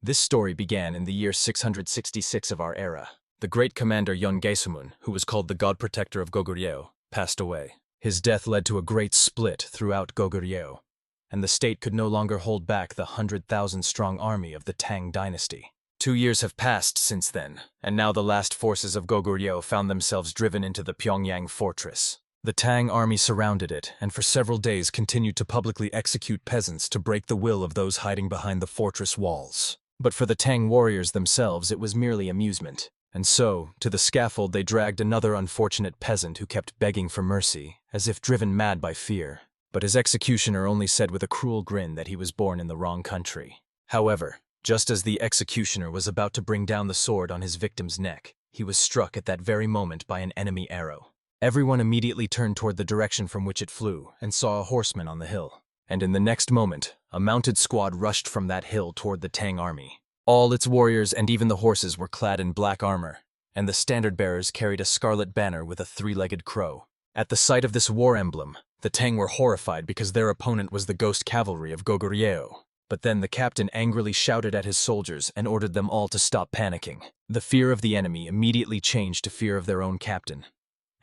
This story began in the year 666 of our era. The great commander Yeongaesumun, who was called the god protector of Goguryeo, passed away. His death led to a great split throughout Goguryeo, and the state could no longer hold back the 100,000-strong army of the Tang dynasty. 2 years have passed since then, and now the last forces of Goguryeo found themselves driven into the Pyongyang fortress. The Tang army surrounded it, and for several days continued to publicly execute peasants to break the will of those hiding behind the fortress walls. But for the Tang warriors themselves, it was merely amusement. And so, to the scaffold they dragged another unfortunate peasant who kept begging for mercy, as if driven mad by fear. But his executioner only said with a cruel grin that he was born in the wrong country. However, just as the executioner was about to bring down the sword on his victim's neck, he was struck at that very moment by an enemy arrow. Everyone immediately turned toward the direction from which it flew and saw a horseman on the hill. And in the next moment, a mounted squad rushed from that hill toward the Tang army. All its warriors and even the horses were clad in black armor, and the standard-bearers carried a scarlet banner with a 3-legged crow. At the sight of this war emblem, the Tang were horrified because their opponent was the ghost cavalry of Goguryeo. But then the captain angrily shouted at his soldiers and ordered them all to stop panicking. The fear of the enemy immediately changed to fear of their own captain.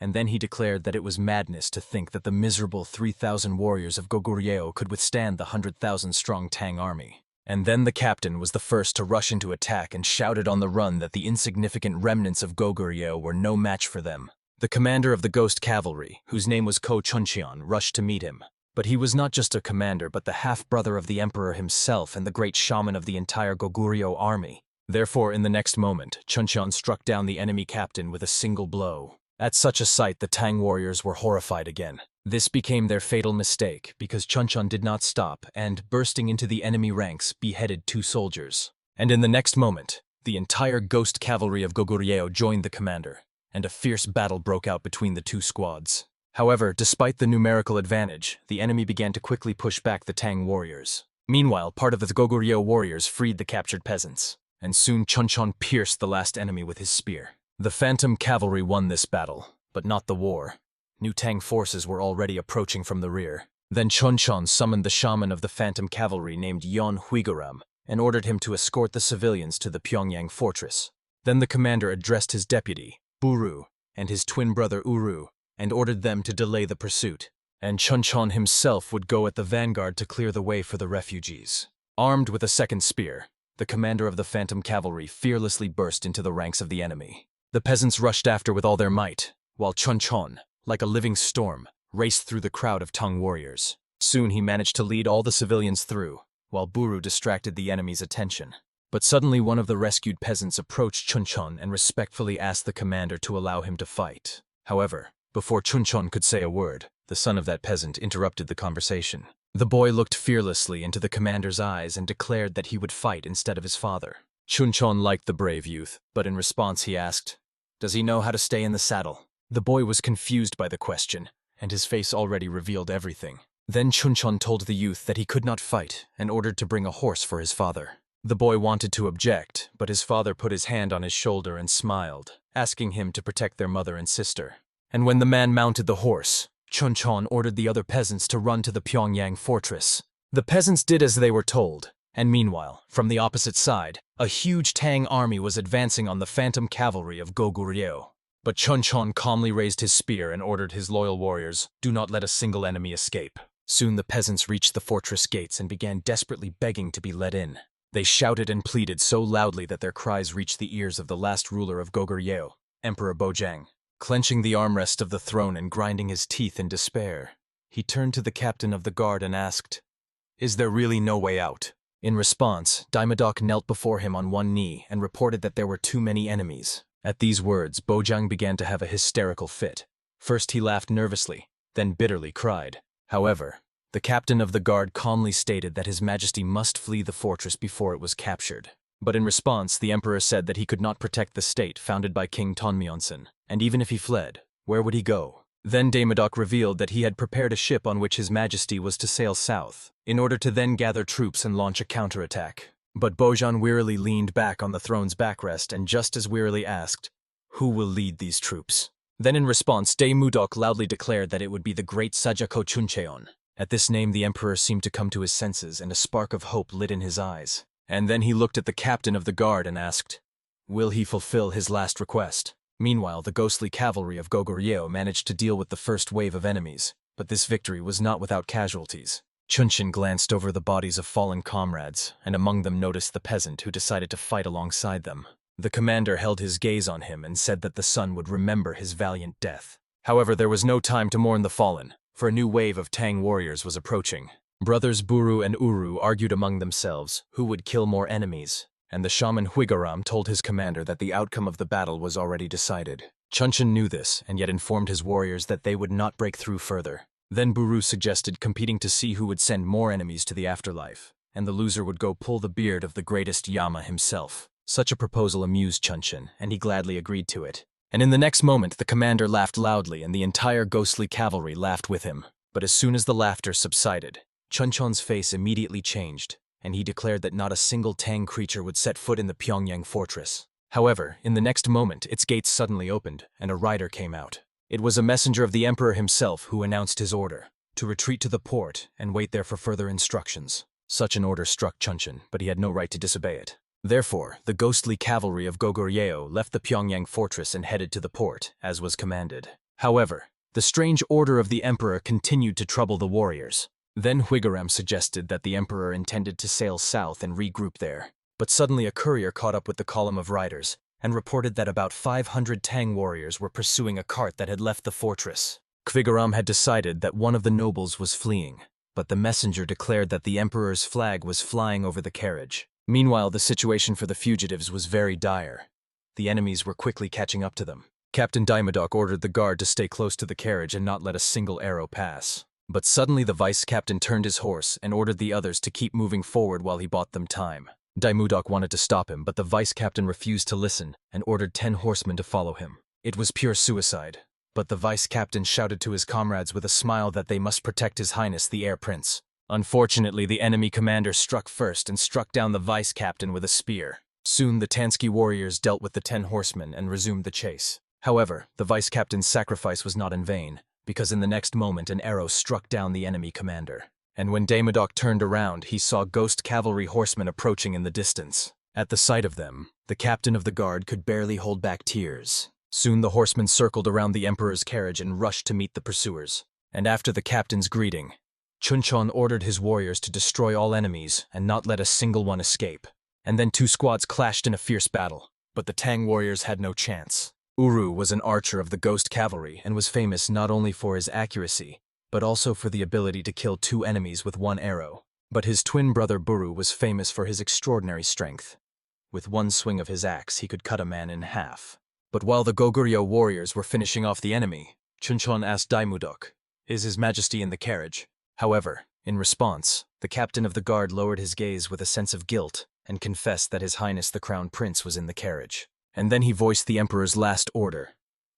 And then he declared that it was madness to think that the miserable 3,000 warriors of Goguryeo could withstand the 100,000-strong Tang army. And then the captain was the first to rush into attack and shouted on the run that the insignificant remnants of Goguryeo were no match for them. The commander of the ghost cavalry, whose name was Chunchon, rushed to meet him. But he was not just a commander, but the half-brother of the emperor himself and the great shaman of the entire Goguryeo army. Therefore, in the next moment, Chunchon struck down the enemy captain with a single blow. At such a sight, the Tang warriors were horrified again. This became their fatal mistake, because Chunchon did not stop and, bursting into the enemy ranks, beheaded 2 soldiers. And in the next moment, the entire ghost cavalry of Goguryeo joined the commander, and a fierce battle broke out between the 2 squads. However, despite the numerical advantage, the enemy began to quickly push back the Tang warriors. Meanwhile, part of the Goguryeo warriors freed the captured peasants, and soon Chunchon pierced the last enemy with his spear. The phantom cavalry won this battle, but not the war. New Tang forces were already approaching from the rear. Then Chunchon summoned the shaman of the phantom cavalry named Yon Huigaram and ordered him to escort the civilians to the Pyongyang fortress. Then the commander addressed his deputy, Buru, and his twin brother Uru, and ordered them to delay the pursuit. And Chunchon himself would go at the vanguard to clear the way for the refugees. Armed with a second spear, the commander of the phantom cavalry fearlessly burst into the ranks of the enemy. The peasants rushed after with all their might, while Chunchon, like a living storm, raced through the crowd of Tang warriors. Soon he managed to lead all the civilians through, while Buru distracted the enemy's attention. But suddenly one of the rescued peasants approached Chunchon and respectfully asked the commander to allow him to fight. However, before Chunchon could say a word, the son of that peasant interrupted the conversation. The boy looked fearlessly into the commander's eyes and declared that he would fight instead of his father. Chunchon liked the brave youth, but in response he asked, "Does he know how to stay in the saddle?" The boy was confused by the question, and his face already revealed everything. Then Chunchon told the youth that he could not fight and ordered to bring a horse for his father. The boy wanted to object, but his father put his hand on his shoulder and smiled, asking him to protect their mother and sister. And when the man mounted the horse, Chunchon ordered the other peasants to run to the Pyongyang fortress. The peasants did as they were told, and meanwhile, from the opposite side, a huge Tang army was advancing on the phantom cavalry of Goguryeo. But Chunchon calmly raised his spear and ordered his loyal warriors, "Do not let a single enemy escape." Soon the peasants reached the fortress gates and began desperately begging to be let in. They shouted and pleaded so loudly that their cries reached the ears of the last ruler of Goguryeo, Emperor Bojang. Clenching the armrest of the throne and grinding his teeth in despair, he turned to the captain of the guard and asked, "Is there really no way out?" In response, Daimodok knelt before him on one knee and reported that there were too many enemies. At these words, Bojang began to have a hysterical fit. First he laughed nervously, then bitterly cried. However, the captain of the guard calmly stated that His Majesty must flee the fortress before it was captured. But in response, the emperor said that he could not protect the state founded by King Tonmyeonsan, and even if he fled, where would he go? Then Daimodok revealed that he had prepared a ship on which His Majesty was to sail south, in order to then gather troops and launch a counterattack. But Bojang wearily leaned back on the throne's backrest and just as wearily asked, "Who will lead these troops?" Then in response, Daimodok loudly declared that it would be the great Sajako Chuncheon. At this name the emperor seemed to come to his senses and a spark of hope lit in his eyes. And then he looked at the captain of the guard and asked, will he fulfill his last request? Meanwhile, the ghostly cavalry of Goguryeo managed to deal with the first wave of enemies, but this victory was not without casualties. Chunchon glanced over the bodies of fallen comrades, and among them noticed the peasant who decided to fight alongside them. The commander held his gaze on him and said that the son would remember his valiant death. However, there was no time to mourn the fallen, for a new wave of Tang warriors was approaching. Brothers Buru and Uru argued among themselves who would kill more enemies, and the shaman Huigaram told his commander that the outcome of the battle was already decided. Chunchon knew this, and yet informed his warriors that they would not break through further. Then Buru suggested competing to see who would send more enemies to the afterlife, and the loser would go pull the beard of the greatest Yama himself. Such a proposal amused Chunchon, and he gladly agreed to it. And in the next moment, the commander laughed loudly, and the entire ghostly cavalry laughed with him. But as soon as the laughter subsided, Chunchon's face immediately changed, and he declared that not a single Tang creature would set foot in the Pyongyang fortress. However, in the next moment, its gates suddenly opened, and a rider came out. It was a messenger of the emperor himself who announced his order, to retreat to the port and wait there for further instructions. Such an order struck Chunchon, but he had no right to disobey it. Therefore, the ghostly cavalry of Goguryeo left the Pyongyang fortress and headed to the port, as was commanded. However, the strange order of the emperor continued to trouble the warriors. Then Huigaram suggested that the emperor intended to sail south and regroup there. But suddenly a courier caught up with the column of riders and reported that about 500 Tang warriors were pursuing a cart that had left the fortress. Huigaram had decided that one of the nobles was fleeing, but the messenger declared that the emperor's flag was flying over the carriage. Meanwhile, the situation for the fugitives was very dire. The enemies were quickly catching up to them. Captain Daimodok ordered the guard to stay close to the carriage and not let a single arrow pass. But suddenly the vice-captain turned his horse and ordered the others to keep moving forward while he bought them time. Daimodok wanted to stop him, but the vice-captain refused to listen and ordered 10 horsemen to follow him. It was pure suicide, but the vice-captain shouted to his comrades with a smile that they must protect His Highness the Heir Prince. Unfortunately, the enemy commander struck first and struck down the vice-captain with a spear. Soon the Tansky warriors dealt with the 10 horsemen and resumed the chase. However, the vice-captain's sacrifice was not in vain, because in the next moment an arrow struck down the enemy commander. And when Daimodok turned around, he saw ghost cavalry horsemen approaching in the distance. At the sight of them, the captain of the guard could barely hold back tears. Soon the horsemen circled around the emperor's carriage and rushed to meet the pursuers. And after the captain's greeting, Chunchon ordered his warriors to destroy all enemies and not let a single one escape. And then 2 squads clashed in a fierce battle, but the Tang warriors had no chance. Uru was an archer of the ghost cavalry and was famous not only for his accuracy, but also for the ability to kill 2 enemies with 1 arrow. But his twin brother Buru was famous for his extraordinary strength. With 1 swing of his axe, he could cut a man in half. But while the Goguryeo warriors were finishing off the enemy, Chunchon asked Daimodok, "Is His Majesty in the carriage?" However, in response, the captain of the guard lowered his gaze with a sense of guilt and confessed that His Highness the Crown Prince was in the carriage. And then he voiced the emperor's last order,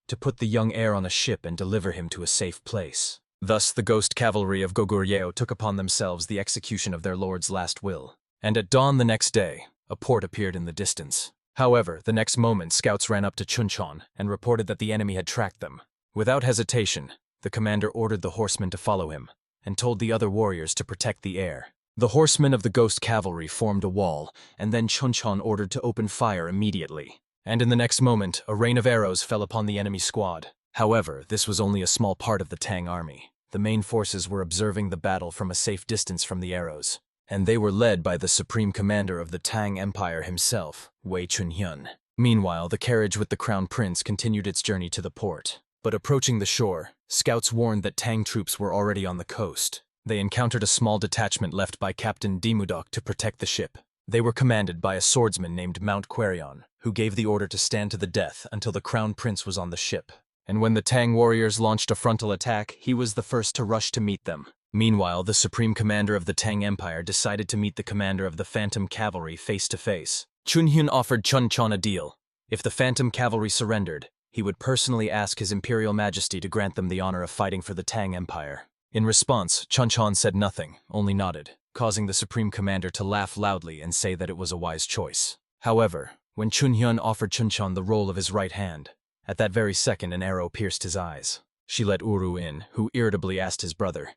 to put the young heir on a ship and deliver him to a safe place. Thus the ghost cavalry of Goguryeo took upon themselves the execution of their lord's last will. And at dawn the next day, a port appeared in the distance. However, the next moment scouts ran up to Chunchon and reported that the enemy had tracked them. Without hesitation, the commander ordered the horsemen to follow him, and told the other warriors to protect the heir. The horsemen of the ghost cavalry formed a wall, and then Chunchon ordered to open fire immediately. And in the next moment, a rain of arrows fell upon the enemy squad. However, this was only a small part of the Tang army. The main forces were observing the battle from a safe distance from the arrows, and they were led by the supreme commander of the Tang Empire himself, Wei Chunhyun. Meanwhile, the carriage with the crown prince continued its journey to the port. But approaching the shore, scouts warned that Tang troops were already on the coast. They encountered a small detachment left by Captain Daimodok to protect the ship. They were commanded by a swordsman named Mount Querion, who gave the order to stand to the death until the crown prince was on the ship. And when the Tang warriors launched a frontal attack, he was the first to rush to meet them. Meanwhile, the supreme commander of the Tang Empire decided to meet the commander of the Phantom Cavalry face to face. Chunhyun offered Chunchon a deal. If the Phantom Cavalry surrendered, he would personally ask His Imperial Majesty to grant them the honor of fighting for the Tang Empire. In response, Chunchon said nothing, only nodded, causing the Supreme Commander to laugh loudly and say that it was a wise choice. However, when Chunhyun offered Chunchon the roll of his right hand, at that very second an arrow pierced his eyes. She let Uru in, who irritably asked his brother,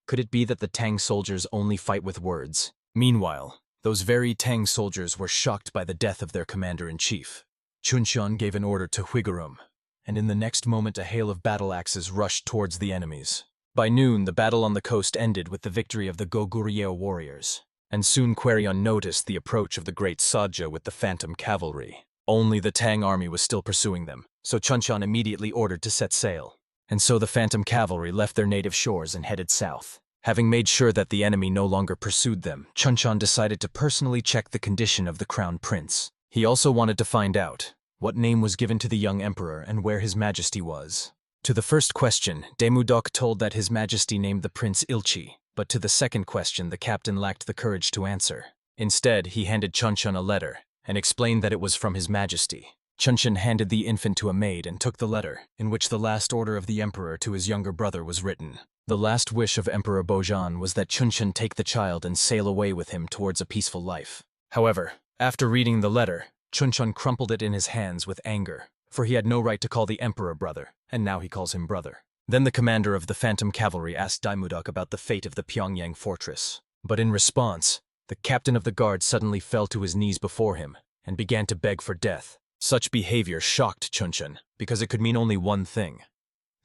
could it be that the Tang soldiers only fight with words? Meanwhile, Those very Tang soldiers were shocked by the death of their commander-in-chief. Chunchon gave an order to Huigurum, and in the next moment a hail of battle axes rushed towards the enemies. By noon, the battle on the coast ended with the victory of the Goguryeo warriors, and soon Querion noticed the approach of the great Saja with the phantom cavalry. Only the Tang army was still pursuing them, so Chunchon immediately ordered to set sail. And so the phantom cavalry left their native shores and headed south. Having made sure that the enemy no longer pursued them, Chunchon decided to personally check the condition of the crown prince. He also wanted to find out what name was given to the young emperor and where his majesty was. To the first question, Demudok told that his majesty named the prince Ilchi, but to the second question the captain lacked the courage to answer. Instead, he handed Chunchon a letter and explained that it was from his majesty. Chunchon handed the infant to a maid and took the letter, in which the last order of the emperor to his younger brother was written. The last wish of Emperor Bojan was that Chunchon take the child and sail away with him towards a peaceful life. However, after reading the letter, Chunchon crumpled it in his hands with anger, for he had no right to call the emperor brother, and now he calls him brother. Then the commander of the phantom cavalry asked Daimudok about the fate of the Pyongyang fortress. But in response, the captain of the guard suddenly fell to his knees before him and began to beg for death. Such behavior shocked Chunchon, because it could mean only one thing.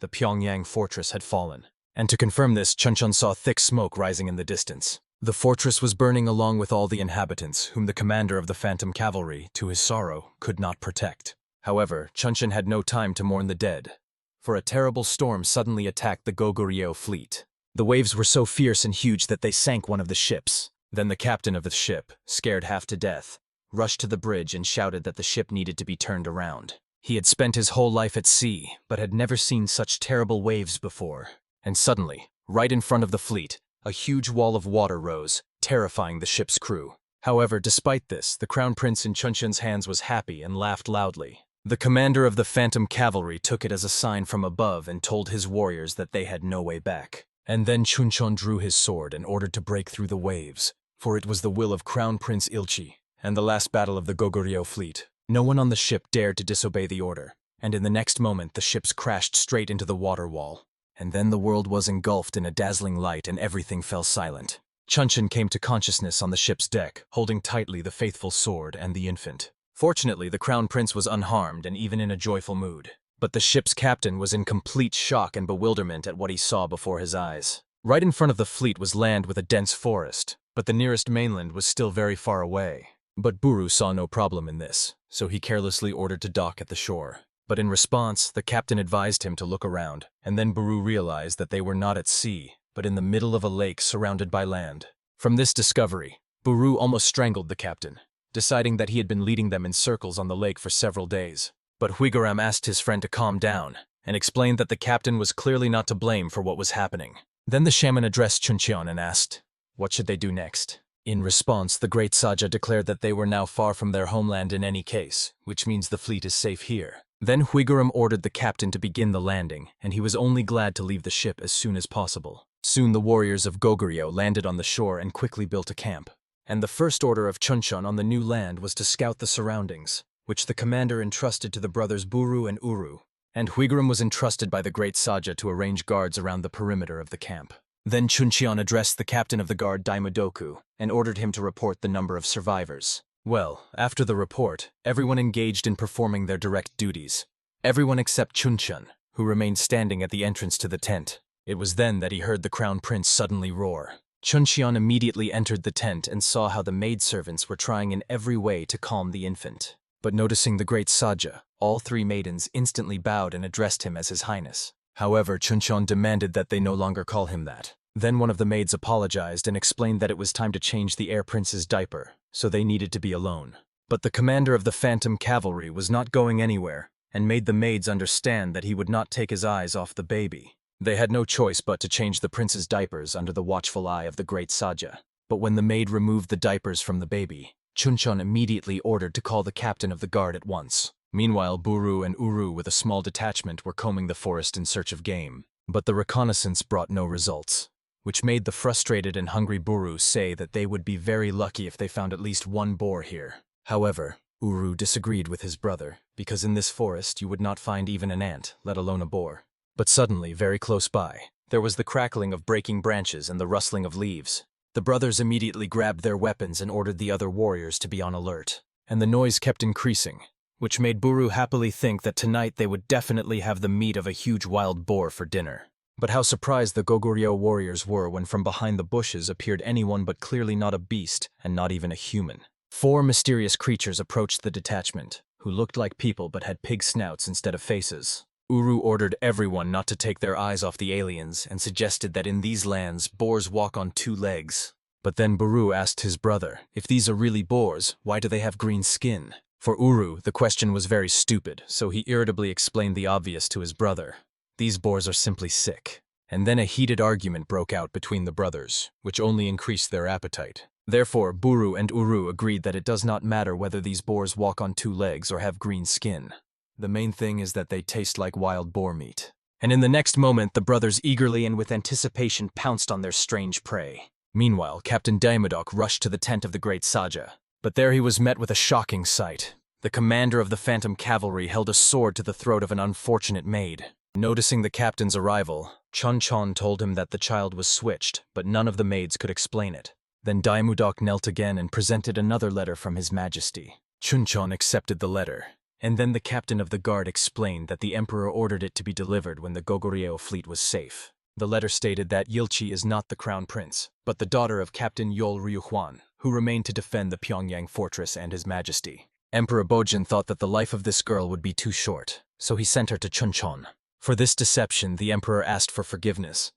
The Pyongyang fortress had fallen. And to confirm this, Chunchon saw thick smoke rising in the distance. The fortress was burning along with all the inhabitants, whom the commander of the phantom cavalry, to his sorrow, could not protect. However, Chunchon had no time to mourn the dead, for a terrible storm suddenly attacked the Goguryeo fleet. The waves were so fierce and huge that they sank one of the ships. Then the captain of the ship, scared half to death, rushed to the bridge and shouted that the ship needed to be turned around. He had spent his whole life at sea, but had never seen such terrible waves before. And suddenly, right in front of the fleet, a huge wall of water rose, terrifying the ship's crew. However, despite this, the crown prince in Chunchon's hands was happy and laughed loudly. The commander of the phantom cavalry took it as a sign from above and told his warriors that they had no way back. And then Chunchon drew his sword and ordered to break through the waves, for it was the will of Crown Prince Ilchi, and the last battle of the Goguryeo fleet. No one on the ship dared to disobey the order, and in the next moment the ships crashed straight into the water wall. And then the world was engulfed in a dazzling light and everything fell silent. Chunchon came to consciousness on the ship's deck, holding tightly the faithful sword and the infant. Fortunately, the crown prince was unharmed and even in a joyful mood. But the ship's captain was in complete shock and bewilderment at what he saw before his eyes. Right in front of the fleet was land with a dense forest, but the nearest mainland was still very far away. But Buru saw no problem in this, so he carelessly ordered to dock at the shore. But in response, the captain advised him to look around, and then Buru realized that they were not at sea, but in the middle of a lake surrounded by land. From this discovery, Buru almost strangled the captain, deciding that he had been leading them in circles on the lake for several days. But Huiguram asked his friend to calm down, and explained that the captain was clearly not to blame for what was happening. Then the shaman addressed Chunchon and asked, what should they do next? In response, the great Saja declared that they were now far from their homeland in any case, which means the fleet is safe here. Then Huiguram ordered the captain to begin the landing, and he was only glad to leave the ship as soon as possible. Soon the warriors of Goguryeo landed on the shore and quickly built a camp. And the first order of Chunchon on the new land was to scout the surroundings, which the commander entrusted to the brothers Buru and Uru, and Huiguram was entrusted by the great Saja to arrange guards around the perimeter of the camp. Then Chunchon addressed the captain of the guard Daimudoku and ordered him to report the number of survivors. Well, after the report, everyone engaged in performing their direct duties. Everyone except Chunchon, who remained standing at the entrance to the tent. It was then that he heard the crown prince suddenly roar. Chunchon immediately entered the tent and saw how the maidservants were trying in every way to calm the infant. But noticing the great Saja, all three maidens instantly bowed and addressed him as His Highness. However, Chunchon demanded that they no longer call him that. Then one of the maids apologized and explained that it was time to change the heir prince's diaper, so they needed to be alone. But the commander of the phantom cavalry was not going anywhere, and made the maids understand that he would not take his eyes off the baby. They had no choice but to change the prince's diapers under the watchful eye of the great Saja. But when the maid removed the diapers from the baby, Chunchon immediately ordered to call the captain of the guard at once. Meanwhile, Buru and Uru with a small detachment were combing the forest in search of game. But the reconnaissance brought no results, which made the frustrated and hungry Buru say that they would be very lucky if they found at least one boar here. However, Uru disagreed with his brother, because in this forest you would not find even an ant, let alone a boar. But suddenly, very close by, there was the crackling of breaking branches and the rustling of leaves. The brothers immediately grabbed their weapons and ordered the other warriors to be on alert. And the noise kept increasing, which made Buru happily think that tonight they would definitely have the meat of a huge wild boar for dinner. But how surprised the Goguryeo warriors were when from behind the bushes appeared anyone but clearly not a beast and not even a human. 4 mysterious creatures approached the detachment, who looked like people but had pig snouts instead of faces. Uru ordered everyone not to take their eyes off the aliens and suggested that in these lands, boars walk on 2 legs. But then Buru asked his brother, if these are really boars, why do they have green skin? For Uru, the question was very stupid, so he irritably explained the obvious to his brother. These boars are simply sick. And then a heated argument broke out between the brothers, which only increased their appetite. Therefore, Buru and Uru agreed that it does not matter whether these boars walk on 2 legs or have green skin. The main thing is that they taste like wild boar meat. And in the next moment, the brothers eagerly and with anticipation pounced on their strange prey. Meanwhile, Captain Daimodok rushed to the tent of the great Saja. But there he was met with a shocking sight. The commander of the Phantom Cavalry held a sword to the throat of an unfortunate maid. Noticing the captain's arrival, Chunchon told him that the child was switched, but none of the maids could explain it. Then Daimodok knelt again and presented another letter from His Majesty. Chunchon accepted the letter, and then the captain of the guard explained that the emperor ordered it to be delivered when the Goguryeo fleet was safe. The letter stated that Yilchi is not the crown prince, but the daughter of Captain Yol Ryuhwan, who remained to defend the Pyongyang fortress and His Majesty. Emperor Bojin thought that the life of this girl would be too short, so he sent her to Chunchon. For this deception, the emperor asked for forgiveness,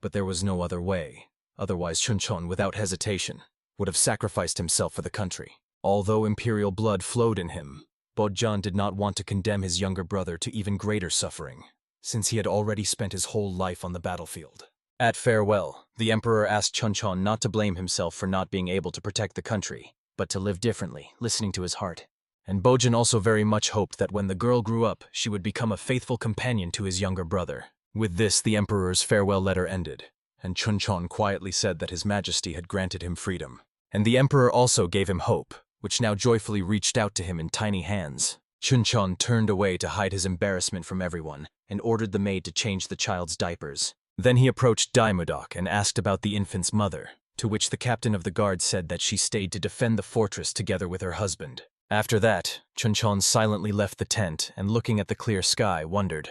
but there was no other way. Otherwise, Chunchon, without hesitation, would have sacrificed himself for the country. Although imperial blood flowed in him, Bojin did not want to condemn his younger brother to even greater suffering, since he had already spent his whole life on the battlefield. At farewell, the emperor asked Chunchon not to blame himself for not being able to protect the country, but to live differently, listening to his heart. And Bojin also very much hoped that when the girl grew up, she would become a faithful companion to his younger brother. With this, the emperor's farewell letter ended, and Chunchon quietly said that His Majesty had granted him freedom. And the emperor also gave him hope, which now joyfully reached out to him in tiny hands. Chunchon turned away to hide his embarrassment from everyone, and ordered the maid to change the child's diapers. Then he approached Daimodok and asked about the infant's mother, to which the captain of the guard said that she stayed to defend the fortress together with her husband. After that, Chunchon silently left the tent and, looking at the clear sky, wondered,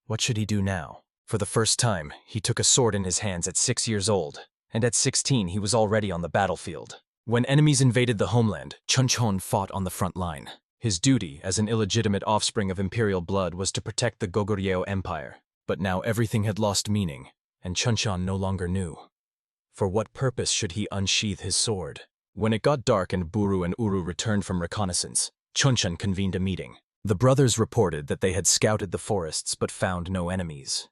what should he do now? For the first time, he took a sword in his hands at 6 years old, and at 16 he was already on the battlefield. When enemies invaded the homeland, Chunchon fought on the front line. His duty, as an illegitimate offspring of imperial blood, was to protect the Goguryeo Empire. But now everything had lost meaning, and Chunchon no longer knew. For what purpose should he unsheath his sword? When it got dark and Buru and Uru returned from reconnaissance, Chunchon convened a meeting. The brothers reported that they had scouted the forests but found no enemies.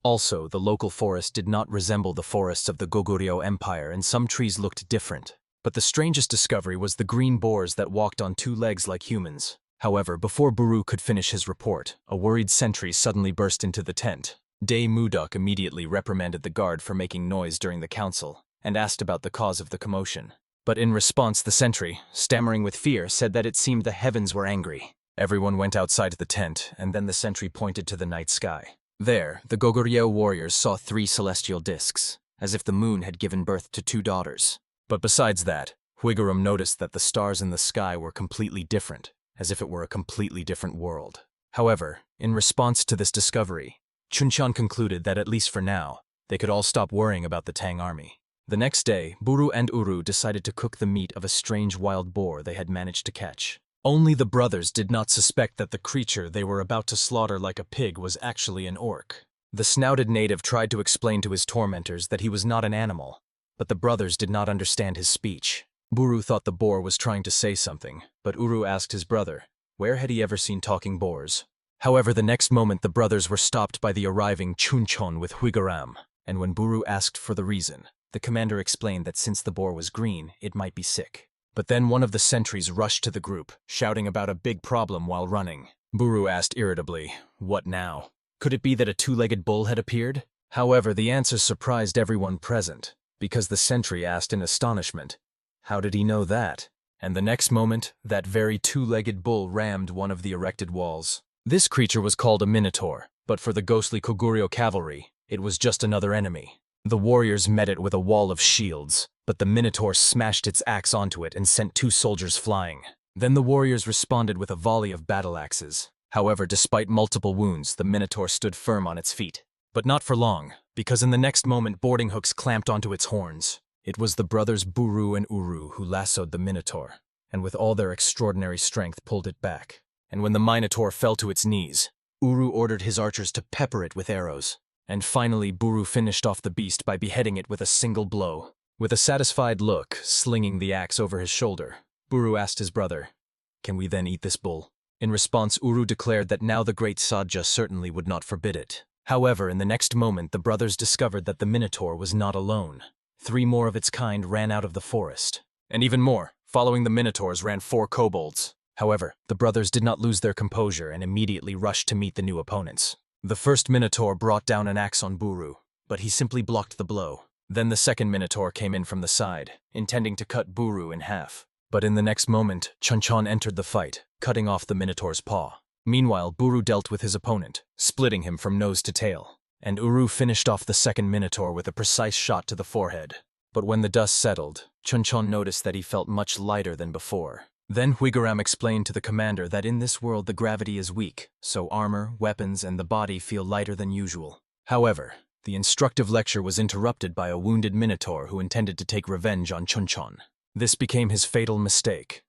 Also, the local forest did not resemble the forests of the Goguryeo Empire, and some trees looked different. But the strangest discovery was the green boars that walked on 2 legs like humans. However, before Buru could finish his report, a worried sentry suddenly burst into the tent. Daimodok immediately reprimanded the guard for making noise during the council, and asked about the cause of the commotion. But in response, the sentry, stammering with fear, said that it seemed the heavens were angry. Everyone went outside the tent, and then the sentry pointed to the night sky. There, the Goguryeo warriors saw 3 celestial discs, as if the moon had given birth to 2 daughters. But besides that, Huigurum noticed that the stars in the sky were completely different, as if it were a completely different world. However, in response to this discovery, Chunchon concluded that at least for now, they could all stop worrying about the Tang army. The next day, Buru and Uru decided to cook the meat of a strange wild boar they had managed to catch. Only the brothers did not suspect that the creature they were about to slaughter like a pig was actually an orc. The snouted native tried to explain to his tormentors that he was not an animal, but the brothers did not understand his speech. Buru thought the boar was trying to say something, but Uru asked his brother, where had he ever seen talking boars? However, the next moment the brothers were stopped by the arriving Chunchon with Huiguram, and when Buru asked for the reason, the commander explained that since the boar was green, it might be sick. But then one of the sentries rushed to the group, shouting about a big problem while running. Buru asked irritably, what now? Could it be that a 2-legged bull had appeared? However, the answer surprised everyone present, because the sentry asked in astonishment, how did he know that? And the next moment, that very 2-legged bull rammed one of the erected walls. This creature was called a Minotaur, but for the ghostly Goguryeo cavalry, it was just another enemy. The warriors met it with a wall of shields, but the Minotaur smashed its axe onto it and sent 2 soldiers flying. Then the warriors responded with a volley of battle axes. However, despite multiple wounds, the Minotaur stood firm on its feet. But not for long, because in the next moment boarding hooks clamped onto its horns. It was the brothers Buru and Uru who lassoed the Minotaur, and with all their extraordinary strength pulled it back. And when the Minotaur fell to its knees, Uru ordered his archers to pepper it with arrows. And finally Buru finished off the beast by beheading it with a single blow. With a satisfied look, slinging the axe over his shoulder, Buru asked his brother, "Can we then eat this bull?" In response, Uru declared that now the great Saja certainly would not forbid it. However, in the next moment the brothers discovered that the Minotaur was not alone. 3 more of its kind ran out of the forest. And even more, following the Minotaurs ran 4 kobolds. However, the brothers did not lose their composure and immediately rushed to meet the new opponents. The first Minotaur brought down an axe on Buru, but he simply blocked the blow. Then the second Minotaur came in from the side, intending to cut Buru in half. But in the next moment, Chunchon entered the fight, cutting off the Minotaur's paw. Meanwhile, Buru dealt with his opponent, splitting him from nose to tail. And Uru finished off the second Minotaur with a precise shot to the forehead. But when the dust settled, Chunchon noticed that he felt much lighter than before. Then Huigaram explained to the commander that in this world the gravity is weak, so armor, weapons, and the body feel lighter than usual. However, the instructive lecture was interrupted by a wounded Minotaur who intended to take revenge on Chunchon. This became his fatal mistake.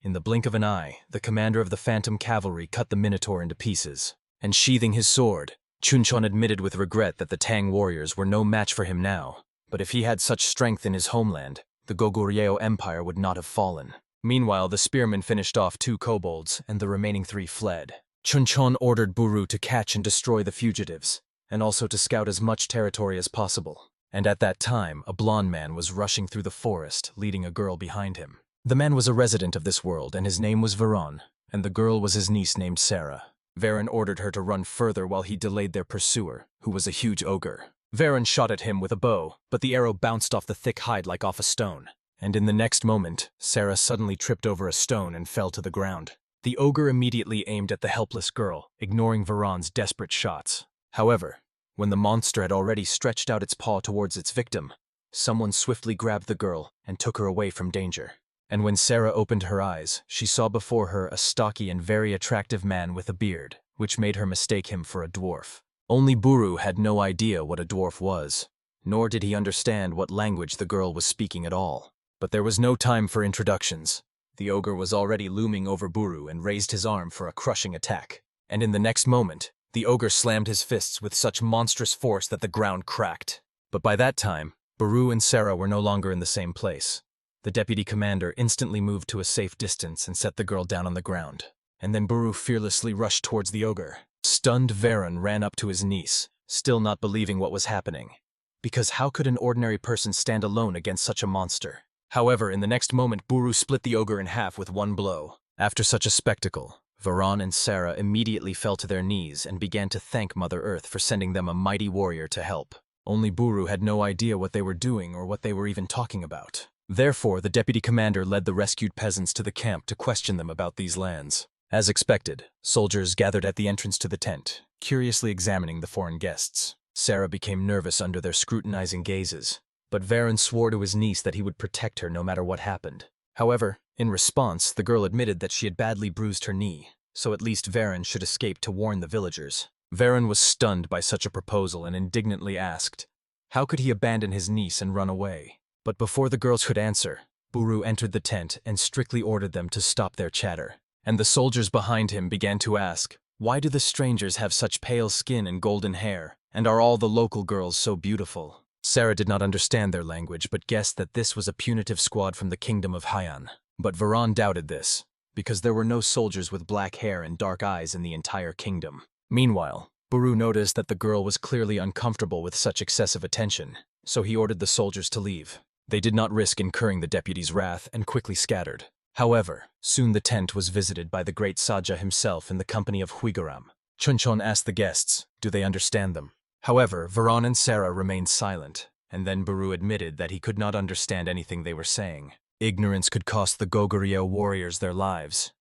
In the blink of an eye, the commander of the Phantom Cavalry cut the Minotaur into pieces. And sheathing his sword, Chunchon admitted with regret that the Tang warriors were no match for him now. But if he had such strength in his homeland, the Goguryeo Empire would not have fallen. Meanwhile, the spearmen finished off 2 kobolds, and the remaining 3 fled. Chunchon ordered Buru to catch and destroy the fugitives, and also to scout as much territory as possible. And at that time, a blond man was rushing through the forest, leading a girl behind him. The man was a resident of this world, and his name was Veron, and the girl was his niece named Sarah. Veron ordered her to run further while he delayed their pursuer, who was a huge ogre. Veron shot at him with a bow, but the arrow bounced off the thick hide like off a stone. And in the next moment, Sarah suddenly tripped over a stone and fell to the ground. The ogre immediately aimed at the helpless girl, ignoring Veron's desperate shots. However, when the monster had already stretched out its paw towards its victim, someone swiftly grabbed the girl and took her away from danger. And when Sarah opened her eyes, she saw before her a stocky and very attractive man with a beard, which made her mistake him for a dwarf. Only Buru had no idea what a dwarf was, nor did he understand what language the girl was speaking at all. But there was no time for introductions. The ogre was already looming over Buru and raised his arm for a crushing attack. And in the next moment, the ogre slammed his fists with such monstrous force that the ground cracked. But by that time, Buru and Sarah were no longer in the same place. The deputy commander instantly moved to a safe distance and set the girl down on the ground. And then Buru fearlessly rushed towards the ogre. Stunned Veron ran up to his niece, still not believing what was happening. Because how could an ordinary person stand alone against such a monster? However, in the next moment, Buru split the ogre in half with one blow. After such a spectacle, Veron and Sarah immediately fell to their knees and began to thank Mother Earth for sending them a mighty warrior to help. Only Buru had no idea what they were doing or what they were even talking about. Therefore, the deputy commander led the rescued peasants to the camp to question them about these lands. As expected, soldiers gathered at the entrance to the tent, curiously examining the foreign guests. Sarah became nervous under their scrutinizing gazes, but Veron swore to his niece that he would protect her no matter what happened. However, in response, the girl admitted that she had badly bruised her knee, so at least Veron should escape to warn the villagers. Veron was stunned by such a proposal and indignantly asked, how could he abandon his niece and run away? But before the girls could answer, Buru entered the tent and strictly ordered them to stop their chatter. And the soldiers behind him began to ask, why do the strangers have such pale skin and golden hair, and are all the local girls so beautiful? Sarah did not understand their language, but guessed that this was a punitive squad from the kingdom of Haiyan. But Veron doubted this, because there were no soldiers with black hair and dark eyes in the entire kingdom. Meanwhile, Buru noticed that the girl was clearly uncomfortable with such excessive attention, so he ordered the soldiers to leave. They did not risk incurring the deputy's wrath and quickly scattered. However, soon the tent was visited by the great Saja himself in the company of Huigaram. Chunchon asked the guests, do they understand them? However, Veron and Sarah remained silent, and then Buru admitted that he could not understand anything they were saying. Ignorance could cost the Goguryeo warriors their lives.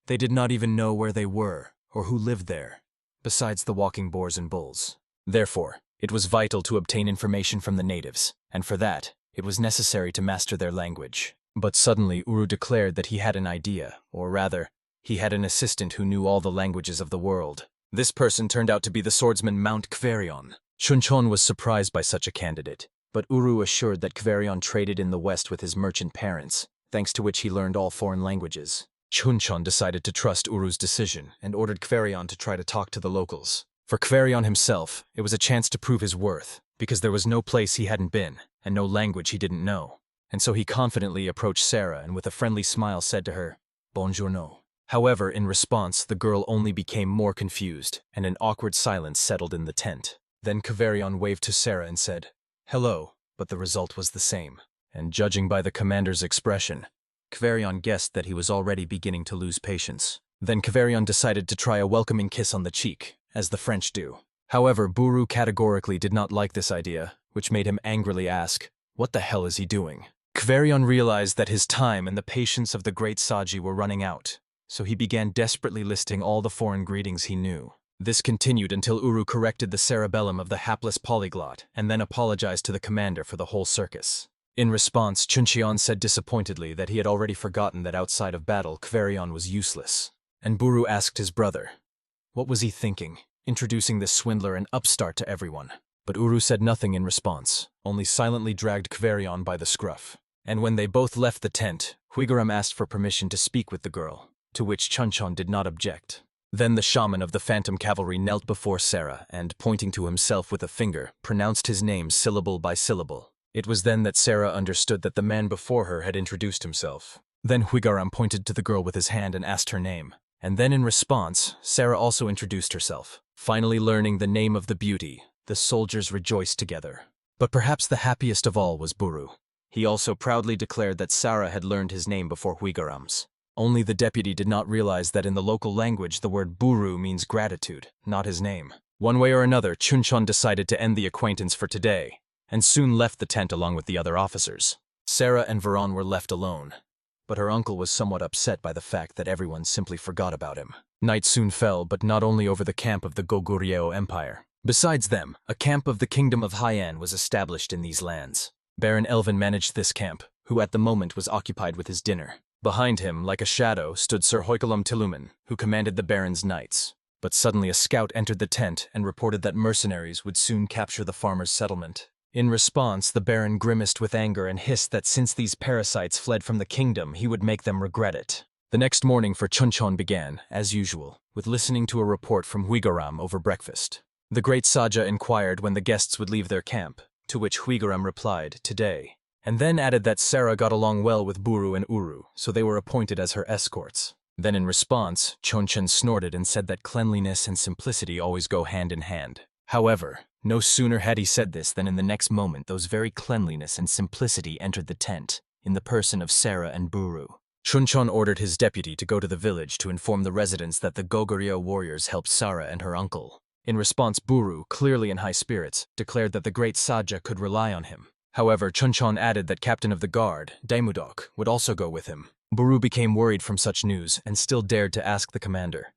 They did not even know where they were, or who lived there, besides the walking boars and bulls. Therefore, it was vital to obtain information from the natives, and for that, It was necessary to master their language. But suddenly Uru declared that he had an idea, or rather, he had an assistant who knew all the languages of the world. This person turned out to be the swordsman Mount Kverion. Chunchon was surprised by such a candidate, but Uru assured that Kverion traded in the West with his merchant parents, thanks to which he learned all foreign languages. Chunchon decided to trust Uru's decision and ordered Kverion to try to talk to the locals. For Kverion himself, it was a chance to prove his worth, because there was no place he hadn't been, and no language he didn't know. And so he confidently approached Sarah and with a friendly smile said to her, "Buongiorno." However, in response, the girl only became more confused, and an awkward silence settled in the tent. Then Kverion waved to Sarah and said, "Hello," but the result was the same. And judging by the commander's expression, Kverion guessed that he was already beginning to lose patience. Then Kverion decided to try a welcoming kiss on the cheek, as the French do. However, Buru categorically did not like this idea, which made him angrily ask, "What the hell is he doing?" Kverion realized that his time and the patience of the great Saji were running out, so he began desperately listing all the foreign greetings he knew. This continued until Uru corrected the cerebellum of the hapless polyglot and then apologized to the commander for the whole circus. In response, Chunchon said disappointedly that he had already forgotten that outside of battle, Kverion was useless. And Buru asked his brother, what was he thinking, introducing this swindler and upstart to everyone? But Uru said nothing in response, only silently dragged Kverion by the scruff. And when they both left the tent, Huigaram asked for permission to speak with the girl, to which Chunchon did not object. Then the shaman of the phantom cavalry knelt before Sarah and, pointing to himself with a finger, pronounced his name syllable by syllable. It was then that Sarah understood that the man before her had introduced himself. Then Huigaram pointed to the girl with his hand and asked her name. And then in response, Sarah also introduced herself. Finally learning the name of the beauty, the soldiers rejoiced together. But perhaps the happiest of all was Buru. He also proudly declared that Sarah had learned his name before Huigaram's. Only the deputy did not realize that in the local language the word Buru means gratitude, not his name. One way or another, Chunchon decided to end the acquaintance for today, and soon left the tent along with the other officers. Sarah and Veron were left alone, but her uncle was somewhat upset by the fact that everyone simply forgot about him. Night soon fell, but not only over the camp of the Goguryeo Empire. Besides them, a camp of the Kingdom of Haiyan was established in these lands. Baron Elvin managed this camp, who at the moment was occupied with his dinner. Behind him, like a shadow, stood Sir Hoikelum Tilumen, who commanded the Baron's knights. But suddenly a scout entered the tent and reported that mercenaries would soon capture the farmer's settlement. In response, the Baron grimaced with anger and hissed that since these parasites fled from the kingdom, he would make them regret it. The next morning for Chunchon began, as usual, with listening to a report from Huigaram over breakfast. The great Saja inquired when the guests would leave their camp, to which Huigaram replied, "Today," and then added that Sarah got along well with Buru and Uru, so they were appointed as her escorts. Then in response, Chunchon snorted and said that cleanliness and simplicity always go hand in hand. However, no sooner had he said this than in the next moment those very cleanliness and simplicity entered the tent, in the person of Sarah and Buru. Chunchon ordered his deputy to go to the village to inform the residents that the Goguryeo warriors helped Sarah and her uncle. In response, Buru, clearly in high spirits, declared that the great Saja could rely on him. However, Chunchon added that Captain of the Guard, Daimudok, would also go with him. Buru became worried from such news and still dared to ask the commander,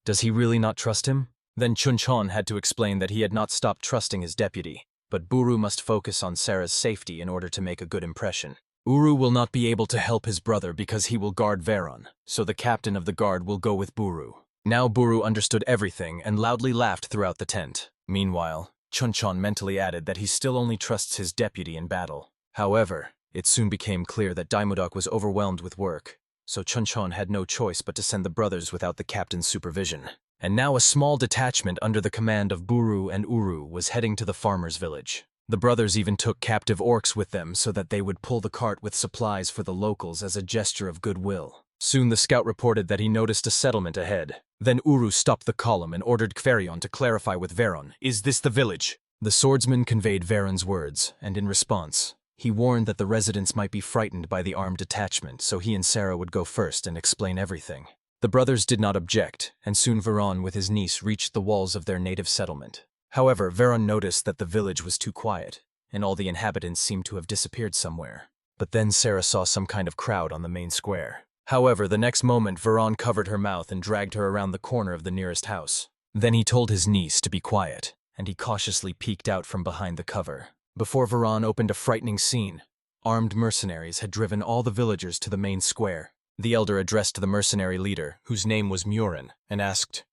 does he really not trust him? Then Chunchon had to explain that he had not stopped trusting his deputy, but Buru must focus on Sarah's safety in order to make a good impression. Uru will not be able to help his brother because he will guard Veron, so the captain of the guard will go with Buru. Now Buru understood everything and loudly laughed throughout the tent. Meanwhile, Chunchon mentally added that he still only trusts his deputy in battle. However, it soon became clear that Daimudok was overwhelmed with work, so Chunchon had no choice but to send the brothers without the captain's supervision. And now a small detachment under the command of Buru and Uru was heading to the farmer's village. The brothers even took captive orcs with them so that they would pull the cart with supplies for the locals as a gesture of goodwill. Soon the scout reported that he noticed a settlement ahead. Then Uru stopped the column and ordered Kverion to clarify with Veron, "Is this the village?" The swordsman conveyed Veron's words, and in response, he warned that the residents might be frightened by the armed detachment, so he and Sarah would go first and explain everything. The brothers did not object, and soon Veron with his niece reached the walls of their native settlement. However, Veron noticed that the village was too quiet, and all the inhabitants seemed to have disappeared somewhere. But then Sarah saw some kind of crowd on the main square. However, the next moment Veron covered her mouth and dragged her around the corner of the nearest house. Then he told his niece to be quiet, and he cautiously peeked out from behind the cover. Before Veron opened a frightening scene, Armed mercenaries had driven all the villagers to the main square. The elder addressed the mercenary leader, whose name was Murin, and asked,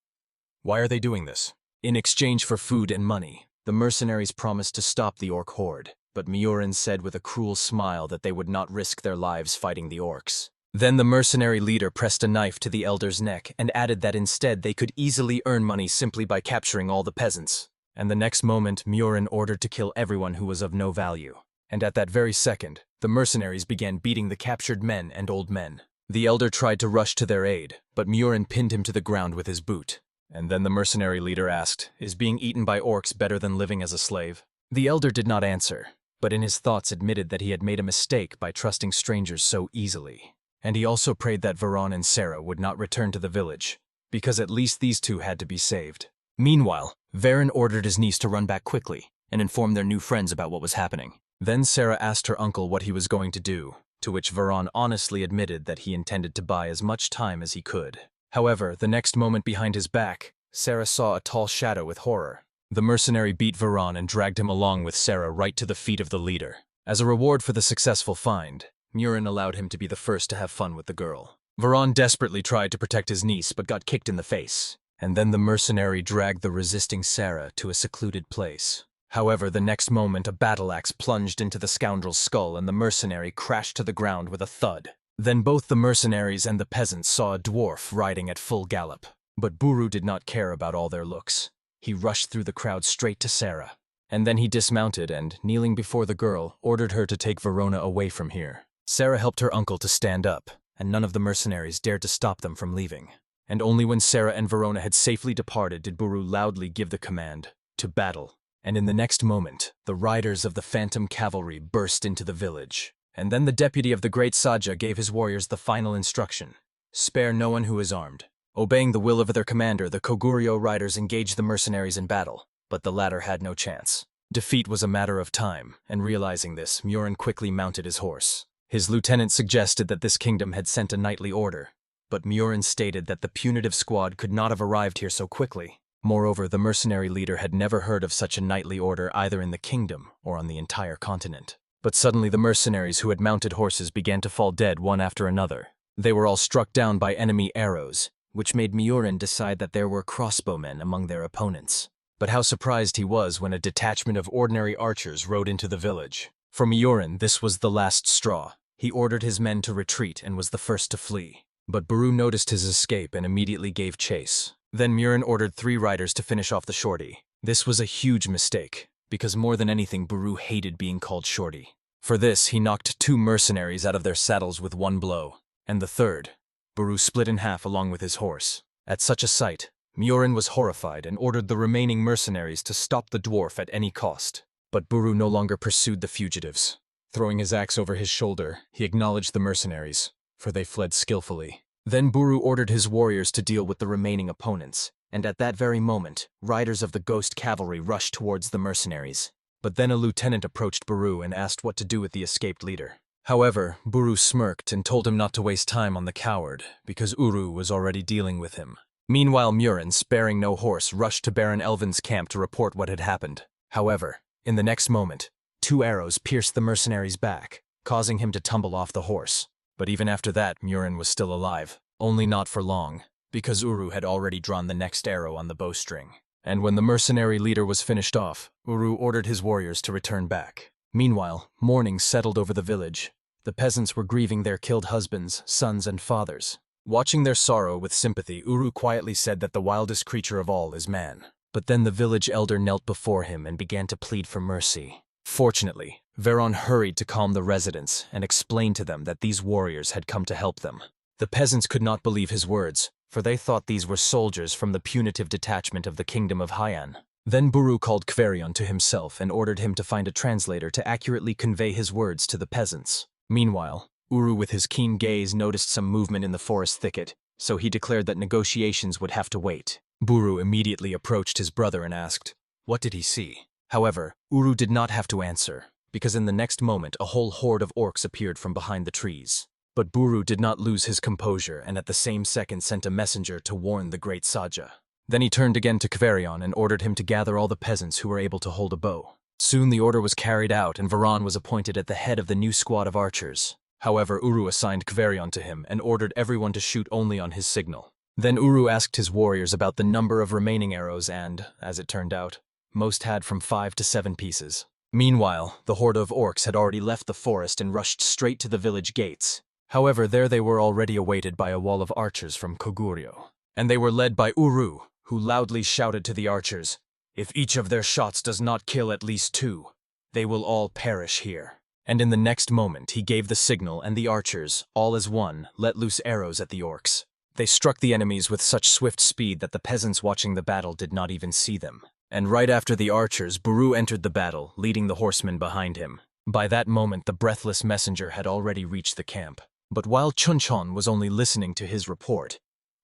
"Why are they doing this?" In exchange for food and money, the mercenaries promised to stop the orc horde, but Murin said with a cruel smile that they would not risk their lives fighting the orcs. Then the mercenary leader pressed a knife to the elder's neck and added that instead they could easily earn money simply by capturing all the peasants. And the next moment, Murin ordered to kill everyone who was of no value. And at that very second, the mercenaries began beating the captured men and old men. The elder tried to rush to their aid, but Murin pinned him to the ground with his boot. And then the mercenary leader asked, "Is being eaten by orcs better than living as a slave?" The elder did not answer, but in his thoughts admitted that he had made a mistake by trusting strangers so easily. And he also prayed that Veron and Sarah would not return to the village, because at least these two had to be saved. Meanwhile, Veron ordered his niece to run back quickly and inform their new friends about what was happening. Then Sarah asked her uncle what he was going to do, to which Veron honestly admitted that he intended to buy as much time as he could. However, the next moment behind his back, Sarah saw a tall shadow with horror. The mercenary beat Veron and dragged him along with Sarah right to the feet of the leader. As a reward for the successful find, Murin allowed him to be the first to have fun with the girl. Veron desperately tried to protect his niece but got kicked in the face, and then the mercenary dragged the resisting Sarah to a secluded place. However, the next moment a battle axe plunged into the scoundrel's skull and the mercenary crashed to the ground with a thud. Then both the mercenaries and the peasants saw a dwarf riding at full gallop. But Buru did not care about all their looks. He rushed through the crowd straight to Sarah. And then he dismounted and, kneeling before the girl, ordered her to take Verona away from here. Sarah helped her uncle to stand up, and none of the mercenaries dared to stop them from leaving. And only when Sarah and Verona had safely departed did Buru loudly give the command, "To battle." And in the next moment, the riders of the phantom cavalry burst into the village. And then the deputy of the great Saja gave his warriors the final instruction: "Spare no one who is armed." Obeying the will of their commander, the Koguryo riders engaged the mercenaries in battle, but the latter had no chance. Defeat was a matter of time, and realizing this, Murin quickly mounted his horse. His lieutenant suggested that this kingdom had sent a knightly order, but Murin stated that the punitive squad could not have arrived here so quickly. Moreover, the mercenary leader had never heard of such a knightly order either in the kingdom or on the entire continent. But suddenly the mercenaries who had mounted horses began to fall dead one after another. They were all struck down by enemy arrows, which made Murin decide that there were crossbowmen among their opponents. But how surprised he was when a detachment of ordinary archers rode into the village. For Murin, this was the last straw. He ordered his men to retreat and was the first to flee. But Buru noticed his escape and immediately gave chase. Then Murin ordered 3 riders to finish off the shorty. This was a huge mistake, because more than anything Buru hated being called shorty. For this, he knocked 2 mercenaries out of their saddles with one blow, and the third, Buru split in half along with his horse. At such a sight, Murin was horrified and ordered the remaining mercenaries to stop the dwarf at any cost. But Buru no longer pursued the fugitives. Throwing his axe over his shoulder, he acknowledged the mercenaries, for they fled skillfully. Then Buru ordered his warriors to deal with the remaining opponents, and at that very moment, riders of the ghost cavalry rushed towards the mercenaries. But then a lieutenant approached Buru and asked what to do with the escaped leader. However, Buru smirked and told him not to waste time on the coward, because Uru was already dealing with him. Meanwhile, Murin, sparing no horse, rushed to Baron Elvin's camp to report what had happened. However, in the next moment, 2 arrows pierced the mercenary's back, causing him to tumble off the horse. But even after that, Murin was still alive. Only not for long, because Uru had already drawn the next arrow on the bowstring. And when the mercenary leader was finished off, Uru ordered his warriors to return back. Meanwhile, mourning settled over the village. The peasants were grieving their killed husbands, sons, and fathers. Watching their sorrow with sympathy, Uru quietly said that the wildest creature of all is man. But then the village elder knelt before him and began to plead for mercy. Fortunately, Veron hurried to calm the residents and explained to them that these warriors had come to help them. The peasants could not believe his words, for they thought these were soldiers from the punitive detachment of the kingdom of Haiyan. Then Buru called Kverion to himself and ordered him to find a translator to accurately convey his words to the peasants. Meanwhile, Uru with his keen gaze noticed some movement in the forest thicket, so he declared that negotiations would have to wait. Buru immediately approached his brother and asked, what did he see? However, Uru did not have to answer, because in the next moment a whole horde of orcs appeared from behind the trees. But Buru did not lose his composure and at the same second sent a messenger to warn the great Saja. Then he turned again to Kverion and ordered him to gather all the peasants who were able to hold a bow. Soon the order was carried out and Varan was appointed at the head of the new squad of archers. However, Uru assigned Kverion to him and ordered everyone to shoot only on his signal. Then Uru asked his warriors about the number of remaining arrows and, as it turned out, most had from 5 to 7 pieces. Meanwhile, the horde of orcs had already left the forest and rushed straight to the village gates. However, there they were already awaited by a wall of archers from Koguryo. And they were led by Uru, who loudly shouted to the archers, "If each of their shots does not kill at least 2, they will all perish here." And in the next moment he gave the signal and the archers, all as one, let loose arrows at the orcs. They struck the enemies with such swift speed that the peasants watching the battle did not even see them. And right after the archers, Buru entered the battle, leading the horsemen behind him. By that moment the breathless messenger had already reached the camp. But while Chunchon was only listening to his report,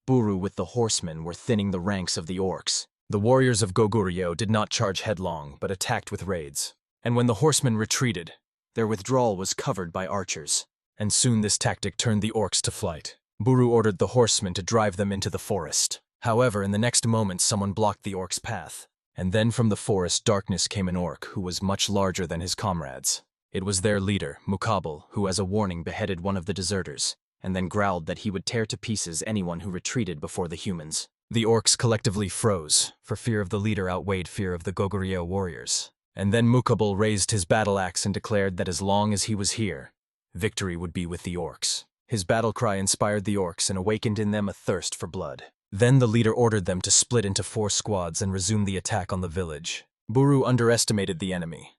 Buru with the horsemen were thinning the ranks of the orcs. The warriors of Goguryeo did not charge headlong, but attacked with raids. And when the horsemen retreated, their withdrawal was covered by archers. And soon this tactic turned the orcs to flight. Buru ordered the horsemen to drive them into the forest. However, in the next moment someone blocked the orcs' path. And then from the forest darkness came an orc who was much larger than his comrades. It was their leader, Muqabal, who as a warning beheaded one of the deserters, and then growled that he would tear to pieces anyone who retreated before the humans. The orcs collectively froze, for fear of the leader outweighed fear of the Goguryeo warriors. And then Muqabal raised his battle axe and declared that as long as he was here, victory would be with the orcs. His battle cry inspired the orcs and awakened in them a thirst for blood. Then the leader ordered them to split into 4 squads and resume the attack on the village. Buru underestimated the enemy.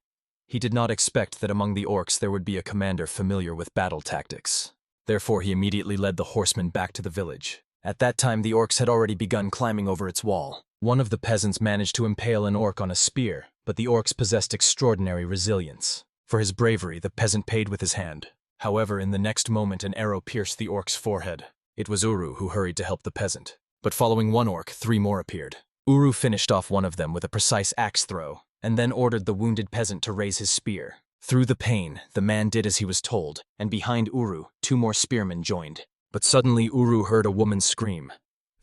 He did not expect that among the orcs there would be a commander familiar with battle tactics. Therefore he immediately led the horsemen back to the village. At that time the orcs had already begun climbing over its wall. One of the peasants managed to impale an orc on a spear, but the orcs possessed extraordinary resilience. For his bravery the peasant paid with his hand. However, in the next moment an arrow pierced the orc's forehead. It was Uru who hurried to help the peasant. But following one orc, 3 more appeared. Uru finished off one of them with a precise axe throw, and then ordered the wounded peasant to raise his spear. Through the pain, the man did as he was told, and behind Uru, 2 more spearmen joined. But suddenly Uru heard a woman scream.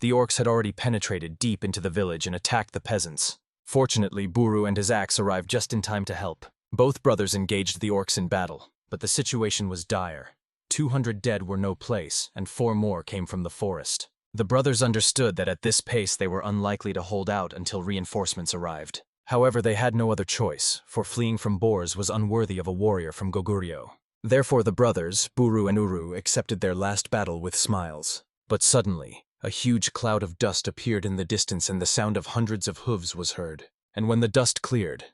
The orcs had already penetrated deep into the village and attacked the peasants. Fortunately, Buru and his axe arrived just in time to help. Both brothers engaged the orcs in battle, but the situation was dire. 200 dead were no place, and 4 more came from the forest. The brothers understood that at this pace they were unlikely to hold out until reinforcements arrived. However, they had no other choice, for fleeing from boars was unworthy of a warrior from Goguryeo. Therefore the brothers, Buru and Uru, accepted their last battle with smiles. But suddenly, a huge cloud of dust appeared in the distance and the sound of hundreds of hooves was heard. And when the dust cleared,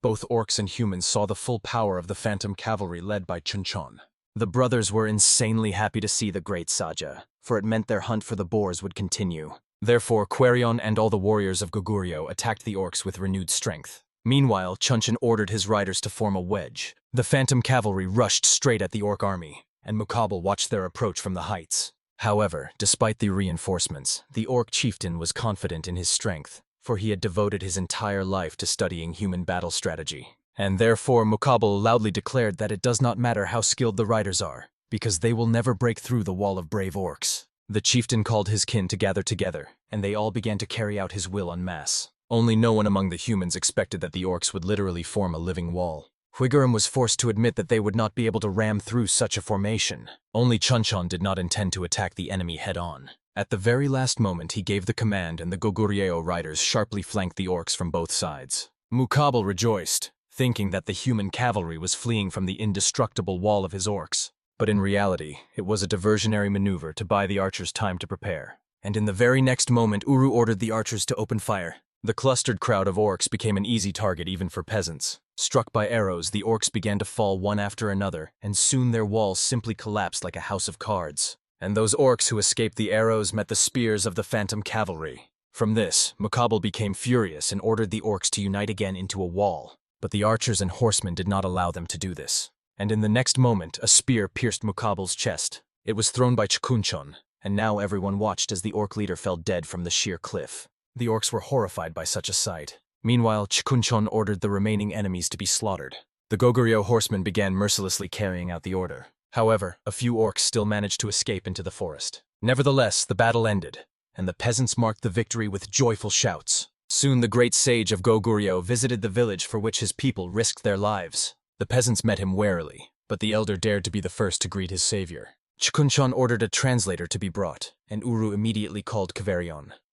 both orcs and humans saw the full power of the phantom cavalry led by Chunchon. The brothers were insanely happy to see the great Saja, for it meant their hunt for the boars would continue. Therefore, Querion and all the warriors of Goguryeo attacked the orcs with renewed strength. Meanwhile, Chunchon ordered his riders to form a wedge. The phantom cavalry rushed straight at the orc army, and Muqabal watched their approach from the heights. However, despite the reinforcements, the orc chieftain was confident in his strength, for he had devoted his entire life to studying human battle strategy. And therefore Muqabal loudly declared that it does not matter how skilled the riders are, because they will never break through the wall of brave orcs. The chieftain called his kin to gather together, and they all began to carry out his will en masse. Only no one among the humans expected that the orcs would literally form a living wall. Huiguram was forced to admit that they would not be able to ram through such a formation. Only Chunchon did not intend to attack the enemy head-on. At the very last moment he gave the command and the Goguryeo riders sharply flanked the orcs from both sides. Muqabal rejoiced, thinking that the human cavalry was fleeing from the indestructible wall of his orcs. But in reality, it was a diversionary maneuver to buy the archers time to prepare. And in the very next moment, Uru ordered the archers to open fire. The clustered crowd of orcs became an easy target even for peasants. Struck by arrows, the orcs began to fall one after another, and soon their walls simply collapsed like a house of cards. And those orcs who escaped the arrows met the spears of the phantom cavalry. From this, Muqabal became furious and ordered the orcs to unite again into a wall. But the archers and horsemen did not allow them to do this. And in the next moment, a spear pierced Muqabal's chest. It was thrown by Chunchon, and now everyone watched as the orc leader fell dead from the sheer cliff. The orcs were horrified by such a sight. Meanwhile, Chunchon ordered the remaining enemies to be slaughtered. The Goguryeo horsemen began mercilessly carrying out the order. However, a few orcs still managed to escape into the forest. Nevertheless, the battle ended, and the peasants marked the victory with joyful shouts. Soon the great sage of Goguryeo visited the village for which his people risked their lives. The peasants met him warily, but the elder dared to be the first to greet his savior. Chunchon ordered a translator to be brought, and Uru immediately called cavalry.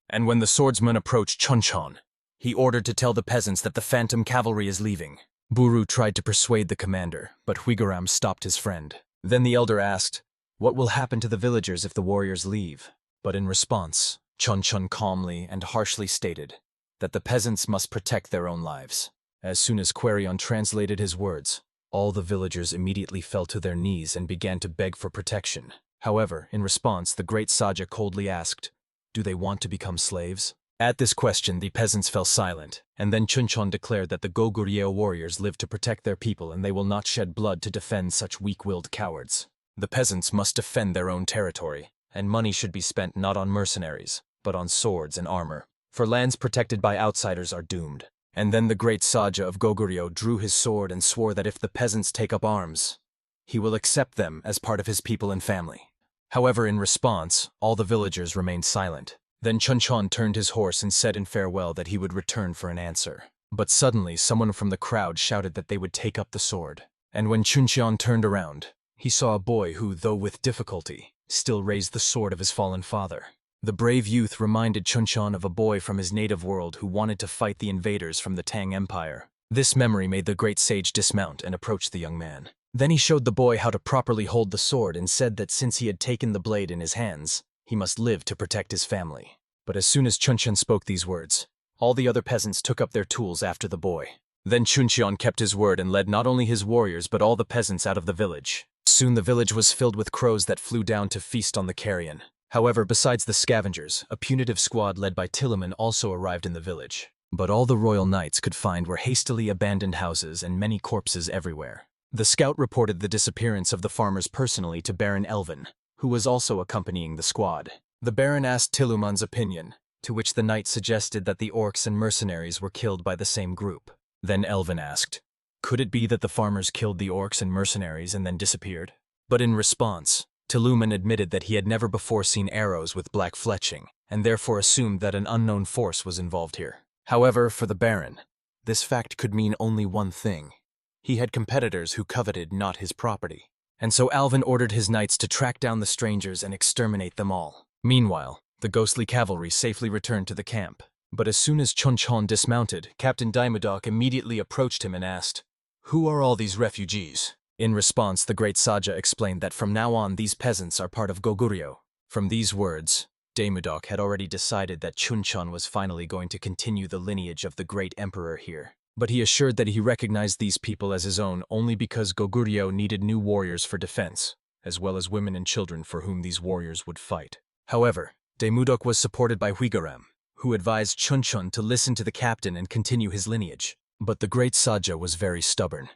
And when the swordsman approached Chunchon, he ordered to tell the peasants that the phantom cavalry is leaving. Buru tried to persuade the commander, but Huigaram stopped his friend. Then the elder asked, "What will happen to the villagers if the warriors leave?" But in response, Chunchon calmly and harshly stated that the peasants must protect their own lives. As soon as Querion translated his words, all the villagers immediately fell to their knees and began to beg for protection. However, in response, the great Saja coldly asked, "Do they want to become slaves?" At this question, the peasants fell silent, and then Chunchon declared that the Goguryeo warriors live to protect their people and they will not shed blood to defend such weak-willed cowards. The peasants must defend their own territory, and money should be spent not on mercenaries, but on swords and armor, for lands protected by outsiders are doomed. And then the great Saja of Goguryeo drew his sword and swore that if the peasants take up arms, he will accept them as part of his people and family. However, in response, all the villagers remained silent. Then Chunchon turned his horse and said in farewell that he would return for an answer. But suddenly someone from the crowd shouted that they would take up the sword. And when Chunchon turned around, he saw a boy who, though with difficulty, still raised the sword of his fallen father. The brave youth reminded Chunchon of a boy from his native world who wanted to fight the invaders from the Tang Empire. This memory made the great sage dismount and approach the young man. Then he showed the boy how to properly hold the sword and said that since he had taken the blade in his hands, he must live to protect his family. But as soon as Chunchon spoke these words, all the other peasants took up their tools after the boy. Then Chunchon kept his word and led not only his warriors but all the peasants out of the village. Soon the village was filled with crows that flew down to feast on the carrion. However, besides the scavengers, a punitive squad led by Tiliman also arrived in the village. But all the royal knights could find were hastily abandoned houses and many corpses everywhere. The scout reported the disappearance of the farmers personally to Baron Elvin, who was also accompanying the squad. The Baron asked Tiluman's opinion, to which the knight suggested that the orcs and mercenaries were killed by the same group. Then Elvin asked, could it be that the farmers killed the orcs and mercenaries and then disappeared? But in response, Tiluman admitted that he had never before seen arrows with black fletching, and therefore assumed that an unknown force was involved here. However, for the Baron, this fact could mean only one thing. He had competitors who coveted not his property. And so Alvin ordered his knights to track down the strangers and exterminate them all. Meanwhile, the ghostly cavalry safely returned to the camp. But as soon as Chunchon dismounted, Captain Daimudok immediately approached him and asked, "Who are all these refugees?" In response, the great Saja explained that from now on these peasants are part of Goguryeo. From these words, Daimudok had already decided that Chunchon was finally going to continue the lineage of the great emperor here. But he assured that he recognized these people as his own only because Goguryeo needed new warriors for defense, as well as women and children for whom these warriors would fight. However, Daimudok was supported by Huigaram, who advised Chunchon to listen to the captain and continue his lineage. But the great Saja was very stubborn.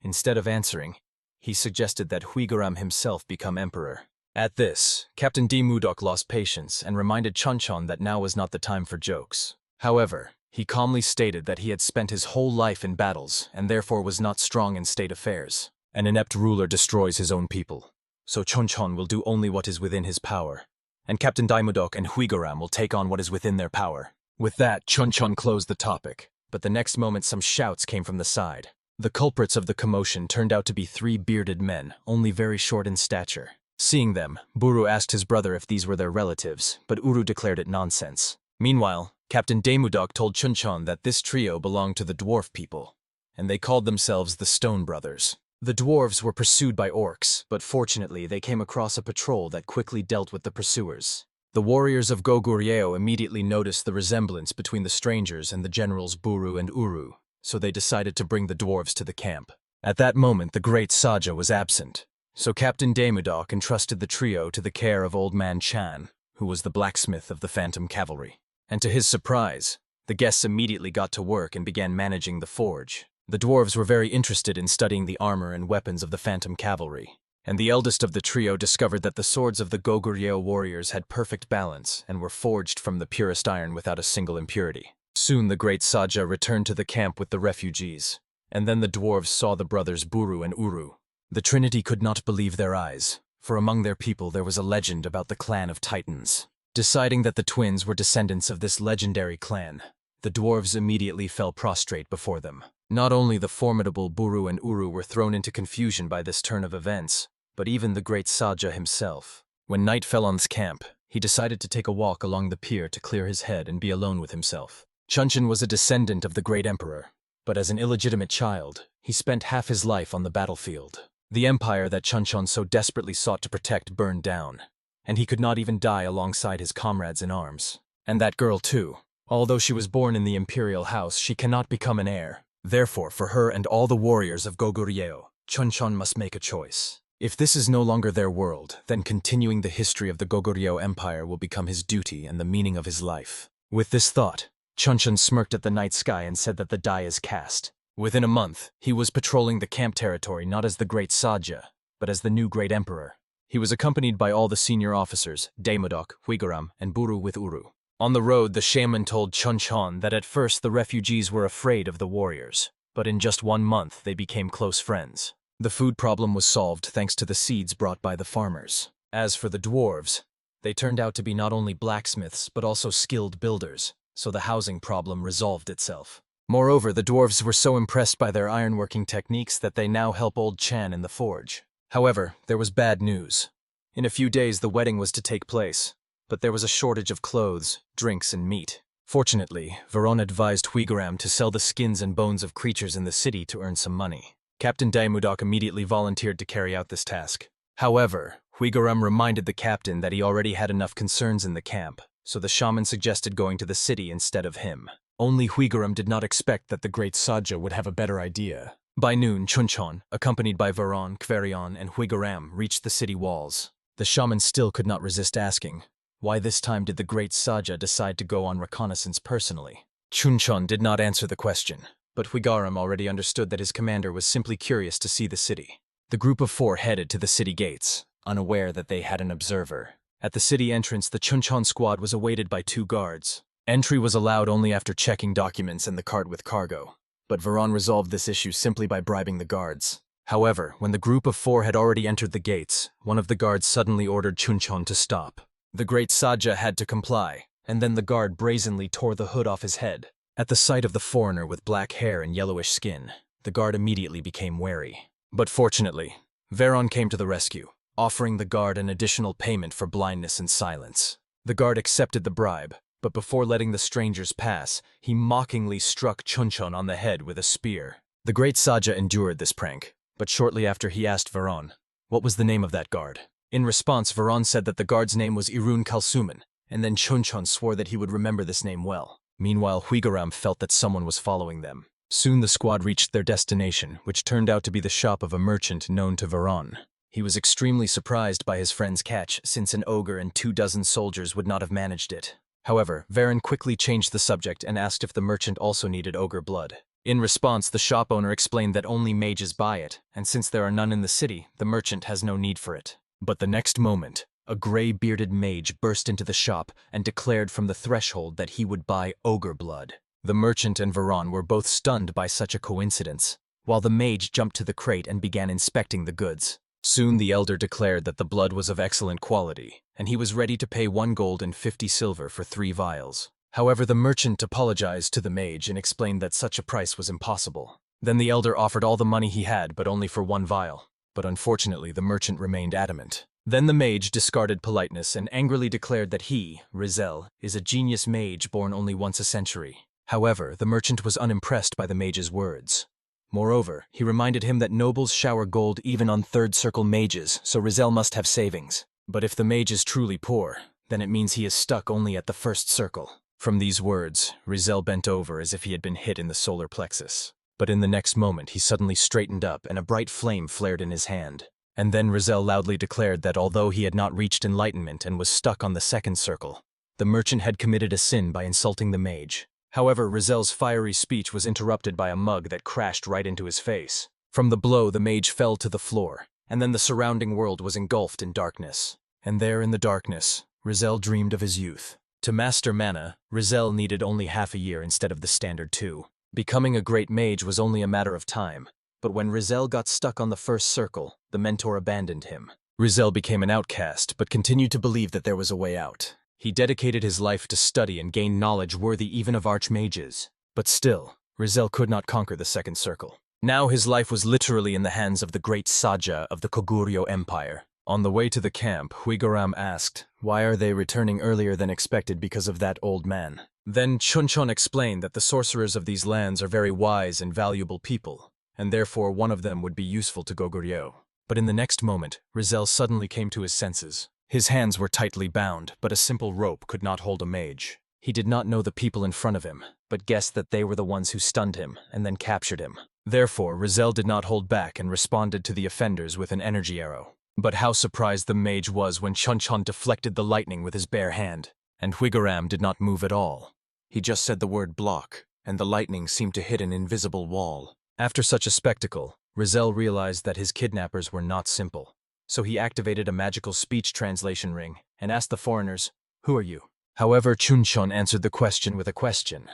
Instead of answering, he suggested that Huigaram himself become emperor. At this, Captain Daimudok lost patience and reminded Chunchon that now was not the time for jokes. However, he calmly stated that he had spent his whole life in battles and therefore was not strong in state affairs. An inept ruler destroys his own people, so Chunchon will do only what is within his power, and Captain Daimudok and Huigaram will take on what is within their power. With that, Chunchon closed the topic, but the next moment some shouts came from the side. The culprits of the commotion turned out to be 3 bearded men, only very short in stature. Seeing them, Buru asked his brother if these were their relatives, but Uru declared it nonsense. Meanwhile, Captain Daimudok told Chunchon that this trio belonged to the dwarf people, and they called themselves the Stone Brothers. The dwarves were pursued by orcs, but fortunately they came across a patrol that quickly dealt with the pursuers. The warriors of Goguryeo immediately noticed the resemblance between the strangers and the generals Buru and Uru, so they decided to bring the dwarves to the camp. At that moment the great Saja was absent, so Captain Daimudok entrusted the trio to the care of old man Chan, who was the blacksmith of the phantom cavalry. And to his surprise, the guests immediately got to work and began managing the forge. The dwarves were very interested in studying the armor and weapons of the phantom cavalry, and the eldest of the trio discovered that the swords of the Goguryeo warriors had perfect balance and were forged from the purest iron without a single impurity. Soon the great Saja returned to the camp with the refugees, and then the dwarves saw the brothers Buru and Uru. The Trinity could not believe their eyes, for among their people there was a legend about the clan of Titans. Deciding that the twins were descendants of this legendary clan, the dwarves immediately fell prostrate before them. Not only the formidable Buru and Uru were thrown into confusion by this turn of events, but even the great Saja himself. When night fell on his camp, he decided to take a walk along the pier to clear his head and be alone with himself. Chunchon was a descendant of the great emperor, but as an illegitimate child, he spent half his life on the battlefield. The empire that Chunchon so desperately sought to protect burned down, and he could not even die alongside his comrades in arms. And that girl too. Although she was born in the imperial house, she cannot become an heir. Therefore, for her and all the warriors of Goguryeo, Chunchon must make a choice. If this is no longer their world, then continuing the history of the Goguryeo Empire will become his duty and the meaning of his life. With this thought, Chunchon smirked at the night sky and said that the die is cast. Within a month, he was patrolling the camp territory not as the Great Saja, but as the new Great Emperor. He was accompanied by all the senior officers, Daemodok, Huigaram, and Buru with Uru. On the road, the shaman told Chunchon that at first the refugees were afraid of the warriors, but in just 1 month they became close friends. The food problem was solved thanks to the seeds brought by the farmers. As for the dwarves, they turned out to be not only blacksmiths but also skilled builders, so the housing problem resolved itself. Moreover, the dwarves were so impressed by their ironworking techniques that they now help old Chan in the forge. However, there was bad news. In a few days the wedding was to take place, but there was a shortage of clothes, drinks, and meat. Fortunately, Veron advised Huigaram to sell the skins and bones of creatures in the city to earn some money. Captain Daemodok immediately volunteered to carry out this task. However, Huigaram reminded the captain that he already had enough concerns in the camp, so the shaman suggested going to the city instead of him. Only Huigaram did not expect that the great Saja would have a better idea. By noon, Chunchon, accompanied by Veron, Kverion, and Huigaram, reached the city walls. The shaman still could not resist asking, why this time did the great Saja decide to go on reconnaissance personally? Chunchon did not answer the question, but Huigaram already understood that his commander was simply curious to see the city. The group of 4 headed to the city gates, unaware that they had an observer. At the city entrance, the Chunchon squad was awaited by 2 guards. Entry was allowed only after checking documents and the cart with cargo, but Veron resolved this issue simply by bribing the guards. However, when the group of 4 had already entered the gates, one of the guards suddenly ordered Chunchon to stop. The great Saja had to comply, and then the guard brazenly tore the hood off his head. At the sight of the foreigner with black hair and yellowish skin, the guard immediately became wary. But fortunately, Veron came to the rescue, offering the guard an additional payment for blindness and silence. The guard accepted the bribe, but before letting the strangers pass, he mockingly struck Chunchon on the head with a spear. The great Saja endured this prank, but shortly after he asked Veron, what was the name of that guard? In response, Veron said that the guard's name was Irun Kalsuman, and then Chunchon swore that he would remember this name well. Meanwhile, Huigaram felt that someone was following them. Soon the squad reached their destination, which turned out to be the shop of a merchant known to Veron. He was extremely surprised by his friend's catch, since an ogre and 24 soldiers would not have managed it. However, Veron quickly changed the subject and asked if the merchant also needed ogre blood. In response, the shop owner explained that only mages buy it, and since there are none in the city, the merchant has no need for it. But the next moment, a gray-bearded mage burst into the shop and declared from the threshold that he would buy ogre blood. The merchant and Veron were both stunned by such a coincidence, while the mage jumped to the crate and began inspecting the goods. Soon the elder declared that the blood was of excellent quality, and he was ready to pay 1 gold and 50 silver for 3 vials. However, the merchant apologized to the mage and explained that such a price was impossible. Then the elder offered all the money he had, but only for 1 vial. But unfortunately, the merchant remained adamant. Then the mage discarded politeness and angrily declared that he, Rizel, is a genius mage born only once a century. However, the merchant was unimpressed by the mage's words. Moreover, he reminded him that nobles shower gold even on 3rd circle mages, so Rizel must have savings. But if the mage is truly poor, then it means he is stuck only at the 1st circle. From these words, Rizel bent over as if he had been hit in the solar plexus. But in the next moment, he suddenly straightened up and a bright flame flared in his hand. And then Rizel loudly declared that although he had not reached enlightenment and was stuck on the 2nd circle, the merchant had committed a sin by insulting the mage. However, Rizel's fiery speech was interrupted by a mug that crashed right into his face. From the blow, the mage fell to the floor, and then the surrounding world was engulfed in darkness. And there in the darkness, Rizel dreamed of his youth. To master mana, Rizel needed only half a year instead of the standard 2. Becoming a great mage was only a matter of time, but when Rizel got stuck on the 1st circle, the mentor abandoned him. Rizel became an outcast, but continued to believe that there was a way out. He dedicated his life to study and gain knowledge worthy even of archmages. But still, Rizal could not conquer the second circle. Now his life was literally in the hands of the great Saja of the Koguryo Empire. On the way to the camp, Huigaram asked, "Why are they returning earlier than expected because of that old man?" Then Chunchon explained that the sorcerers of these lands are very wise and valuable people, and therefore one of them would be useful to Goguryeo. But in the next moment, Rizal suddenly came to his senses. His hands were tightly bound, but a simple rope could not hold a mage. He did not know the people in front of him, but guessed that they were the ones who stunned him and then captured him. Therefore, Rizal did not hold back and responded to the offenders with an energy arrow. But how surprised the mage was when Chunchon deflected the lightning with his bare hand, and Huigaram did not move at all. He just said the word block, and the lightning seemed to hit an invisible wall. After such a spectacle, Rizal realized that his kidnappers were not simple. So he activated a magical speech translation ring and asked the foreigners, "Who are you?" However, Chunchon answered the question with a question.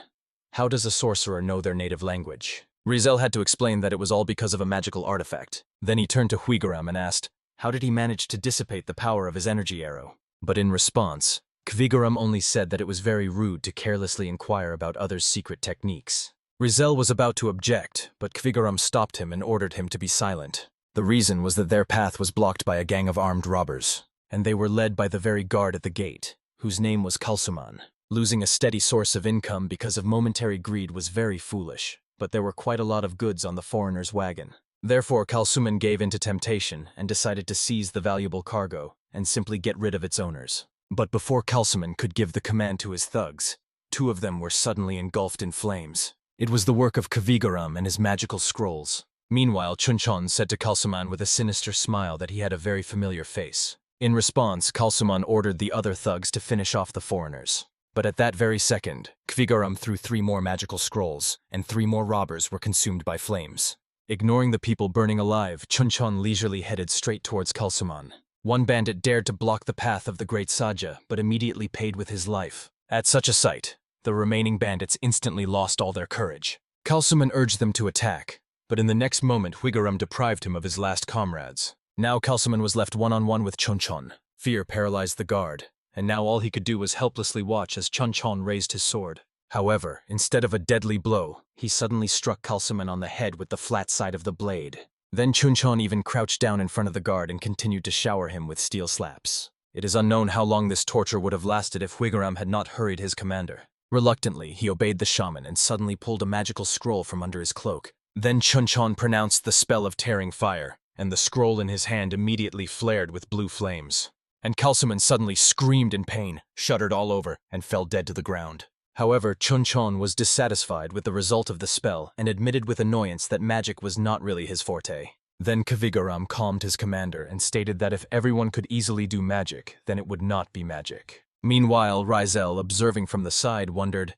How does a sorcerer know their native language? Rizal had to explain that it was all because of a magical artifact. Then he turned to Huigaram and asked, how did he manage to dissipate the power of his energy arrow? But in response, Kvigaram only said that it was very rude to carelessly inquire about others' secret techniques. Rizal was about to object, but Kvigaram stopped him and ordered him to be silent. The reason was that their path was blocked by a gang of armed robbers, and they were led by the very guard at the gate, whose name was Kalsuman. Losing a steady source of income because of momentary greed was very foolish, but there were quite a lot of goods on the foreigner's wagon. Therefore, Kalsuman gave in to temptation and decided to seize the valuable cargo and simply get rid of its owners. But before Kalsuman could give the command to his thugs, two of them were suddenly engulfed in flames. It was the work of Kvigaram and his magical scrolls. Meanwhile, Chunchon said to Kalsuman with a sinister smile that he had a very familiar face. In response, Kalsuman ordered the other thugs to finish off the foreigners. But at that very second, Kvigaram threw 3 more magical scrolls, and 3 more robbers were consumed by flames. Ignoring the people burning alive, Chunchon leisurely headed straight towards Kalsuman. One bandit dared to block the path of the great Saja, but immediately paid with his life. At such a sight, the remaining bandits instantly lost all their courage. Kalsuman urged them to attack, but in the next moment Huigaram deprived him of his last comrades. Now Kalsuman was left one-on-one with Chunchon. Fear paralyzed the guard, and now all he could do was helplessly watch as Chunchon raised his sword. However, instead of a deadly blow, he suddenly struck Kalsuman on the head with the flat side of the blade. Then Chunchon even crouched down in front of the guard and continued to shower him with steel slaps. It is unknown how long this torture would have lasted if Huigaram had not hurried his commander. Reluctantly, he obeyed the shaman and suddenly pulled a magical scroll from under his cloak. Then Chunchon pronounced the spell of tearing fire, and the scroll in his hand immediately flared with blue flames. And Kalsuman suddenly screamed in pain, shuddered all over, and fell dead to the ground. However, Chunchon was dissatisfied with the result of the spell and admitted with annoyance that magic was not really his forte. Then Kvigaram calmed his commander and stated that if everyone could easily do magic, then it would not be magic. Meanwhile, Rizal, observing from the side, wondered,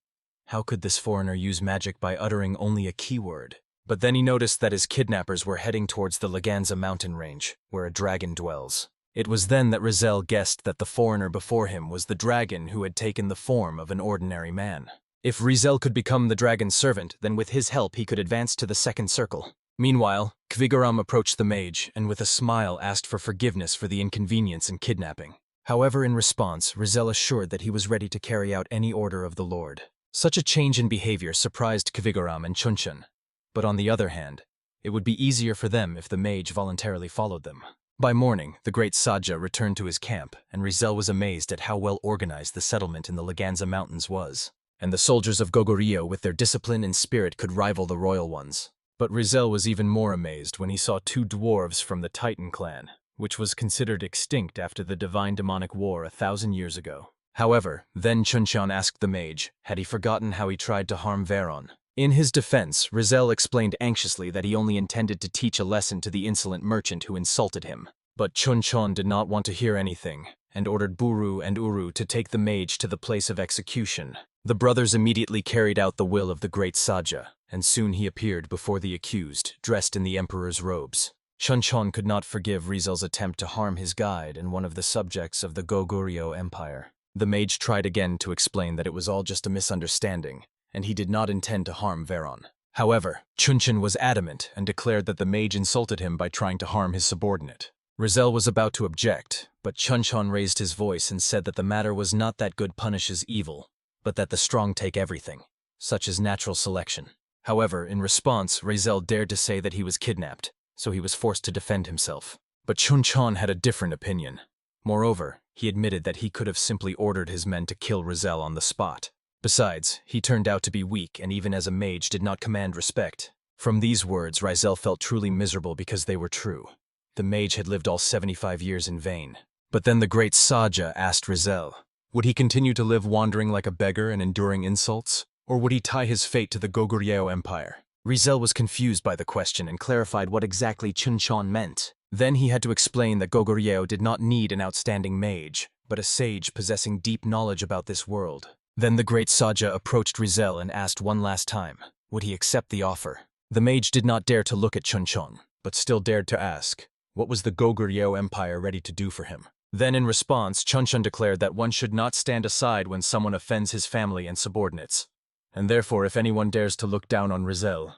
how could this foreigner use magic by uttering only a keyword? But then he noticed that his kidnappers were heading towards the Laganza mountain range, where a dragon dwells. It was then that Rizal guessed that the foreigner before him was the dragon who had taken the form of an ordinary man. If Rizal could become the dragon's servant, then with his help he could advance to the second circle. Meanwhile, Kvigaram approached the mage and with a smile asked for forgiveness for the inconvenience and kidnapping. However, in response, Rizal assured that he was ready to carry out any order of the Lord. Such a change in behavior surprised Kvigaram and Chunchon. But on the other hand, it would be easier for them if the mage voluntarily followed them. By morning, the great Saja returned to his camp, and Rizal was amazed at how well organized the settlement in the Laganza Mountains was. And the soldiers of Goguryeo with their discipline and spirit could rival the royal ones. But Rizal was even more amazed when he saw 2 dwarves from the Titan clan, which was considered extinct after the divine demonic war 1,000 years ago. However, then Chunchon asked the mage, had he forgotten how he tried to harm Veron? In his defense, Rizal explained anxiously that he only intended to teach a lesson to the insolent merchant who insulted him. But Chunchon did not want to hear anything, and ordered Buru and Uru to take the mage to the place of execution. The brothers immediately carried out the will of the great Saja, and soon he appeared before the accused, dressed in the emperor's robes. Chunchon could not forgive Rizal's attempt to harm his guide and one of the subjects of the Goguryeo Empire. The mage tried again to explain that it was all just a misunderstanding, and he did not intend to harm Veron. However, Chunchon was adamant and declared that the mage insulted him by trying to harm his subordinate. Rizal was about to object, But Chunchon raised his voice and said that the matter was not that good punishes evil, but that the strong take everything, such as natural selection. However, in response, Rizal dared to say that he was kidnapped, so he was forced to defend himself. But Chunchon had a different opinion. Moreover, he admitted that he could have simply ordered his men to kill Rizal on the spot. Besides, he turned out to be weak and even as a mage did not command respect. From these words, Rizal felt truly miserable because they were true. The mage had lived all 75 years in vain. But then the great Saja asked Rizal, would he continue to live wandering like a beggar and enduring insults? Or would he tie his fate to the Goguryeo Empire? Rizal was confused by the question and clarified what exactly Chunchon meant. Then he had to explain that Goguryeo did not need an outstanding mage, but a sage possessing deep knowledge about this world. Then the great Saja approached Rizal and asked one last time, would he accept the offer? The mage did not dare to look at Chunchon, but still dared to ask, what was the Goguryeo Empire ready to do for him? Then in response, Chunchon declared that one should not stand aside when someone offends his family and subordinates. And therefore if anyone dares to look down on Rizal,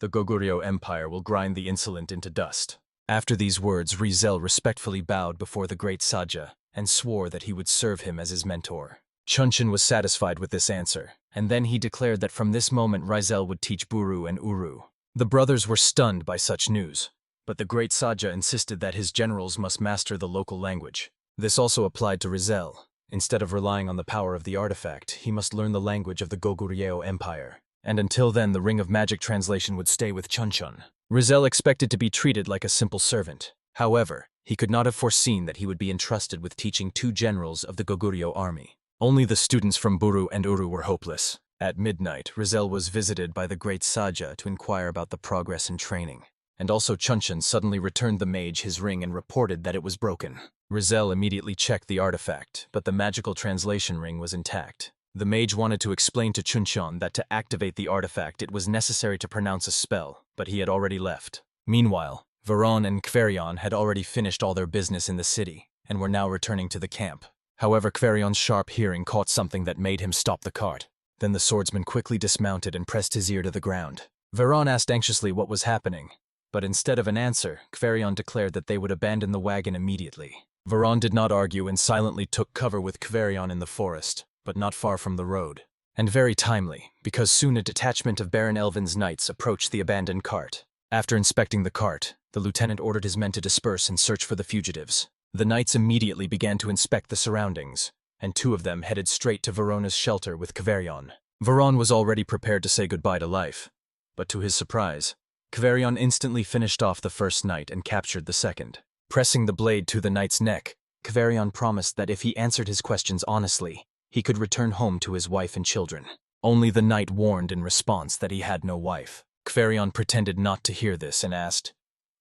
the Goguryeo Empire will grind the insolent into dust. After these words, Rizal respectfully bowed before the great Saja and swore that he would serve him as his mentor. Chunchon was satisfied with this answer, and then he declared that from this moment Rizal would teach Buru and Uru. The brothers were stunned by such news, but the great Saja insisted that his generals must master the local language. This also applied to Rizal. Instead of relying on the power of the artifact, he must learn the language of the Goguryeo Empire. And until then, the Ring of Magic translation would stay with Chunchon. Rizal expected to be treated like a simple servant. However, he could not have foreseen that he would be entrusted with teaching 2 generals of the Goguryeo army. Only the students from Buru and Uru were hopeless. At midnight, Rizal was visited by the great Saja to inquire about the progress in training. And also Chunchon suddenly returned the mage his ring and reported that it was broken. Rizal immediately checked the artifact, but the magical translation ring was intact. The mage wanted to explain to Chunchon that to activate the artifact it was necessary to pronounce a spell, but he had already left. Meanwhile, Veron and Kverion had already finished all their business in the city, and were now returning to the camp. However, Kverion's sharp hearing caught something that made him stop the cart. Then the swordsman quickly dismounted and pressed his ear to the ground. Veron asked anxiously what was happening, but instead of an answer, Kverion declared that they would abandon the wagon immediately. Veron did not argue and silently took cover with Kverion in the forest, but not far from the road. And very timely, because soon a detachment of Baron Elvin's knights approached the abandoned cart. After inspecting the cart, the lieutenant ordered his men to disperse and search for the fugitives. The knights immediately began to inspect the surroundings, and 2 of them headed straight to Verona's shelter with Kverion. Veron was already prepared to say goodbye to life, but to his surprise, Kverion instantly finished off the first knight and captured the second. Pressing the blade to the knight's neck, Kverion promised that if he answered his questions honestly, he could return home to his wife and children. Only the knight warned in response that he had no wife. Kverion pretended not to hear this and asked,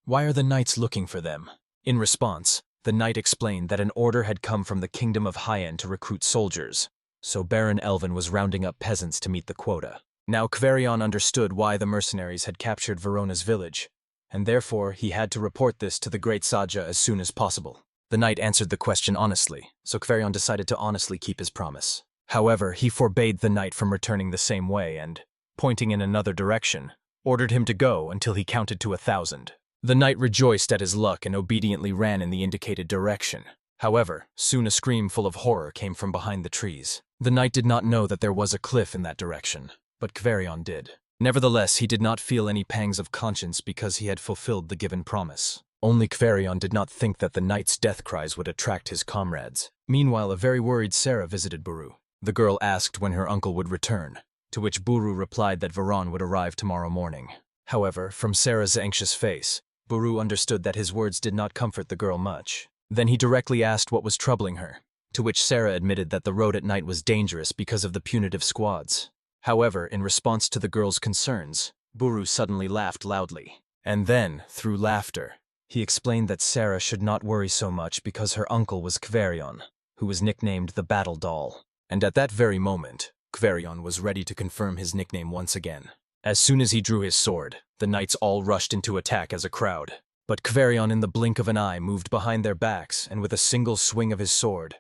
"Why are the knights looking for them?" In response, the knight explained that an order had come from the kingdom of Hyen to recruit soldiers, so Baron Elvin was rounding up peasants to meet the quota. Now Kverion understood why the mercenaries had captured Verona's village, and therefore he had to report this to the great Saja as soon as possible. The knight answered the question honestly, so Kverion decided to honestly keep his promise. However, he forbade the knight from returning the same way and, pointing in another direction, ordered him to go until he counted to 1,000. The knight rejoiced at his luck and obediently ran in the indicated direction. However, soon a scream full of horror came from behind the trees. The knight did not know that there was a cliff in that direction, but Kverion did. Nevertheless, he did not feel any pangs of conscience because he had fulfilled the given promise. Only Kverion did not think that the knight's death cries would attract his comrades. Meanwhile, a very worried Sarah visited Buru. The girl asked when her uncle would return, to which Buru replied that Veron would arrive tomorrow morning. However, from Sarah's anxious face, Buru understood that his words did not comfort the girl much. Then he directly asked what was troubling her, to which Sarah admitted that the road at night was dangerous because of the punitive squads. However, in response to the girl's concerns, Buru suddenly laughed loudly. And then, through laughter, he explained that Sarah should not worry so much because her uncle was Kverion, who was nicknamed the Battle Doll. And at that very moment, Kverion was ready to confirm his nickname once again. As soon as he drew his sword, the knights all rushed into attack as a crowd. But Kverion in the blink of an eye moved behind their backs and with a single swing of his sword,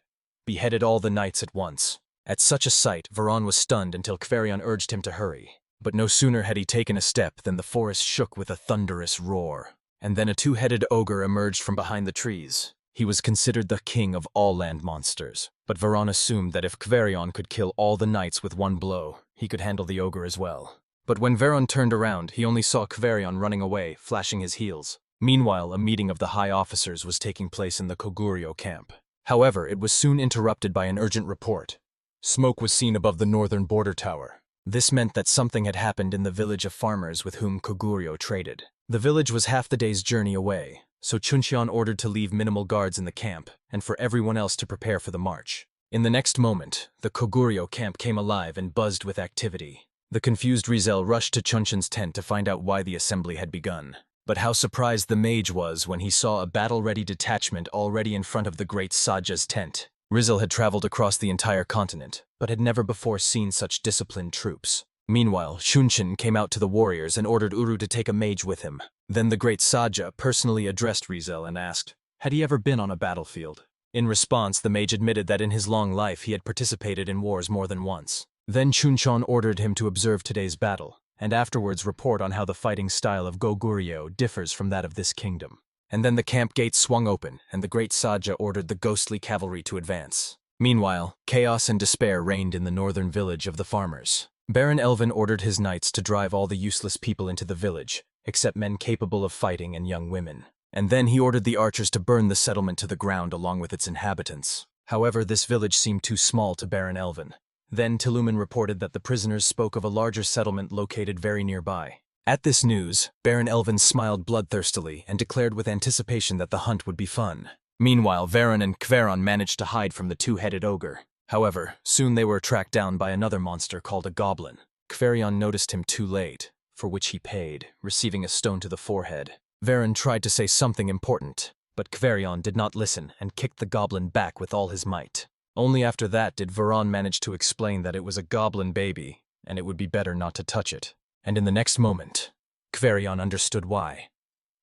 beheaded all the knights at once. At such a sight, Veron was stunned until Kverion urged him to hurry. But no sooner had he taken a step than the forest shook with a thunderous roar. And then a 2-headed ogre emerged from behind the trees. He was considered the king of all land monsters, but Varan assumed that if Kverion could kill all the knights with one blow, he could handle the ogre as well. But when Varan turned around, he only saw Kverion running away, flashing his heels. Meanwhile, a meeting of the high officers was taking place in the Koguryo camp. However, it was soon interrupted by an urgent report. Smoke was seen above the northern border tower. This meant that something had happened in the village of farmers with whom Koguryo traded. The village was half the day's journey away, so Chunchon ordered to leave minimal guards in the camp and for everyone else to prepare for the march. In the next moment, the Koguryo camp came alive and buzzed with activity. The confused Rizel rushed to Chunchon's tent to find out why the assembly had begun. But how surprised the mage was when he saw a battle-ready detachment already in front of the great Saja's tent. Rizel had traveled across the entire continent, but had never before seen such disciplined troops. Meanwhile, Chunchon came out to the warriors and ordered Uru to take a mage with him. Then the great Saja personally addressed Rizel and asked, had he ever been on a battlefield? In response, the mage admitted that in his long life he had participated in wars more than once. Then Chunchon ordered him to observe today's battle, and afterwards report on how the fighting style of Goguryeo differs from that of this kingdom. And then the camp gates swung open, and the great Saja ordered the ghostly cavalry to advance. Meanwhile, chaos and despair reigned in the northern village of the farmers. Baron Elvin ordered his knights to drive all the useless people into the village, except men capable of fighting and young women. And then he ordered the archers to burn the settlement to the ground along with its inhabitants. However, this village seemed too small to Baron Elvin. Then Tuluman reported that the prisoners spoke of a larger settlement located very nearby. At this news, Baron Elvin smiled bloodthirstily and declared with anticipation that the hunt would be fun. Meanwhile, Varan and Kveron managed to hide from the two-headed ogre. However, soon they were tracked down by another monster called a goblin. Kverion noticed him too late, for which he paid, receiving a stone to the forehead. Varan tried to say something important, but Kverion did not listen and kicked the goblin back with all his might. Only after that did Varan manage to explain that it was a goblin baby, and it would be better not to touch it. And in the next moment, Kverion understood why.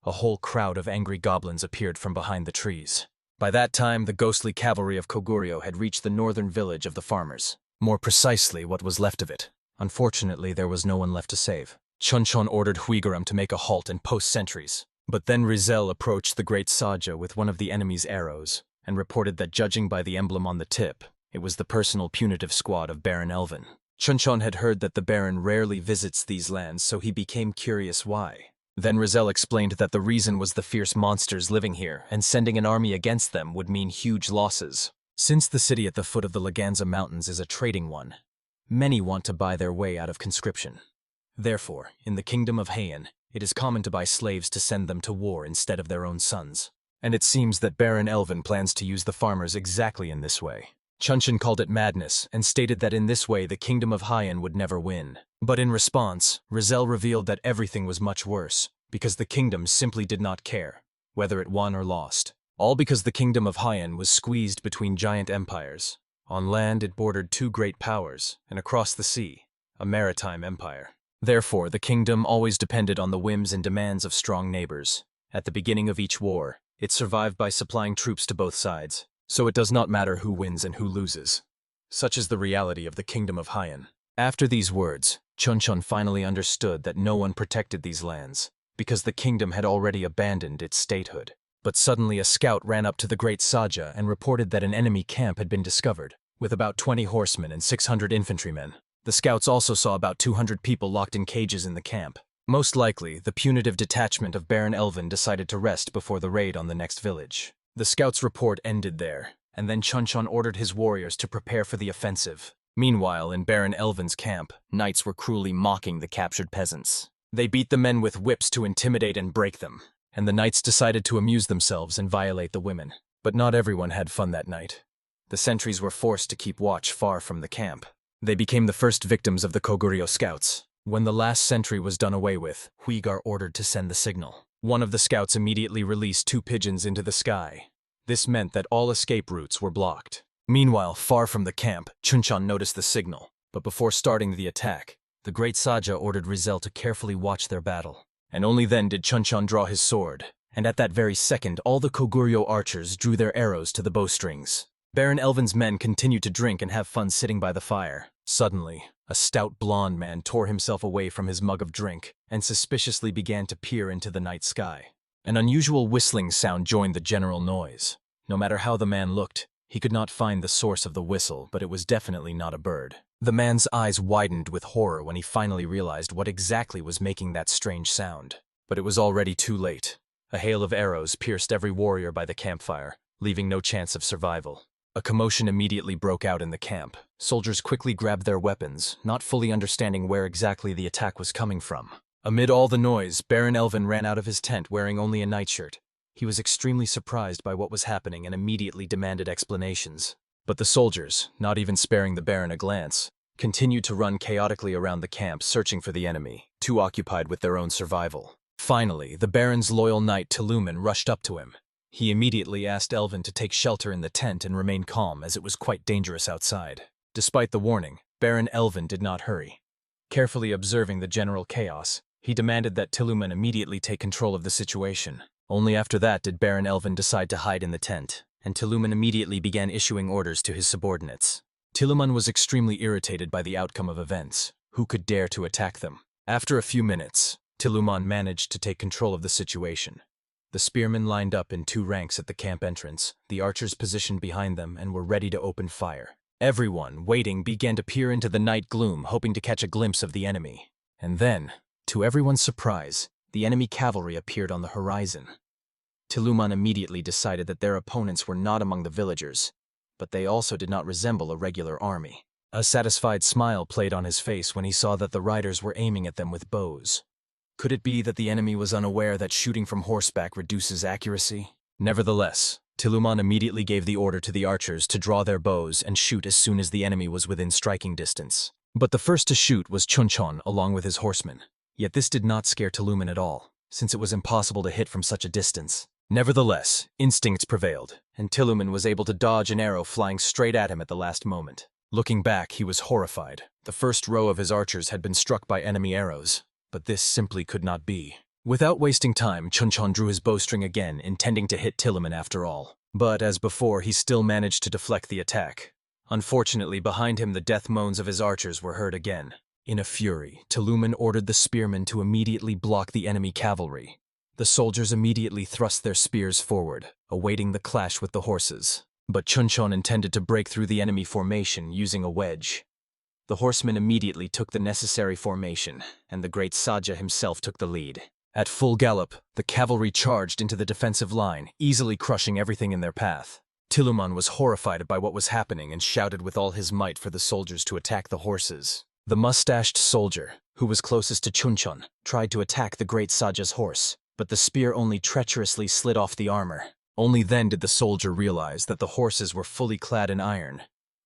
A whole crowd of angry goblins appeared from behind the trees. By that time, the ghostly cavalry of Koguryo had reached the northern village of the farmers. More precisely, what was left of it. Unfortunately, there was no one left to save. Chunchon ordered Huigaram to make a halt and post sentries. But then Rizel approached the great Saja with one of the enemy's arrows, and reported that judging by the emblem on the tip, it was the personal punitive squad of Baron Elvin. Chunchon had heard that the Baron rarely visits these lands, so he became curious why. Then Rizel explained that the reason was the fierce monsters living here, and sending an army against them would mean huge losses. Since the city at the foot of the Laganza Mountains is a trading one, many want to buy their way out of conscription. Therefore, in the kingdom of Heian, it is common to buy slaves to send them to war instead of their own sons. And it seems that Baron Elvin plans to use the farmers exactly in this way. Chunchon called it madness and stated that in this way the kingdom of Heian would never win. But in response, Rizel revealed that everything was much worse, because the kingdom simply did not care, whether it won or lost. All because the kingdom of Heian was squeezed between giant empires. On land it bordered two great powers, and across the sea, a maritime empire. Therefore, the kingdom always depended on the whims and demands of strong neighbors. At the beginning of each war, it survived by supplying troops to both sides, so it does not matter who wins and who loses. Such is the reality of the kingdom of Heian. After these words, Chunchon finally understood that no one protected these lands, because the kingdom had already abandoned its statehood. But suddenly a scout ran up to the great Saja and reported that an enemy camp had been discovered, with about 20 horsemen and 600 infantrymen. The scouts also saw about 200 people locked in cages in the camp. Most likely, the punitive detachment of Baron Elvin decided to rest before the raid on the next village. The scouts' report ended there, and then Chunchon ordered his warriors to prepare for the offensive. Meanwhile, in Baron Elvin's camp, knights were cruelly mocking the captured peasants. They beat the men with whips to intimidate and break them, and the knights decided to amuse themselves and violate the women. But not everyone had fun that night. The sentries were forced to keep watch far from the camp. They became the first victims of the Koguryo scouts. When the last sentry was done away with, Huigar ordered to send the signal. One of the scouts immediately released 2 pigeons into the sky. This meant that all escape routes were blocked. Meanwhile, far from the camp, Chunchon noticed the signal. But before starting the attack, the great Saja ordered Rizel to carefully watch their battle. And only then did Chunchon draw his sword. And at that very second, all the Koguryo archers drew their arrows to the bowstrings. Baron Elvin's men continued to drink and have fun sitting by the fire. Suddenly, a stout blonde man tore himself away from his mug of drink and suspiciously began to peer into the night sky. An unusual whistling sound joined the general noise. No matter how the man looked, he could not find the source of the whistle, but it was definitely not a bird. The man's eyes widened with horror when he finally realized what exactly was making that strange sound. But it was already too late. A hail of arrows pierced every warrior by the campfire, leaving no chance of survival. A commotion immediately broke out in the camp. Soldiers quickly grabbed their weapons, not fully understanding where exactly the attack was coming from. Amid all the noise, Baron Elvin ran out of his tent wearing only a nightshirt. He was extremely surprised by what was happening and immediately demanded explanations. But the soldiers, not even sparing the Baron a glance, continued to run chaotically around the camp searching for the enemy, too occupied with their own survival. Finally, the Baron's loyal knight Teluman rushed up to him. He immediately asked Elvin to take shelter in the tent and remain calm as it was quite dangerous outside. Despite the warning, Baron Elvin did not hurry. Carefully observing the general chaos, he demanded that Teluman immediately take control of the situation. Only after that did Baron Elvin decide to hide in the tent, and Teluman immediately began issuing orders to his subordinates. Teluman was extremely irritated by the outcome of events. Who could dare to attack them? After a few minutes, Teluman managed to take control of the situation. The spearmen lined up in 2 ranks at the camp entrance, the archers positioned behind them and were ready to open fire. Everyone, waiting, began to peer into the night gloom, hoping to catch a glimpse of the enemy. And then, to everyone's surprise, the enemy cavalry appeared on the horizon. Teluman immediately decided that their opponents were not among the villagers, but they also did not resemble a regular army. A satisfied smile played on his face when he saw that the riders were aiming at them with bows. Could it be that the enemy was unaware that shooting from horseback reduces accuracy? Nevertheless, Teluman immediately gave the order to the archers to draw their bows and shoot as soon as the enemy was within striking distance. But the first to shoot was Chunchon along with his horsemen. Yet this did not scare Teluman at all, since it was impossible to hit from such a distance. Nevertheless, instincts prevailed, and Teluman was able to dodge an arrow flying straight at him at the last moment. Looking back, he was horrified. The first row of his archers had been struck by enemy arrows, but this simply could not be. Without wasting time, Chunchon drew his bowstring again, intending to hit Teluman after all. But as before, he still managed to deflect the attack. Unfortunately, behind him the death moans of his archers were heard again. In a fury, Teluman ordered the spearmen to immediately block the enemy cavalry. The soldiers immediately thrust their spears forward, awaiting the clash with the horses. But Chunchon intended to break through the enemy formation using a wedge. The horsemen immediately took the necessary formation, and the great Saja himself took the lead. At full gallop, the cavalry charged into the defensive line, easily crushing everything in their path. Teluman was horrified by what was happening and shouted with all his might for the soldiers to attack the horses. The mustached soldier, who was closest to Chunchon, tried to attack the great Saja's horse, but the spear only treacherously slid off the armor. Only then did the soldier realize that the horses were fully clad in iron.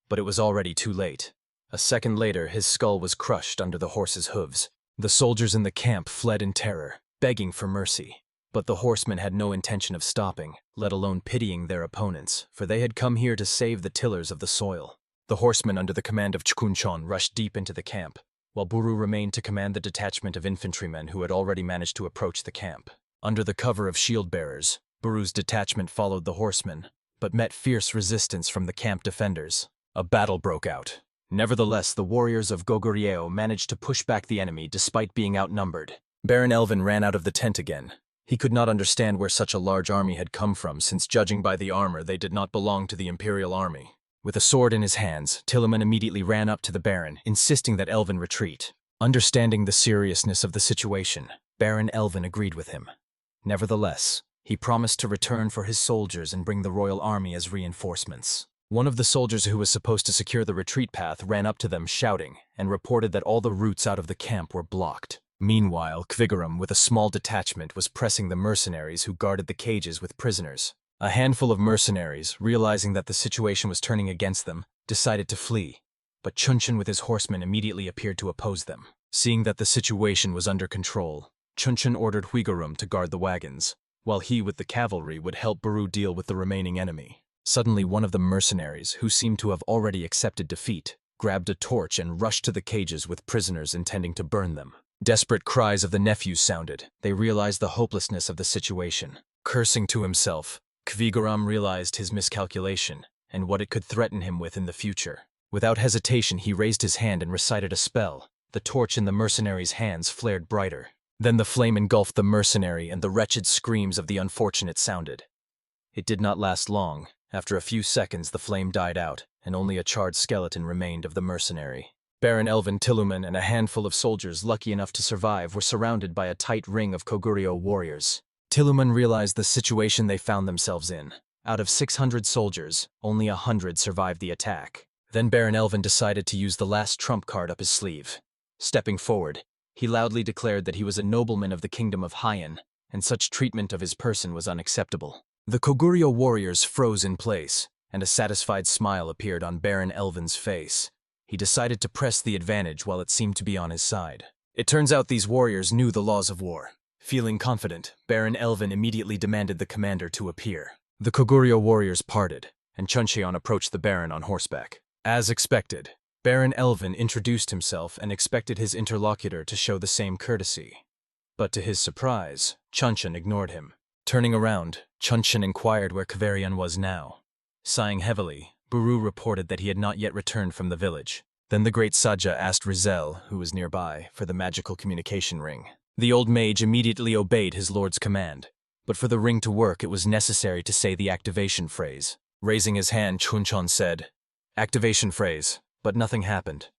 But it was already too late. A second later, his skull was crushed under the horse's hooves. The soldiers in the camp fled in terror, begging for mercy. But the horsemen had no intention of stopping, let alone pitying their opponents, for they had come here to save the tillers of the soil. The horsemen under the command of Chunchon rushed deep into the camp, while Buru remained to command the detachment of infantrymen who had already managed to approach the camp. Under the cover of shield-bearers, Buru's detachment followed the horsemen, but met fierce resistance from the camp defenders. A battle broke out. Nevertheless, the warriors of Goguryeo managed to push back the enemy despite being outnumbered. Baron Elvin ran out of the tent again. He could not understand where such a large army had come from, since judging by the armor, they did not belong to the Imperial Army. With a sword in his hands, Teluman immediately ran up to the Baron, insisting that Elvin retreat. Understanding the seriousness of the situation, Baron Elvin agreed with him. Nevertheless, he promised to return for his soldiers and bring the royal army as reinforcements. One of the soldiers who was supposed to secure the retreat path ran up to them shouting and reported that all the routes out of the camp were blocked. Meanwhile, Kvigaram, with a small detachment, was pressing the mercenaries who guarded the cages with prisoners. A handful of mercenaries, realizing that the situation was turning against them, decided to flee, but Chunchon with his horsemen immediately appeared to oppose them. Seeing that the situation was under control, Chunchon ordered Huigarum to guard the wagons, while he with the cavalry would help Buru deal with the remaining enemy. Suddenly, one of the mercenaries, who seemed to have already accepted defeat, grabbed a torch and rushed to the cages with prisoners intending to burn them. Desperate cries of the nephews sounded. They realized the hopelessness of the situation. Cursing to himself, Kvigaram realized his miscalculation and what it could threaten him with in the future. Without hesitation, he raised his hand and recited a spell. The torch in the mercenary's hands flared brighter. Then the flame engulfed the mercenary and the wretched screams of the unfortunate sounded. It did not last long. After a few seconds, the flame died out, and only a charred skeleton remained of the mercenary. Baron Elvin Tillman and a handful of soldiers lucky enough to survive were surrounded by a tight ring of Koguryo warriors. Tillman realized the situation they found themselves in. Out of 600 soldiers, only 100 survived the attack. Then Baron Elvin decided to use the last trump card up his sleeve. Stepping forward, he loudly declared that he was a nobleman of the kingdom of Hyan, and such treatment of his person was unacceptable. The Koguryo warriors froze in place, and a satisfied smile appeared on Baron Elvin's face. He decided to press the advantage while it seemed to be on his side. It turns out these warriors knew the laws of war. Feeling confident, Baron Elvin immediately demanded the commander to appear. The Koguryo warriors parted, and Chunchon approached the Baron on horseback. As expected, Baron Elvin introduced himself and expected his interlocutor to show the same courtesy. But to his surprise, Chunchon ignored him. Turning around, Chunchon inquired where Kaverian was now. Sighing heavily, Buru reported that he had not yet returned from the village. Then the great Saja asked Rizel, who was nearby, for the magical communication ring. The old mage immediately obeyed his lord's command, but for the ring to work it was necessary to say the activation phrase. Raising his hand, Chunchon said, "Activation phrase," but nothing happened.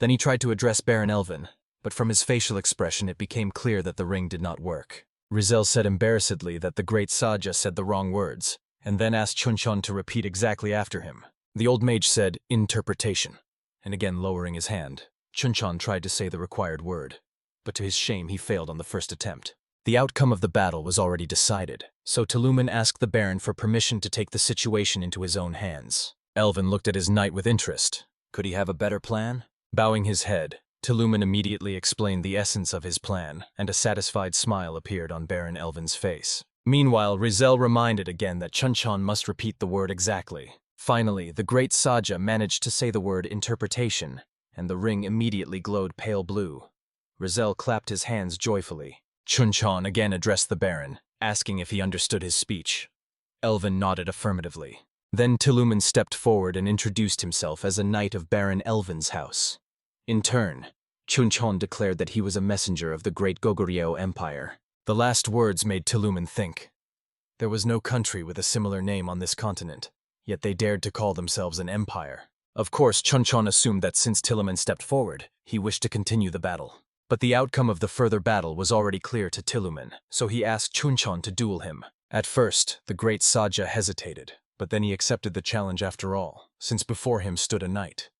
Then he tried to address Baron Elvin, but from his facial expression it became clear that the ring did not work. Rizel said embarrassedly that the great Saja said the wrong words, and then asked Chunchon to repeat exactly after him. The old mage said, "Interpretation," and again lowering his hand, Chunchon tried to say the required word, but to his shame he failed on the first attempt. The outcome of the battle was already decided, so Tillman asked the Baron for permission to take the situation into his own hands. Elvin looked at his knight with interest. Could he have a better plan? Bowing his head, Tillman immediately explained the essence of his plan, and a satisfied smile appeared on Baron Elvin's face. Meanwhile, Rizel reminded again that Chunchon must repeat the word exactly. Finally, the great Saja managed to say the word interpretation, and the ring immediately glowed pale blue. Rizel clapped his hands joyfully. Chunchon again addressed the Baron, asking if he understood his speech. Elvin nodded affirmatively. Then Tillman stepped forward and introduced himself as a knight of Baron Elvin's house. In turn, Chunchon declared that he was a messenger of the great Goguryeo Empire. The last words made Tillman think. There was no country with a similar name on this continent, yet they dared to call themselves an empire. Of course, Chunchon assumed that since Tillman stepped forward, he wished to continue the battle. But the outcome of the further battle was already clear to Tillman, so he asked Chunchon to duel him. At first, the great Saja hesitated, but then he accepted the challenge after all, since before him stood a knight.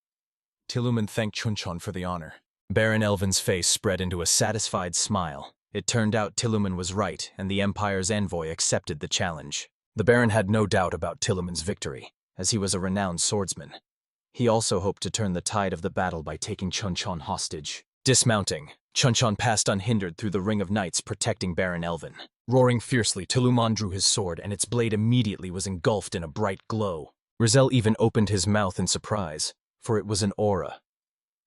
Tillman thanked Chunchon for the honor. Baron Elvin's face spread into a satisfied smile. It turned out Tillman was right, and the Empire's envoy accepted the challenge. The Baron had no doubt about Tillman's victory, as he was a renowned swordsman. He also hoped to turn the tide of the battle by taking Chunchon hostage. Dismounting, Chunchon passed unhindered through the ring of knights protecting Baron Elvin. Roaring fiercely, Tillman drew his sword, and its blade immediately was engulfed in a bright glow. Rizel even opened his mouth in surprise, for it was an aura.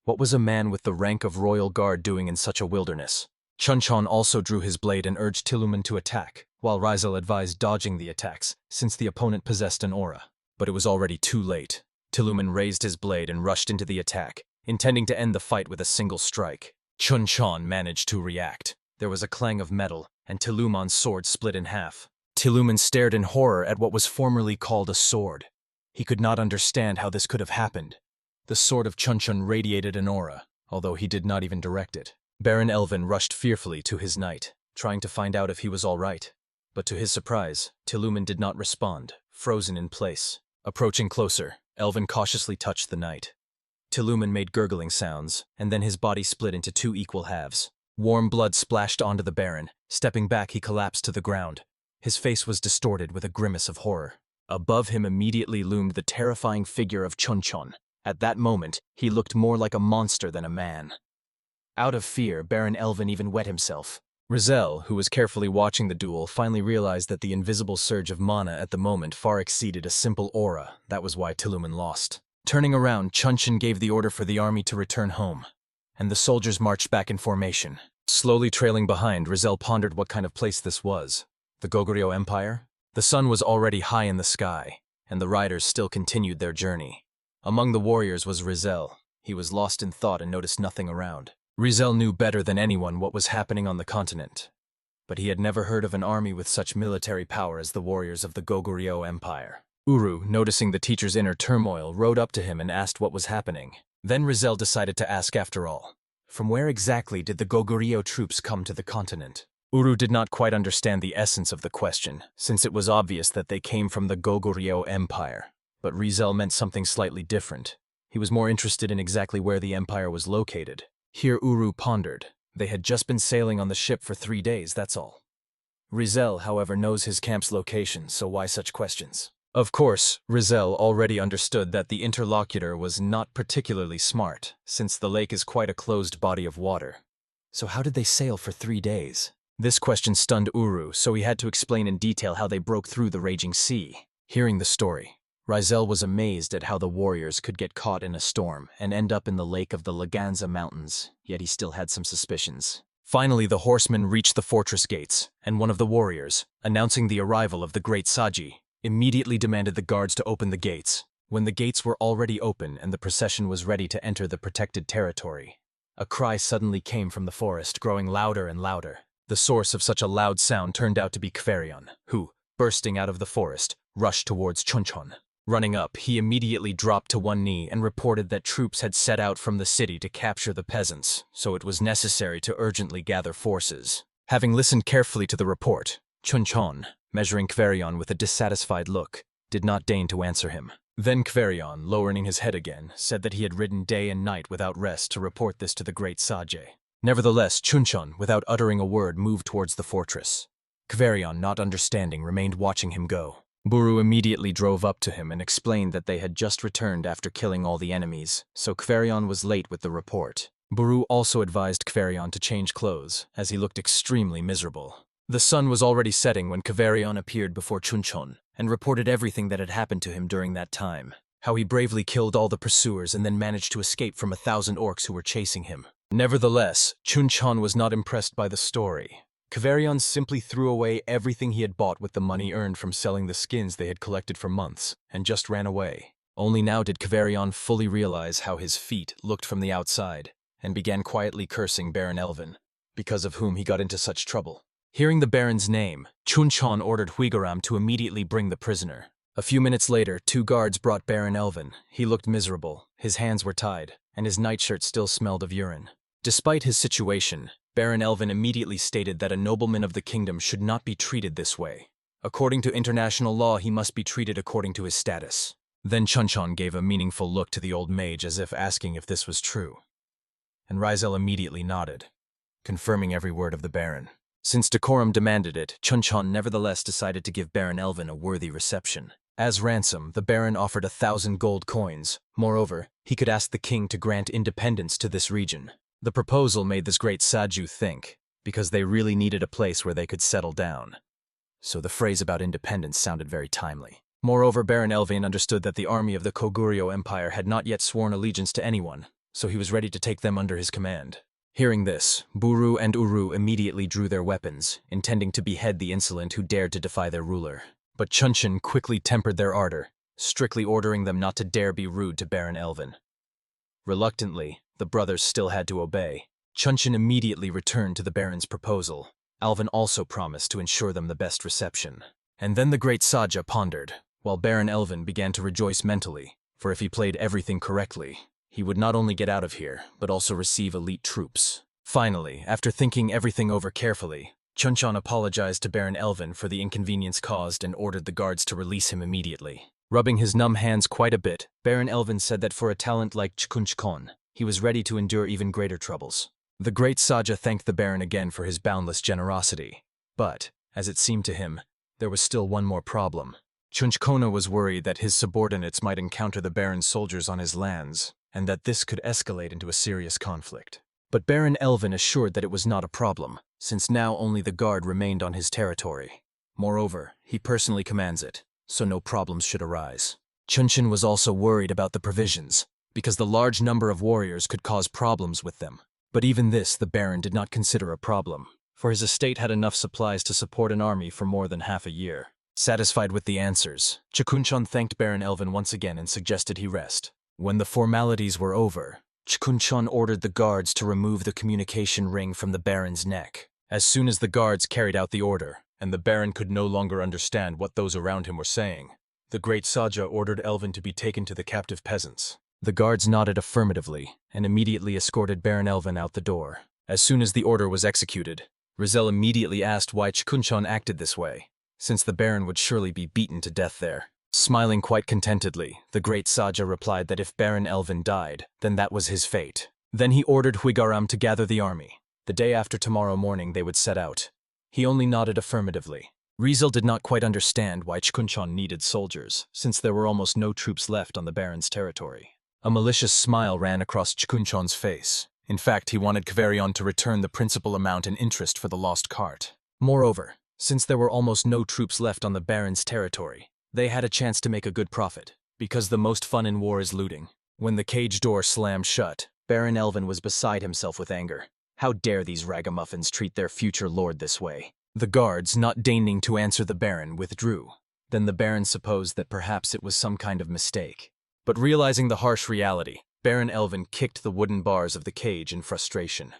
What was a man with the rank of royal guard doing in such a wilderness? Chunchon also drew his blade and urged Tillman to attack, while Rizel advised dodging the attacks, since the opponent possessed an aura. But it was already too late. Tillman raised his blade and rushed into the attack, intending to end the fight with a single strike. Chunchon managed to react. There was a clang of metal, and Tillman's sword split in half. Tillman stared in horror at what was formerly called a sword. He could not understand how this could have happened. The sword of Chunchon radiated an aura, although he did not even direct it. Baron Elvin rushed fearfully to his knight, trying to find out if he was all right. But to his surprise, Tillman did not respond, frozen in place. Approaching closer, Elvin cautiously touched the knight. Tillman made gurgling sounds, and then his body split into two equal halves. Warm blood splashed onto the Baron. Stepping back, he collapsed to the ground. His face was distorted with a grimace of horror. Above him immediately loomed the terrifying figure of Chunchon. At that moment, he looked more like a monster than a man. Out of fear, Baron Elvin even wet himself. Rizel, who was carefully watching the duel, finally realized that the invisible surge of mana at the moment far exceeded a simple aura. That was why Tillman lost. Turning around, Chunchon gave the order for the army to return home, and the soldiers marched back in formation. Slowly trailing behind, Rizel pondered what kind of place this was. The Goguryeo Empire? The sun was already high in the sky, and the riders still continued their journey. Among the warriors was Rizel. He was lost in thought and noticed nothing around. Rizel knew better than anyone what was happening on the continent. but he had never heard of an army with such military power as the warriors of the Goguryeo Empire. Uru, noticing the teacher's inner turmoil, rode up to him and asked what was happening. Then Rizal decided to ask after all. From where exactly did the Goguryeo troops come to the continent? Uru did not quite understand the essence of the question, since it was obvious that they came from the Goguryeo Empire. But Rizal meant something slightly different. He was more interested in exactly where the empire was located. Here Uru pondered. They had just been sailing on the ship for 3 days, that's all. Rizal, however, knows his camp's location, so why such questions? Of course, Rizal already understood that the interlocutor was not particularly smart, since the lake is quite a closed body of water. So how did they sail for 3 days? This question stunned Uru, so he had to explain in detail how they broke through the raging sea. Hearing the story, Rizal was amazed at how the warriors could get caught in a storm and end up in the lake of the Laganza Mountains, yet he still had some suspicions. Finally, the horsemen reached the fortress gates, and one of the warriors, announcing the arrival of the great Saji, immediately demanded the guards to open the gates. When the gates were already open and the procession was ready to enter the protected territory, a cry suddenly came from the forest, growing louder and louder. The source of such a loud sound turned out to be Kvaerion, who, bursting out of the forest, rushed towards Chunchon. Running up, he immediately dropped to one knee and reported that troops had set out from the city to capture the peasants, so it was necessary to urgently gather forces. Having listened carefully to the report, Chunchon, measuring Kvaerion with a dissatisfied look, did not deign to answer him. Then Kvaerion, lowering his head again, said that he had ridden day and night without rest to report this to the great Sage. Nevertheless, Chunchon, without uttering a word, moved towards the fortress. Kvaerion, not understanding, remained watching him go. Buru immediately drove up to him and explained that they had just returned after killing all the enemies, so Kvaerion was late with the report. Buru also advised Kvaerion to change clothes, as he looked extremely miserable. The sun was already setting when Kvaerion appeared before Chunchon and reported everything that had happened to him during that time. How he bravely killed all the pursuers and then managed to escape from 1,000 orcs who were chasing him. Nevertheless, Chunchon was not impressed by the story. Kvaerion simply threw away everything he had bought with the money earned from selling the skins they had collected for months, and just ran away. Only now did Kvaerion fully realize how his feet looked from the outside, and began quietly cursing Baron Elvin, because of whom he got into such trouble. Hearing the Baron's name, Chunchon ordered Huigaram to immediately bring the prisoner. A few minutes later, 2 guards brought Baron Elvin. He looked miserable, his hands were tied, and his nightshirt still smelled of urine. Despite his situation, Baron Elvin immediately stated that a nobleman of the kingdom should not be treated this way. According to international law, he must be treated according to his status. Then Chunchon gave a meaningful look to the old mage as if asking if this was true. And Rizal immediately nodded, confirming every word of the Baron. Since decorum demanded it, Chunchon nevertheless decided to give Baron Elvin a worthy reception. As ransom, the Baron offered 1,000 gold coins. Moreover, he could ask the king to grant independence to this region. The proposal made this great Saju think, because they really needed a place where they could settle down. So the phrase about independence sounded very timely. Moreover, Baron Elvin understood that the army of the Goguryeo Empire had not yet sworn allegiance to anyone, so he was ready to take them under his command. Hearing this, Buru and Uru immediately drew their weapons, intending to behead the insolent who dared to defy their ruler. But Chunchon quickly tempered their ardor, strictly ordering them not to dare be rude to Baron Elvin. Reluctantly, the brothers still had to obey. Chunchon immediately returned to the Baron's proposal. Elvin also promised to ensure them the best reception. And then the great Saja pondered, while Baron Elvin began to rejoice mentally, for if he played everything correctly, he would not only get out of here, but also receive elite troops. Finally, after thinking everything over carefully, Chunchon apologized to Baron Elvin for the inconvenience caused and ordered the guards to release him immediately. Rubbing his numb hands quite a bit, Baron Elvin said that for a talent like Chunchon, he was ready to endure even greater troubles. The great Saja thanked the Baron again for his boundless generosity. But, as it seemed to him, there was still one more problem. Chunchon was worried that his subordinates might encounter the Baron's soldiers on his lands, and that this could escalate into a serious conflict. But Baron Elvin assured that it was not a problem, since now only the guard remained on his territory. Moreover, he personally commands it, so no problems should arise. Chunchon was also worried about the provisions, because the large number of warriors could cause problems with them. But even this the Baron did not consider a problem, for his estate had enough supplies to support an army for more than half a year. Satisfied with the answers, Chunchon thanked Baron Elvin once again and suggested he rest. When the formalities were over, Chunchon ordered the guards to remove the communication ring from the Baron's neck. As soon as the guards carried out the order, and the Baron could no longer understand what those around him were saying, the great Saja ordered Elvin to be taken to the captive peasants. The guards nodded affirmatively and immediately escorted Baron Elvin out the door. As soon as the order was executed, Rizel immediately asked why Chunchon acted this way, since the Baron would surely be beaten to death there. Smiling quite contentedly, the great Saja replied that if Baron Elvin died, then that was his fate. Then he ordered Huigaram to gather the army. The day after tomorrow morning they would set out. He only nodded affirmatively. Rizel did not quite understand why Chunchon needed soldiers, since there were almost no troops left on the Baron's territory. A malicious smile ran across Chunchon's face. In fact, he wanted Kaverion to return the principal amount in interest for the lost cart. Moreover, since there were almost no troops left on the Baron's territory, they had a chance to make a good profit, because the most fun in war is looting. When the cage door slammed shut, Baron Elvin was beside himself with anger. How dare these ragamuffins treat their future lord this way? The guards, not deigning to answer the Baron, withdrew. Then the Baron supposed that perhaps it was some kind of mistake. But realizing the harsh reality, Baron Elvin kicked the wooden bars of the cage in frustration.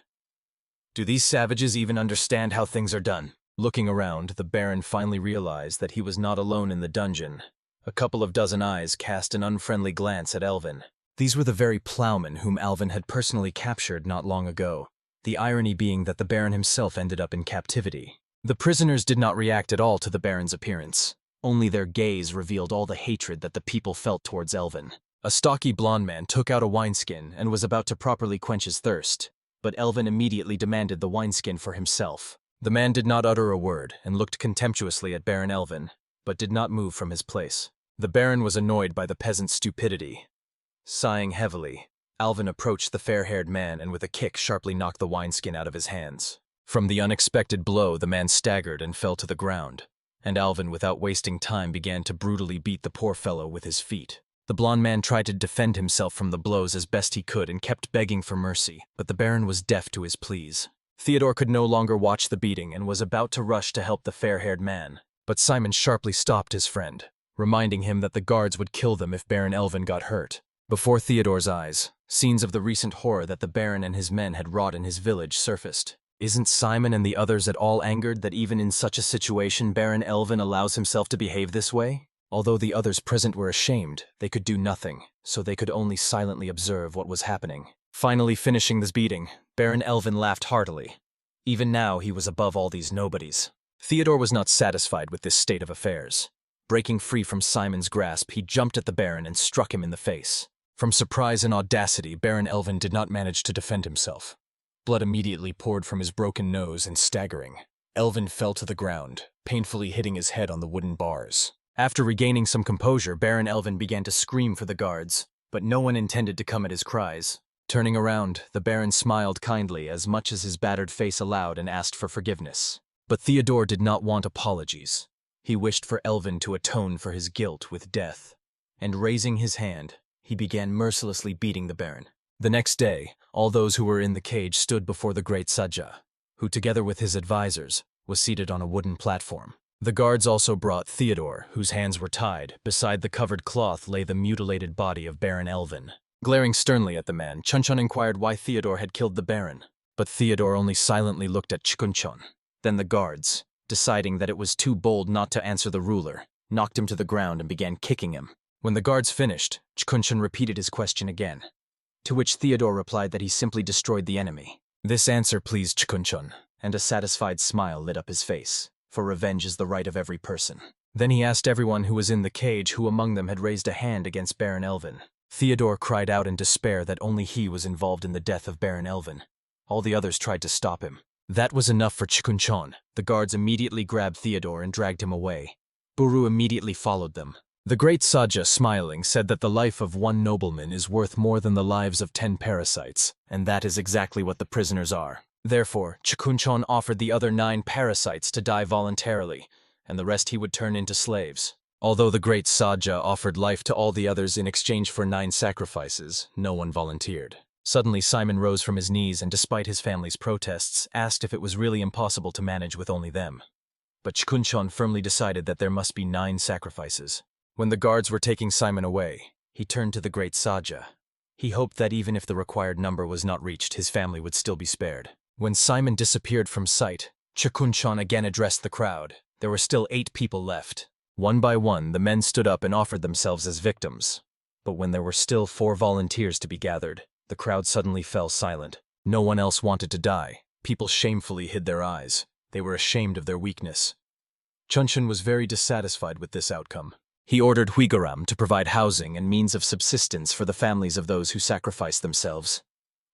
Do these savages even understand how things are done? Looking around, the Baron finally realized that he was not alone in the dungeon. A couple of dozen eyes cast an unfriendly glance at Elvin. These were the very plowmen whom Elvin had personally captured not long ago. The irony being that the Baron himself ended up in captivity. The prisoners did not react at all to the Baron's appearance. Only their gaze revealed all the hatred that the people felt towards Elvin. A stocky blond man took out a wineskin and was about to properly quench his thirst, but Elvin immediately demanded the wineskin for himself. The man did not utter a word and looked contemptuously at Baron Elvin, but did not move from his place. The Baron was annoyed by the peasant's stupidity. Sighing heavily, Elvin approached the fair-haired man and with a kick sharply knocked the wineskin out of his hands. From the unexpected blow, the man staggered and fell to the ground, and Elvin, without wasting time, began to brutally beat the poor fellow with his feet. The blond man tried to defend himself from the blows as best he could and kept begging for mercy, but the Baron was deaf to his pleas. Theodore could no longer watch the beating and was about to rush to help the fair-haired man, but Simon sharply stopped his friend, reminding him that the guards would kill them if Baron Elvin got hurt. Before Theodore's eyes, scenes of the recent horror that the Baron and his men had wrought in his village surfaced. Isn't Simon and the others at all angered that even in such a situation Baron Elvin allows himself to behave this way? Although the others present were ashamed, they could do nothing, so they could only silently observe what was happening. Finally finishing this beating, Baron Elvin laughed heartily. Even now he was above all these nobodies. Theodore was not satisfied with this state of affairs. Breaking free from Simon's grasp, he jumped at the Baron and struck him in the face. From surprise and audacity, Baron Elvin did not manage to defend himself. Blood immediately poured from his broken nose, and staggering, Elvin fell to the ground, painfully hitting his head on the wooden bars. After regaining some composure, Baron Elvin began to scream for the guards, but no one intended to come at his cries. Turning around, the Baron smiled kindly as much as his battered face allowed and asked for forgiveness. But Theodore did not want apologies. He wished for Elvin to atone for his guilt with death. And raising his hand, he began mercilessly beating the Baron. The next day, all those who were in the cage stood before the great Saja, who together with his advisors, was seated on a wooden platform. The guards also brought Theodore, whose hands were tied. Beside the covered cloth lay the mutilated body of Baron Elvin. Glaring sternly at the man, Chunchon inquired why Theodore had killed the Baron, but Theodore only silently looked at Chunchon. Then the guards, deciding that it was too bold not to answer the ruler, knocked him to the ground and began kicking him. When the guards finished, Chunchon repeated his question again, to which Theodore replied that he simply destroyed the enemy. This answer pleased Chunchon, and a satisfied smile lit up his face, for revenge is the right of every person. Then he asked everyone who was in the cage who among them had raised a hand against Baron Elvin. Theodore cried out in despair that only he was involved in the death of Baron Elvin. All the others tried to stop him. That was enough for Chunchon. The guards immediately grabbed Theodore and dragged him away. Buru immediately followed them. The great Saja, smiling, said that the life of one nobleman is worth more than the lives of 10 parasites, and that is exactly what the prisoners are. Therefore, Chunchon offered the other 9 parasites to die voluntarily, and the rest he would turn into slaves. Although the great Saja offered life to all the others in exchange for 9 sacrifices, no one volunteered. Suddenly Simon rose from his knees and, despite his family's protests, asked if it was really impossible to manage with only them. But Chunchon firmly decided that there must be 9 sacrifices. When the guards were taking Simon away, he turned to the great Saja. He hoped that even if the required number was not reached, his family would still be spared. When Simon disappeared from sight, Chunchon again addressed the crowd. There were still 8 people left. One by one, the men stood up and offered themselves as victims. But when there were still 4 volunteers to be gathered, the crowd suddenly fell silent. No one else wanted to die. People shamefully hid their eyes. They were ashamed of their weakness. Chunchon was very dissatisfied with this outcome. He ordered Huigaram to provide housing and means of subsistence for the families of those who sacrificed themselves.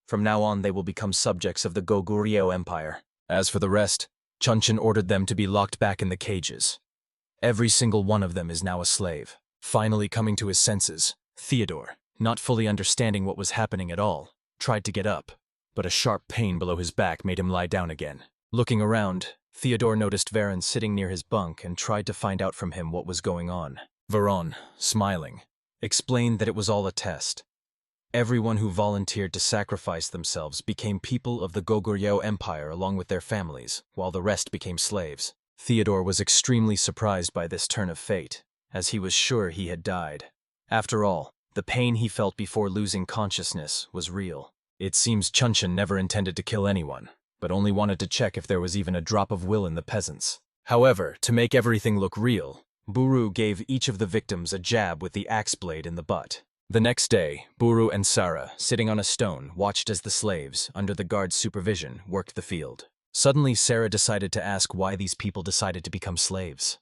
From now on, they will become subjects of the Goguryeo Empire. As for the rest, Chunchon ordered them to be locked back in the cages. Every single one of them is now a slave. Finally coming to his senses, Theodore, not fully understanding what was happening at all, tried to get up, but a sharp pain below his back made him lie down again. Looking around, Theodore noticed Varon sitting near his bunk and tried to find out from him what was going on. Varon, smiling, explained that it was all a test. Everyone who volunteered to sacrifice themselves became people of the Goguryeo Empire along with their families, while the rest became slaves. Theodore was extremely surprised by this turn of fate, as he was sure he had died. After all, the pain he felt before losing consciousness was real. It seems Chunchon never intended to kill anyone, but only wanted to check if there was even a drop of will in the peasants. However, to make everything look real, Buru gave each of the victims a jab with the axe blade in the butt. The next day, Buru and Sarah, sitting on a stone, watched as the slaves, under the guard's supervision, worked the field. Suddenly, Sarah decided to ask why these people decided to become slaves.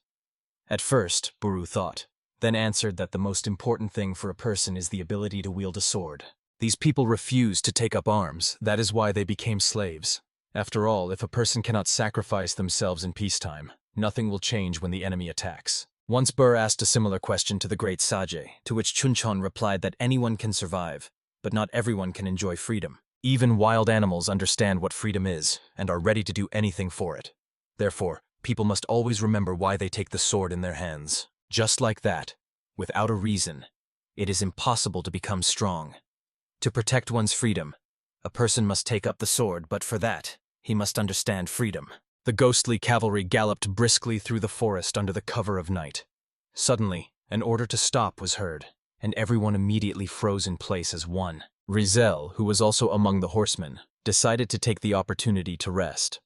At first, Buru thought, then answered that the most important thing for a person is the ability to wield a sword. These people refused to take up arms, that is why they became slaves. After all, if a person cannot sacrifice themselves in peacetime, nothing will change when the enemy attacks. Once Burr asked a similar question to the great Sage, to which Chunchon replied that anyone can survive, but not everyone can enjoy freedom. Even wild animals understand what freedom is, and are ready to do anything for it. Therefore, people must always remember why they take the sword in their hands. Just like that, without a reason, it is impossible to become strong. To protect one's freedom, a person must take up the sword, but for that, he must understand freedom. The ghostly cavalry galloped briskly through the forest under the cover of night. Suddenly, an order to stop was heard, and everyone immediately froze in place as one. Rizel, who was also among the horsemen, decided to take the opportunity to rest.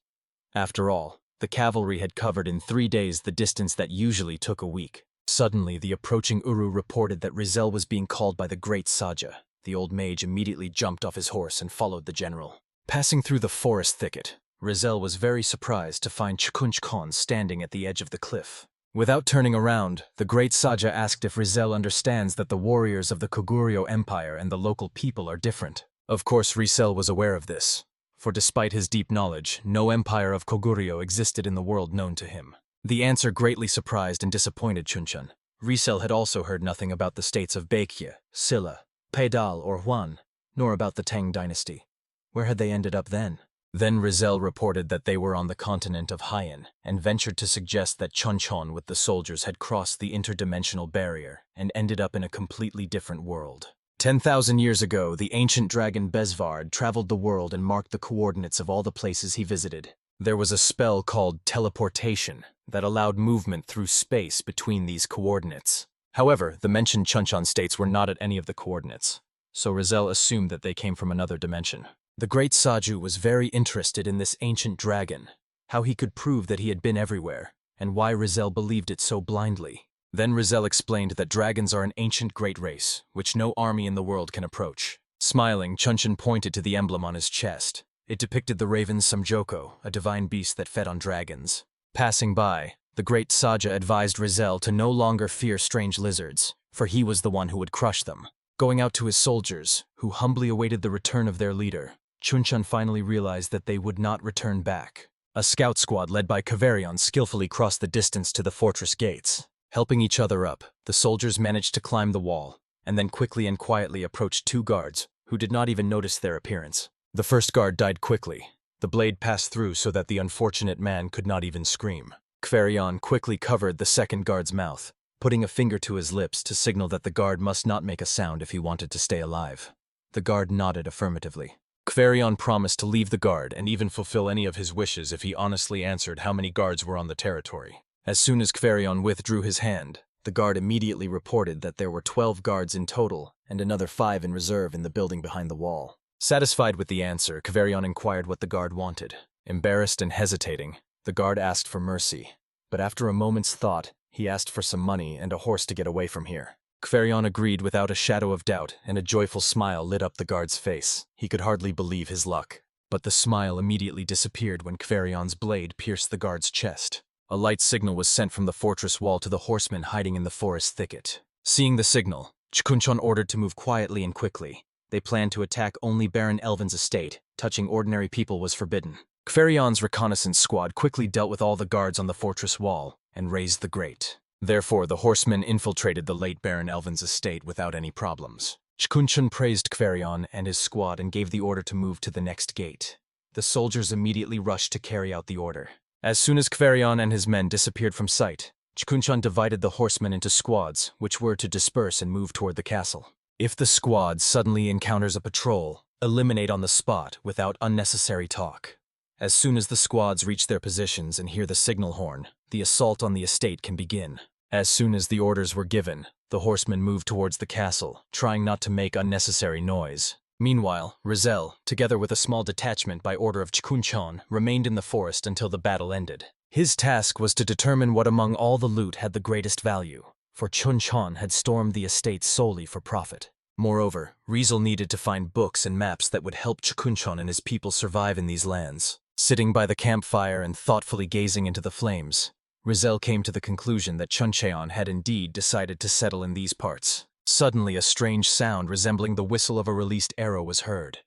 After all, the cavalry had covered in 3 days the distance that usually took a week. Suddenly, the approaching Uru reported that Rizel was being called by the great Saja. The old mage immediately jumped off his horse and followed the general. Passing through the forest thicket, Rizel was very surprised to find Chunchon standing at the edge of the cliff. Without turning around, the great Saja asked if Rizel understands that the warriors of the Goguryeo Empire and the local people are different. Of course, Rizel was aware of this, for despite his deep knowledge, no empire of Goguryeo existed in the world known to him. The answer greatly surprised and disappointed Chunchon. Rizel had also heard nothing about the states of Baekje, Silla, Paedal, or Huan, nor about the Tang dynasty. Where had they ended up then? Then Rizel reported that they were on the continent of Haiyan, and ventured to suggest that Chunchon with the soldiers had crossed the interdimensional barrier and ended up in a completely different world. 10,000 years ago, the ancient dragon Besvard traveled the world and marked the coordinates of all the places he visited. There was a spell called teleportation that allowed movement through space between these coordinates. However, the mentioned Chunchon states were not at any of the coordinates, so Rizel assumed that they came from another dimension. The great Saju was very interested in this ancient dragon, how he could prove that he had been everywhere, and why Rizel believed it so blindly. Then Rizel explained that dragons are an ancient great race, which no army in the world can approach. Smiling, Chunchon pointed to the emblem on his chest. It depicted the raven Samjoko, a divine beast that fed on dragons. Passing by, the great Saja advised Rizel to no longer fear strange lizards, for he was the one who would crush them. Going out to his soldiers, who humbly awaited the return of their leader, Chunchon finally realized that they would not return back. A scout squad led by Kaverion skillfully crossed the distance to the fortress gates. Helping each other up, the soldiers managed to climb the wall, and then quickly and quietly approached 2 guards, who did not even notice their appearance. The first guard died quickly. The blade passed through so that the unfortunate man could not even scream. Kaverion quickly covered the second guard's mouth, putting a finger to his lips to signal that the guard must not make a sound if he wanted to stay alive. The guard nodded affirmatively. Kaverion promised to leave the guard and even fulfill any of his wishes if he honestly answered how many guards were on the territory. As soon as Kaverion withdrew his hand, the guard immediately reported that there were 12 guards in total and another 5 in reserve in the building behind the wall. Satisfied with the answer, Kaverion inquired what the guard wanted. Embarrassed and hesitating, The guard asked for mercy, but after a moment's thought, he asked for some money and a horse to get away from here. Kverion agreed without a shadow of doubt, and a joyful smile lit up the guard's face. He could hardly believe his luck. But the smile immediately disappeared when Kverion's blade pierced the guard's chest. A light signal was sent from the fortress wall to the horsemen hiding in the forest thicket. Seeing the signal, Chunchon ordered to move quietly and quickly. They planned to attack only Baron Elvin's estate. Touching ordinary people was forbidden. Kverion's reconnaissance squad quickly dealt with all the guards on the fortress wall and raised the grate. Therefore, the horsemen infiltrated the late Baron Elvin's estate without any problems. Chunchon praised Kverion and his squad and gave the order to move to the next gate. The soldiers immediately rushed to carry out the order. As soon as Kverion and his men disappeared from sight, Chunchon divided the horsemen into squads, which were to disperse and move toward the castle. If the squad suddenly encounters a patrol, eliminate on the spot without unnecessary talk. As soon as the squads reach their positions and hear the signal horn, the assault on the estate can begin. As soon as the orders were given, the horsemen moved towards the castle, trying not to make unnecessary noise. Meanwhile, Rizal, together with a small detachment by order of Chunchon, remained in the forest until the battle ended. His task was to determine what among all the loot had the greatest value, for Chunchon had stormed the estate solely for profit. Moreover, Rizal needed to find books and maps that would help Chunchon and his people survive in these lands. Sitting by the campfire and thoughtfully gazing into the flames, Rizal came to the conclusion that Chuncheon had indeed decided to settle in these parts. Suddenly, a strange sound resembling the whistle of a released arrow was heard.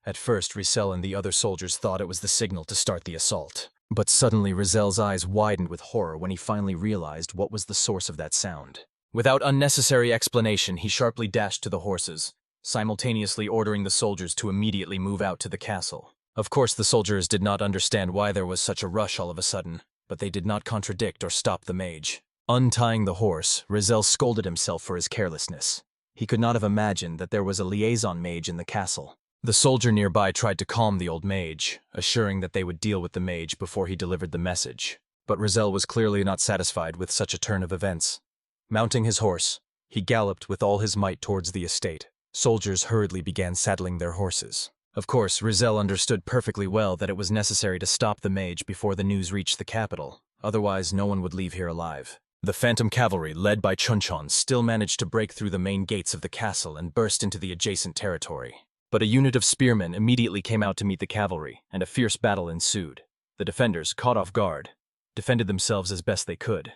At first, Rizal and the other soldiers thought it was the signal to start the assault. But suddenly, Rizal's eyes widened with horror when he finally realized what was the source of that sound. Without unnecessary explanation, he sharply dashed to the horses, simultaneously ordering the soldiers to immediately move out to the castle. Of course, the soldiers did not understand why there was such a rush all of a sudden, but they did not contradict or stop the mage. Untying the horse, Rizal scolded himself for his carelessness. He could not have imagined that there was a liaison mage in the castle. The soldier nearby tried to calm the old mage, assuring that they would deal with the mage before he delivered the message. But Rizal was clearly not satisfied with such a turn of events. Mounting his horse, he galloped with all his might towards the estate. Soldiers hurriedly began saddling their horses. Of course, Rizal understood perfectly well that it was necessary to stop the mage before the news reached the capital. Otherwise, no one would leave here alive. The phantom cavalry, led by Chunchon, still managed to break through the main gates of the castle and burst into the adjacent territory. But a unit of spearmen immediately came out to meet the cavalry, and a fierce battle ensued. The defenders, caught off guard, defended themselves as best they could,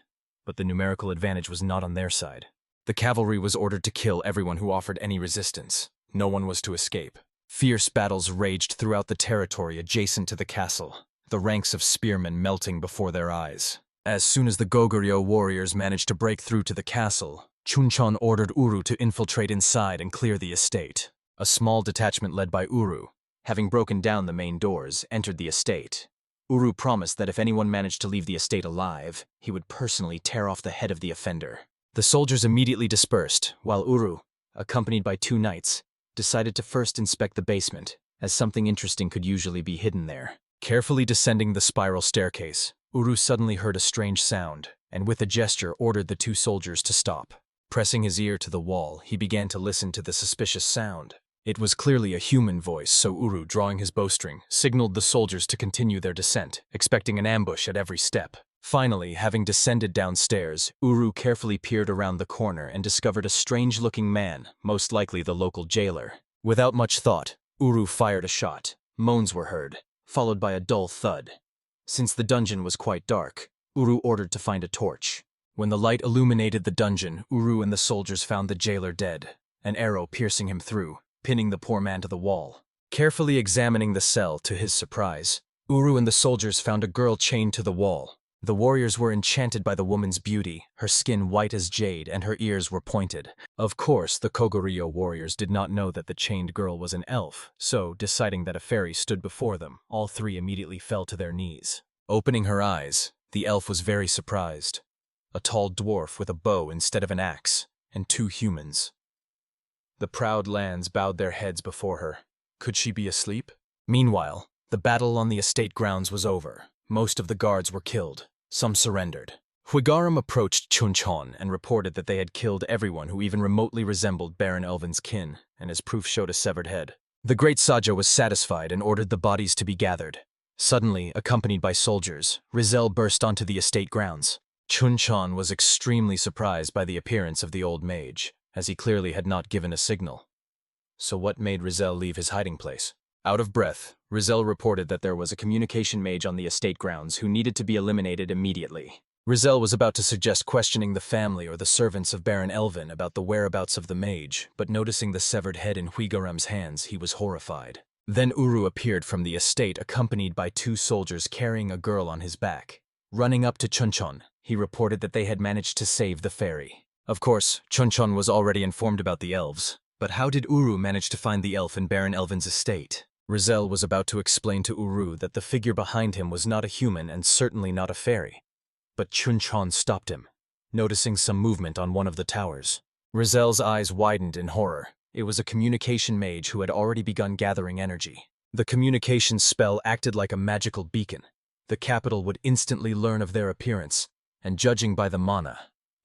but the numerical advantage was not on their side. The cavalry was ordered to kill everyone who offered any resistance. No one was to escape. Fierce battles raged throughout the territory adjacent to the castle, the ranks of spearmen melting before their eyes. As soon as the Goguryeo warriors managed to break through to the castle, Chunchon ordered Uru to infiltrate inside and clear the estate. A small detachment led by Uru, having broken down the main doors, entered the estate. Uru promised that if anyone managed to leave the estate alive, he would personally tear off the head of the offender. The soldiers immediately dispersed, while Uru, accompanied by 2 knights, decided to first inspect the basement, as something interesting could usually be hidden there. Carefully descending the spiral staircase, Uru suddenly heard a strange sound, and with a gesture ordered the 2 soldiers to stop. Pressing his ear to the wall, he began to listen to the suspicious sound. It was clearly a human voice, so Uru, drawing his bowstring, signaled the soldiers to continue their descent, expecting an ambush at every step. Finally, having descended downstairs, Uru carefully peered around the corner and discovered a strange-looking man, most likely the local jailer. Without much thought, Uru fired a shot. Moans were heard, followed by a dull thud. Since the dungeon was quite dark, Uru ordered to find a torch. When the light illuminated the dungeon, Uru and the soldiers found the jailer dead, an arrow piercing him through, pinning the poor man to the wall. Carefully examining the cell, to his surprise, Uru and the soldiers found a girl chained to the wall. The warriors were enchanted by the woman's beauty, her skin white as jade and her ears were pointed. Of course, the Goguryeo warriors did not know that the chained girl was an elf, so, deciding that a fairy stood before them, all 3 immediately fell to their knees. Opening her eyes, the elf was very surprised. A tall dwarf with a bow instead of an axe, and 2 humans. The proud lands bowed their heads before her. Could she be asleep? Meanwhile, the battle on the estate grounds was over. Most of the guards were killed. Some surrendered. Huigaram approached Chunchon and reported that they had killed everyone who even remotely resembled Baron Elvin's kin, and as proof showed a severed head. The great Saja was satisfied and ordered the bodies to be gathered. Suddenly, accompanied by soldiers, Rizal burst onto the estate grounds. Chunchon was extremely surprised by the appearance of the old mage, as he clearly had not given a signal. So what made Rizal leave his hiding place? Out of breath, Rizal reported that there was a communication mage on the estate grounds who needed to be eliminated immediately. Rizal was about to suggest questioning the family or the servants of Baron Elvin about the whereabouts of the mage, but noticing the severed head in Huigaram's hands, he was horrified. Then Uru appeared from the estate accompanied by 2 soldiers carrying a girl on his back. Running up to Chunchon, he reported that they had managed to save the fairy. Of course, Chunchon was already informed about the elves, but how did Uru manage to find the elf in Baron Elvin's estate? Rizal was about to explain to Uru that the figure behind him was not a human and certainly not a fairy. But Chunchon stopped him, noticing some movement on one of the towers. Rizal's eyes widened in horror. It was a communication mage who had already begun gathering energy. The communication spell acted like a magical beacon. The capital would instantly learn of their appearance, and judging by the mana,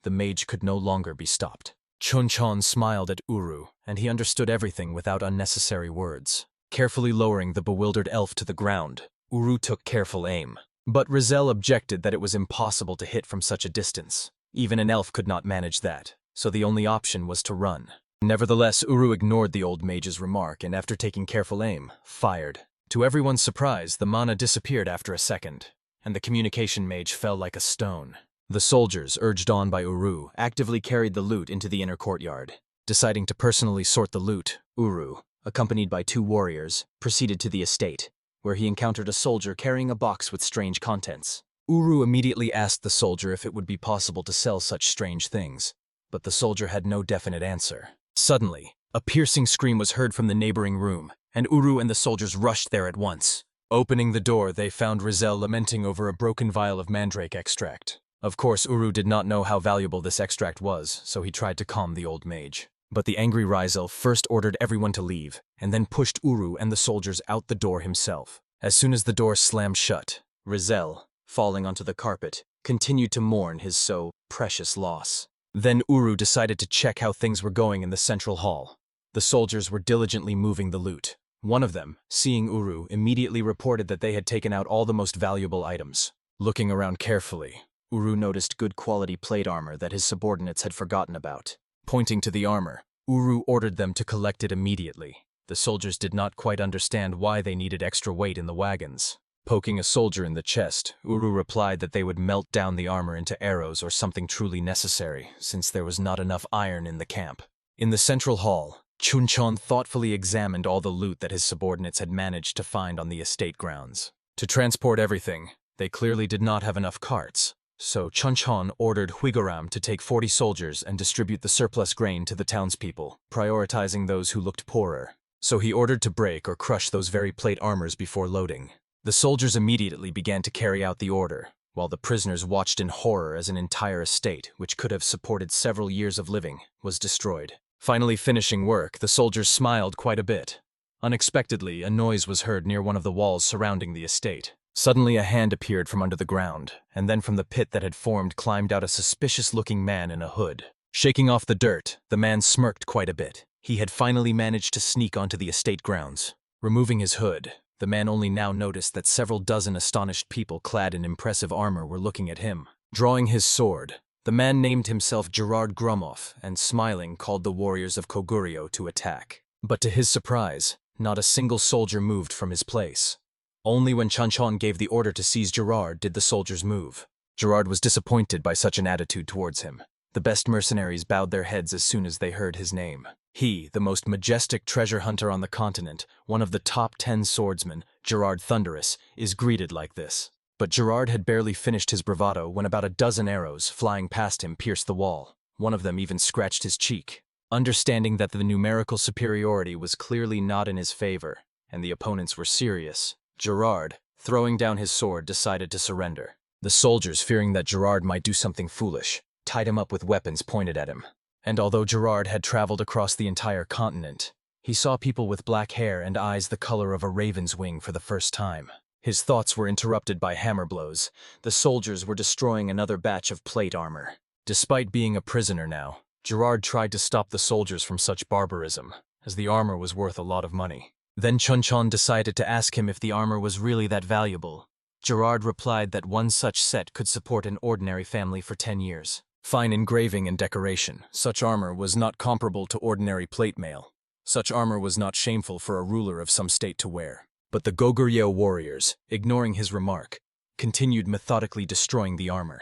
the mage could no longer be stopped. Chunchon smiled at Uru, and he understood everything without unnecessary words. Carefully lowering the bewildered elf to the ground, Uru took careful aim. But Rizal objected that it was impossible to hit from such a distance. Even an elf could not manage that, so the only option was to run. Nevertheless, Uru ignored the old mage's remark and after taking careful aim, fired. To everyone's surprise, the mana disappeared after a second, and the communication mage fell like a stone. The soldiers, urged on by Uru, actively carried the loot into the inner courtyard. Deciding to personally sort the loot, Uru, accompanied by 2 warriors, proceeded to the estate, where he encountered a soldier carrying a box with strange contents. Uru immediately asked the soldier if it would be possible to sell such strange things, but the soldier had no definite answer. Suddenly, a piercing scream was heard from the neighboring room, and Uru and the soldiers rushed there at once. Opening the door, they found Rizal lamenting over a broken vial of mandrake extract. Of course, Uru did not know how valuable this extract was, so he tried to calm the old mage. But the angry Rizal first ordered everyone to leave, and then pushed Uru and the soldiers out the door himself. As soon as the door slammed shut, Rizal, falling onto the carpet, continued to mourn his so precious loss. Then Uru decided to check how things were going in the central hall. The soldiers were diligently moving the loot. One of them, seeing Uru, immediately reported that they had taken out all the most valuable items. Looking around carefully, Uru noticed good quality plate armor that his subordinates had forgotten about. Pointing to the armor, Uru ordered them to collect it immediately. The soldiers did not quite understand why they needed extra weight in the wagons. Poking a soldier in the chest, Uru replied that they would melt down the armor into arrows or something truly necessary, since there was not enough iron in the camp. In the central hall, Chunchon thoughtfully examined all the loot that his subordinates had managed to find on the estate grounds. To transport everything, they clearly did not have enough carts. So Chunchon ordered Huigaram to take 40 soldiers and distribute the surplus grain to the townspeople, prioritizing those who looked poorer. So he ordered to break or crush those very plate armors before loading. The soldiers immediately began to carry out the order, while the prisoners watched in horror as an entire estate, which could have supported several years of living, was destroyed. Finally finishing work, the soldiers smiled quite a bit. Unexpectedly, a noise was heard near one of the walls surrounding the estate. Suddenly a hand appeared from under the ground, and then from the pit that had formed climbed out a suspicious-looking man in a hood. Shaking off the dirt, the man smirked quite a bit. He had finally managed to sneak onto the estate grounds. Removing his hood, the man only now noticed that several dozen astonished people clad in impressive armor were looking at him. Drawing his sword, the man named himself Gerard Gromov and smiling called the warriors of Koguryo to attack. But to his surprise, not a single soldier moved from his place. Only when Chunchon gave the order to seize Gerard did the soldiers move. Gerard was disappointed by such an attitude towards him. The best mercenaries bowed their heads as soon as they heard his name. He, the most majestic treasure hunter on the continent, one of the top 10 swordsmen, Gerard Thunderous, is greeted like this. But Gerard had barely finished his bravado when about a dozen arrows flying past him pierced the wall. One of them even scratched his cheek. Understanding that the numerical superiority was clearly not in his favor, and the opponents were serious, Gerard, throwing down his sword, decided to surrender. The soldiers, fearing that Gerard might do something foolish, tied him up with weapons pointed at him. And although Gerard had traveled across the entire continent, he saw people with black hair and eyes the color of a raven's wing for the first time. His thoughts were interrupted by hammer blows. The soldiers were destroying another batch of plate armor. Despite being a prisoner now, Gerard tried to stop the soldiers from such barbarism, as the armor was worth a lot of money. Then Chunchon decided to ask him if the armor was really that valuable. Gerard replied that one such set could support an ordinary family for 10 years. Fine engraving and decoration, such armor was not comparable to ordinary plate mail. Such armor was not shameful for a ruler of some state to wear. But the Goguryeo warriors, ignoring his remark, continued methodically destroying the armor.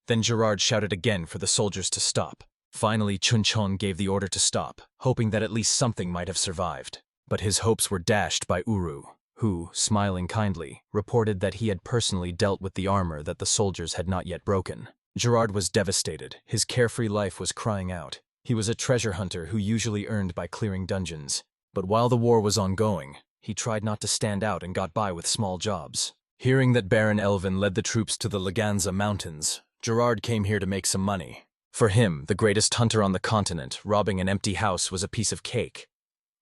Then Gerard shouted again for the soldiers to stop. Finally, Chunchon gave the order to stop, hoping that at least something might have survived. But his hopes were dashed by Uru, who, smiling kindly, reported that he had personally dealt with the armor that the soldiers had not yet broken. Gerard was devastated. His carefree life was crying out. He was a treasure hunter who usually earned by clearing dungeons. But while the war was ongoing, he tried not to stand out and got by with small jobs. Hearing that Baron Elvin led the troops to the Laganza Mountains, Gerard came here to make some money. For him, the greatest hunter on the continent, robbing an empty house was a piece of cake.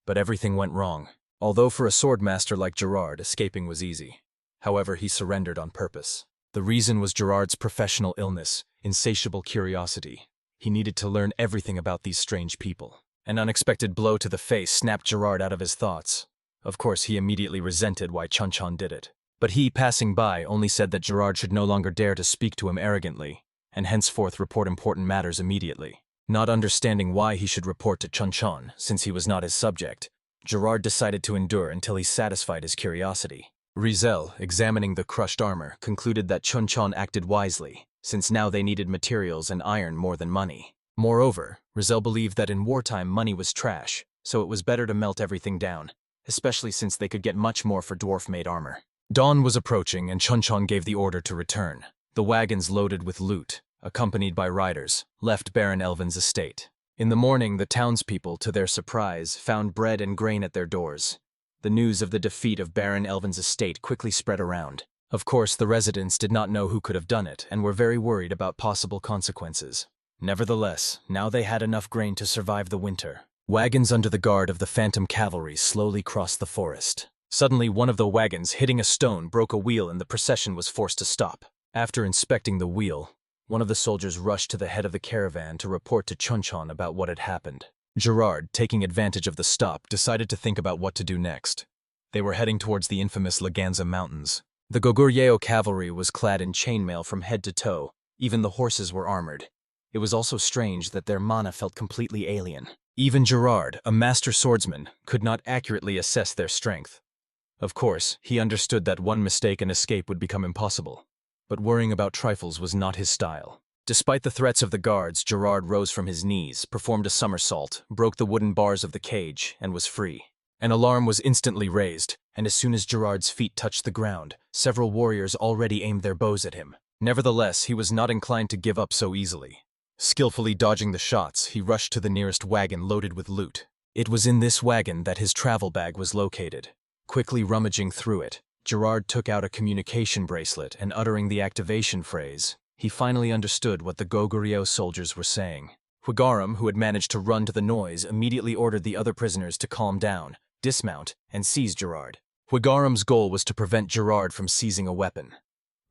But everything went wrong. Although for a swordmaster like Gerard, escaping was easy. However, he surrendered on purpose. The reason was Gerard's professional illness, insatiable curiosity. He needed to learn everything about these strange people. An unexpected blow to the face snapped Gerard out of his thoughts. Of course, he immediately resented why Chunchon did it. But he, passing by, only said that Gerard should no longer dare to speak to him arrogantly, and henceforth report important matters immediately. Not understanding why he should report to Chunchon, since he was not his subject, Gerard decided to endure until he satisfied his curiosity. Rizel, examining the crushed armor, concluded that Chunchon acted wisely, since now they needed materials and iron more than money. Moreover, Rizel believed that in wartime money was trash, so it was better to melt everything down, especially since they could get much more for dwarf-made armor. Dawn was approaching and Chunchon gave the order to return. The wagons loaded with loot, accompanied by riders, left Baron Elvin's estate. In the morning, the townspeople, to their surprise, found bread and grain at their doors. The news of the defeat of Baron Elvin's estate quickly spread around. Of course, the residents did not know who could have done it and were very worried about possible consequences. Nevertheless, now they had enough grain to survive the winter. Wagons under the guard of the phantom cavalry slowly crossed the forest. Suddenly, one of the wagons, hitting a stone, broke a wheel and the procession was forced to stop. After inspecting the wheel, one of the soldiers rushed to the head of the caravan to report to Chunchon about what had happened. Gerard, taking advantage of the stop, decided to think about what to do next. They were heading towards the infamous Laganza Mountains. The Goguryeo cavalry was clad in chainmail from head to toe. Even the horses were armored. It was also strange that their mana felt completely alien. Even Gerard, a master swordsman, could not accurately assess their strength. Of course, he understood that one mistake and escape would become impossible. But worrying about trifles was not his style. Despite the threats of the guards, Gerard rose from his knees, performed a somersault, broke the wooden bars of the cage, and was free. An alarm was instantly raised, and as soon as Gerard's feet touched the ground, several warriors already aimed their bows at him. Nevertheless, he was not inclined to give up so easily. Skillfully dodging the shots, he rushed to the nearest wagon loaded with loot. It was in this wagon that his travel bag was located. Quickly rummaging through it, Gerard took out a communication bracelet and uttering the activation phrase, he finally understood what the Goguryeo soldiers were saying. Hwigaram, who had managed to run to the noise, immediately ordered the other prisoners to calm down, dismount, and seize Gerard. Hwigaram's goal was to prevent Gerard from seizing a weapon.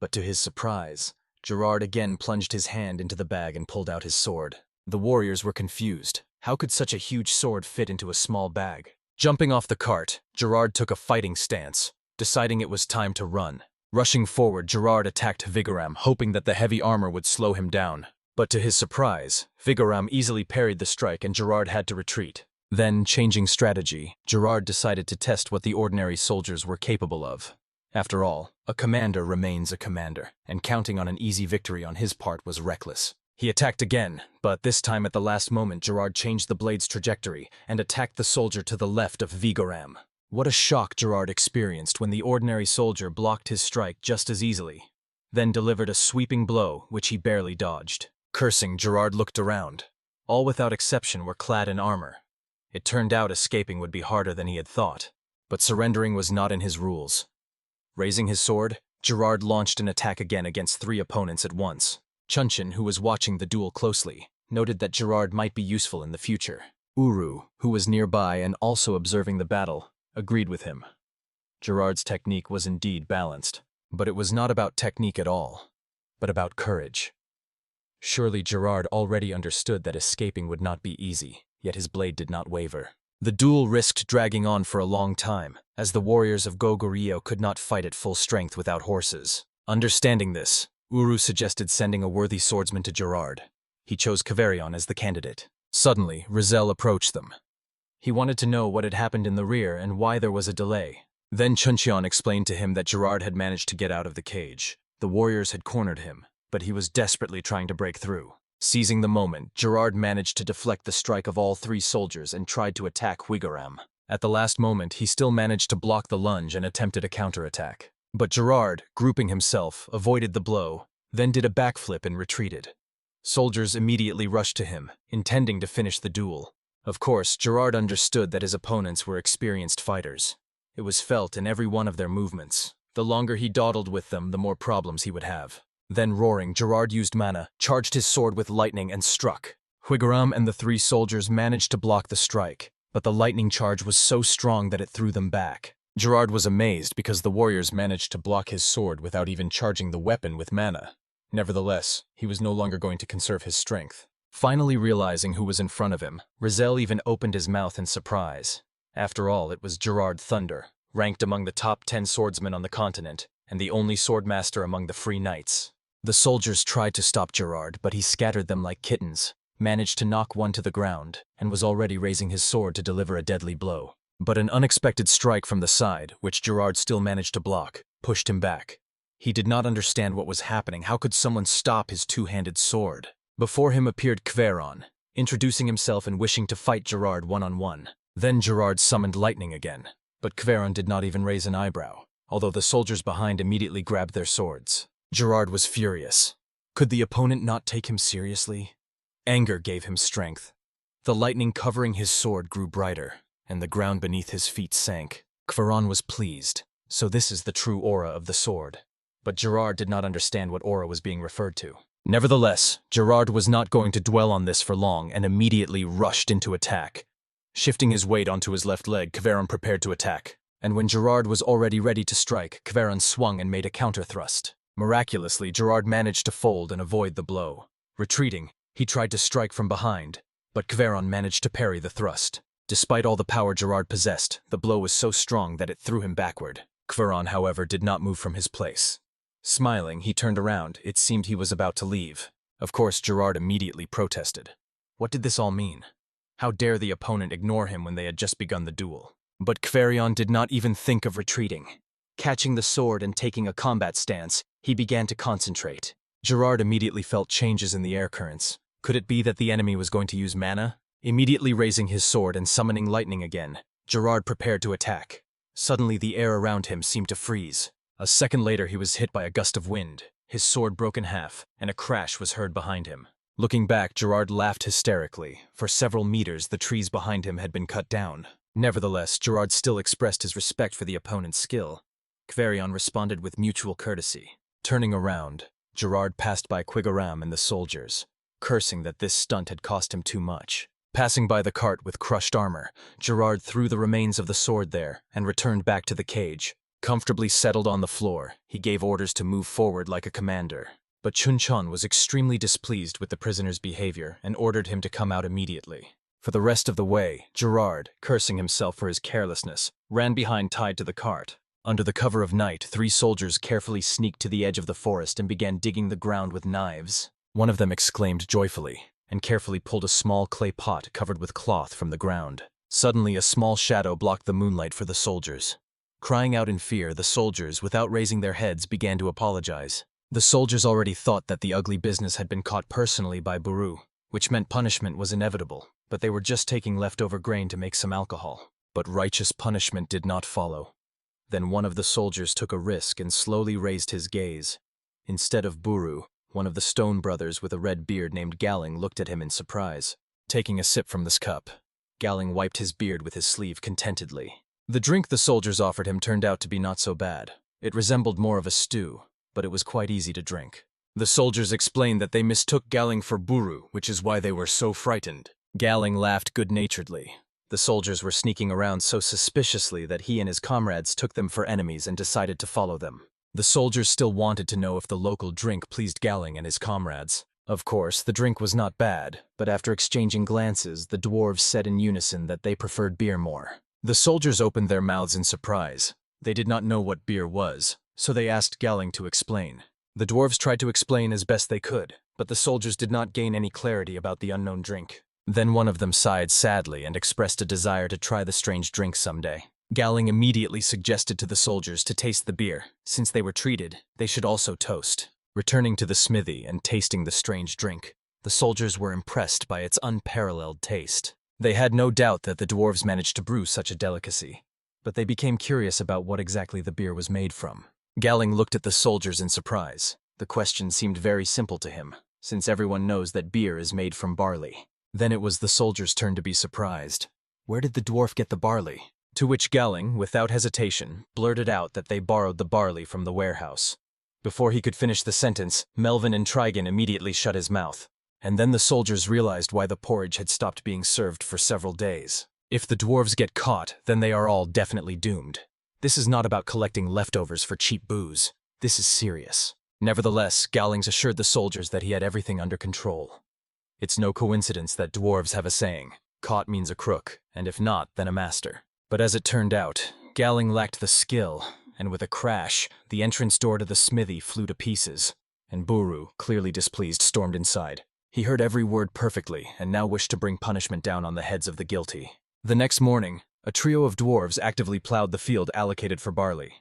But to his surprise, Gerard again plunged his hand into the bag and pulled out his sword. The warriors were confused. How could such a huge sword fit into a small bag? Jumping off the cart, Gerard took a fighting stance, deciding it was time to run. Rushing forward, Gerard attacked Hwigaram, hoping that the heavy armor would slow him down. But to his surprise, Hwigaram easily parried the strike and Gerard had to retreat. Then, changing strategy, Gerard decided to test what the ordinary soldiers were capable of. After all, a commander remains a commander, and counting on an easy victory on his part was reckless. He attacked again, but this time at the last moment Gerard changed the blade's trajectory and attacked the soldier to the left of Hwigaram. What a shock Gerard experienced when the ordinary soldier blocked his strike just as easily, then delivered a sweeping blow which he barely dodged. Cursing, Gerard looked around. All without exception were clad in armor. It turned out escaping would be harder than he had thought, but surrendering was not in his rules. Raising his sword, Gerard launched an attack again against 3 opponents at once. Chunchon, who was watching the duel closely, noted that Gerard might be useful in the future. Uru, who was nearby and also observing the battle, agreed with him. Gerard's technique was indeed balanced, but it was not about technique at all, but about courage. Surely Gerard already understood that escaping would not be easy, yet his blade did not waver. The duel risked dragging on for a long time, as the warriors of Goguryeo could not fight at full strength without horses. Understanding this, Uru suggested sending a worthy swordsman to Gerard. He chose Kaverion as the candidate. Suddenly, Rizel approached them. He wanted to know what had happened in the rear and why there was a delay. Then Chunchon explained to him that Gerard had managed to get out of the cage. The warriors had cornered him, but he was desperately trying to break through. Seizing the moment, Gerard managed to deflect the strike of all 3 soldiers and tried to attack Huigaram. At the last moment, he still managed to block the lunge and attempted a counterattack. But Gerard, grouping himself, avoided the blow, then did a backflip and retreated. Soldiers immediately rushed to him, intending to finish the duel. Of course, Gerard understood that his opponents were experienced fighters. It was felt in every one of their movements. The longer he dawdled with them, the more problems he would have. Then roaring, Gerard used mana, charged his sword with lightning and struck. Huigaram and the 3 soldiers managed to block the strike, but the lightning charge was so strong that it threw them back. Gerard was amazed because the warriors managed to block his sword without even charging the weapon with mana. Nevertheless, he was no longer going to conserve his strength. Finally realizing who was in front of him, Rizel even opened his mouth in surprise. After all, it was Gerard Thunder, ranked among the top 10 swordsmen on the continent, and the only swordmaster among the free knights. The soldiers tried to stop Gerard, but he scattered them like kittens, managed to knock one to the ground, and was already raising his sword to deliver a deadly blow. But an unexpected strike from the side, which Gerard still managed to block, pushed him back. He did not understand what was happening. How could someone stop his 2-handed sword? Before him appeared Kveron, introducing himself and wishing to fight Gerard one-on-one. Then Gerard summoned lightning again, but Kveron did not even raise an eyebrow, although the soldiers behind immediately grabbed their swords. Gerard was furious. Could the opponent not take him seriously? Anger gave him strength. The lightning covering his sword grew brighter, and the ground beneath his feet sank. Kveron was pleased. So this is the true aura of the sword. But Gerard did not understand what aura was being referred to. Nevertheless, Gerard was not going to dwell on this for long and immediately rushed into attack. Shifting his weight onto his left leg, Kveron prepared to attack. And when Gerard was already ready to strike, Kveron swung and made a counter-thrust. Miraculously, Gerard managed to fold and avoid the blow. Retreating, he tried to strike from behind, but Kveron managed to parry the thrust. Despite all the power Gerard possessed, the blow was so strong that it threw him backward. Kveron, however, did not move from his place. Smiling, he turned around. It seemed he was about to leave. Of course, Gerard immediately protested. What did this all mean? How dare the opponent ignore him when they had just begun the duel? But Kveron did not even think of retreating. Catching the sword and taking a combat stance, he began to concentrate. Gerard immediately felt changes in the air currents. Could it be that the enemy was going to use mana? Immediately raising his sword and summoning lightning again, Gerard prepared to attack. Suddenly the air around him seemed to freeze. A second later he was hit by a gust of wind. His sword broke in half, and a crash was heard behind him. Looking back, Gerard laughed hysterically. For several meters, the trees behind him had been cut down. Nevertheless, Gerard still expressed his respect for the opponent's skill. Kveron responded with mutual courtesy. Turning around, Gerard passed by Huigaram and the soldiers, cursing that this stunt had cost him too much. Passing by the cart with crushed armor, Gerard threw the remains of the sword there and returned back to the cage. Comfortably settled on the floor, he gave orders to move forward like a commander. But Chunchon was extremely displeased with the prisoner's behavior and ordered him to come out immediately. For the rest of the way, Gerard, cursing himself for his carelessness, ran behind tied to the cart. Under the cover of night, 3 soldiers carefully sneaked to the edge of the forest and began digging the ground with knives. One of them exclaimed joyfully, and carefully pulled a small clay pot covered with cloth from the ground. Suddenly, a small shadow blocked the moonlight for the soldiers. Crying out in fear, the soldiers, without raising their heads, began to apologize. The soldiers already thought that the ugly business had been caught personally by Buru, which meant punishment was inevitable, but they were just taking leftover grain to make some alcohol. But righteous punishment did not follow. Then one of the soldiers took a risk and slowly raised his gaze. Instead of Buru, one of the stone brothers with a red beard named Galling looked at him in surprise. Taking a sip from this cup, Galling wiped his beard with his sleeve contentedly. The drink the soldiers offered him turned out to be not so bad. It resembled more of a stew, but it was quite easy to drink. The soldiers explained that they mistook Galling for Buru, which is why they were so frightened. Galling laughed good-naturedly. The soldiers were sneaking around so suspiciously that he and his comrades took them for enemies and decided to follow them. The soldiers still wanted to know if the local drink pleased Galling and his comrades. Of course, the drink was not bad, but after exchanging glances, the dwarves said in unison that they preferred beer more. The soldiers opened their mouths in surprise. They did not know what beer was, so they asked Galling to explain. The dwarves tried to explain as best they could, but the soldiers did not gain any clarity about the unknown drink. Then one of them sighed sadly and expressed a desire to try the strange drink someday. Galling immediately suggested to the soldiers to taste the beer. Since they were treated, they should also toast. Returning to the smithy and tasting the strange drink, the soldiers were impressed by its unparalleled taste. They had no doubt that the dwarves managed to brew such a delicacy, but they became curious about what exactly the beer was made from. Galling looked at the soldiers in surprise. The question seemed very simple to him, since everyone knows that beer is made from barley. Then it was the soldiers' turn to be surprised. Where did the dwarf get the barley? To which Galling, without hesitation, blurted out that they borrowed the barley from the warehouse. Before he could finish the sentence, Melvin and Trigon immediately shut his mouth. And then the soldiers realized why the porridge had stopped being served for several days. If the dwarves get caught, then they are all definitely doomed. This is not about collecting leftovers for cheap booze. This is serious. Nevertheless, Gallings assured the soldiers that he had everything under control. It's no coincidence that dwarves have a saying, caught means a crook, and if not, then a master. But as it turned out, Galling lacked the skill, and with a crash, the entrance door to the smithy flew to pieces, and Buru, clearly displeased, stormed inside. He heard every word perfectly, and now wished to bring punishment down on the heads of the guilty. The next morning, a trio of dwarves actively plowed the field allocated for barley.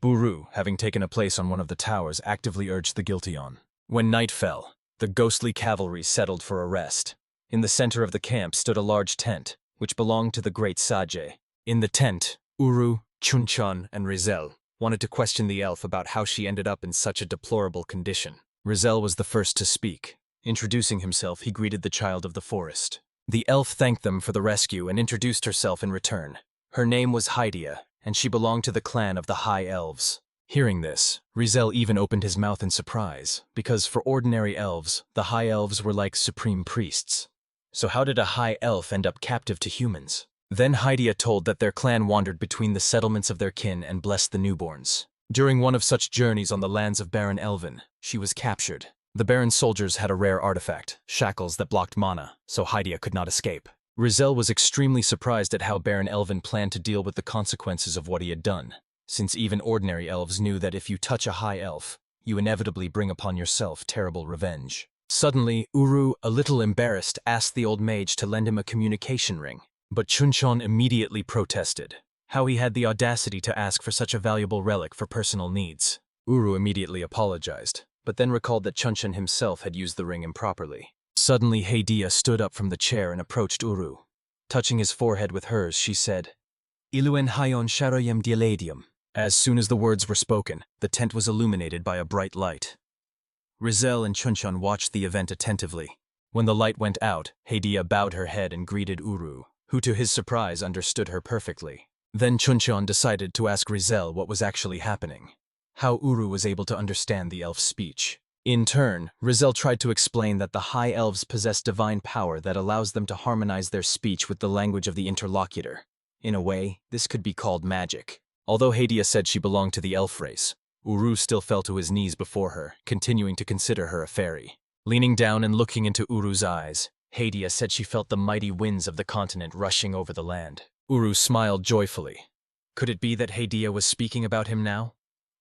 Buru, having taken a place on one of the towers, actively urged the guilty on. When night fell, the ghostly cavalry settled for a rest. In the center of the camp stood a large tent, which belonged to the great Sage. In the tent, Uru, Chunchon, and Rizel wanted to question the elf about how she ended up in such a deplorable condition. Rizel was the first to speak. Introducing himself, he greeted the child of the forest. The elf thanked them for the rescue and introduced herself in return. Her name was Hydia, and she belonged to the clan of the High Elves. Hearing this, Rizel even opened his mouth in surprise, because for ordinary elves, the High Elves were like supreme priests. So how did a High Elf end up captive to humans? Then Hydia told that their clan wandered between the settlements of their kin and blessed the newborns. During one of such journeys on the lands of Baron Elvin, she was captured. The Baron's soldiers had a rare artifact, shackles that blocked mana, so Hydia could not escape. Rizel was extremely surprised at how Baron Elvin planned to deal with the consequences of what he had done, since even ordinary elves knew that if you touch a high elf, you inevitably bring upon yourself terrible revenge. Suddenly, Uru, a little embarrassed, asked the old mage to lend him a communication ring, but Chunchon immediately protested. How he had the audacity to ask for such a valuable relic for personal needs. Uru immediately apologized, but then recalled that Chunchon himself had used the ring improperly. Suddenly, Hydia stood up from the chair and approached Uru. Touching his forehead with hers, she said, "Iluen hayon sharoyem dialadium." As soon as the words were spoken, the tent was illuminated by a bright light. Rizel and Chunchon watched the event attentively. When the light went out, Hydia bowed her head and greeted Uru, who to his surprise understood her perfectly. Then Chunchon decided to ask Rizel what was actually happening, how Uru was able to understand the elf's speech. In turn, Rizel tried to explain that the High Elves possess divine power that allows them to harmonize their speech with the language of the interlocutor. In a way, this could be called magic. Although Hydia said she belonged to the elf race, Uru still fell to his knees before her, continuing to consider her a fairy. Leaning down and looking into Uru's eyes, Hydia said she felt the mighty winds of the continent rushing over the land. Uru smiled joyfully. Could it be that Hydia was speaking about him now?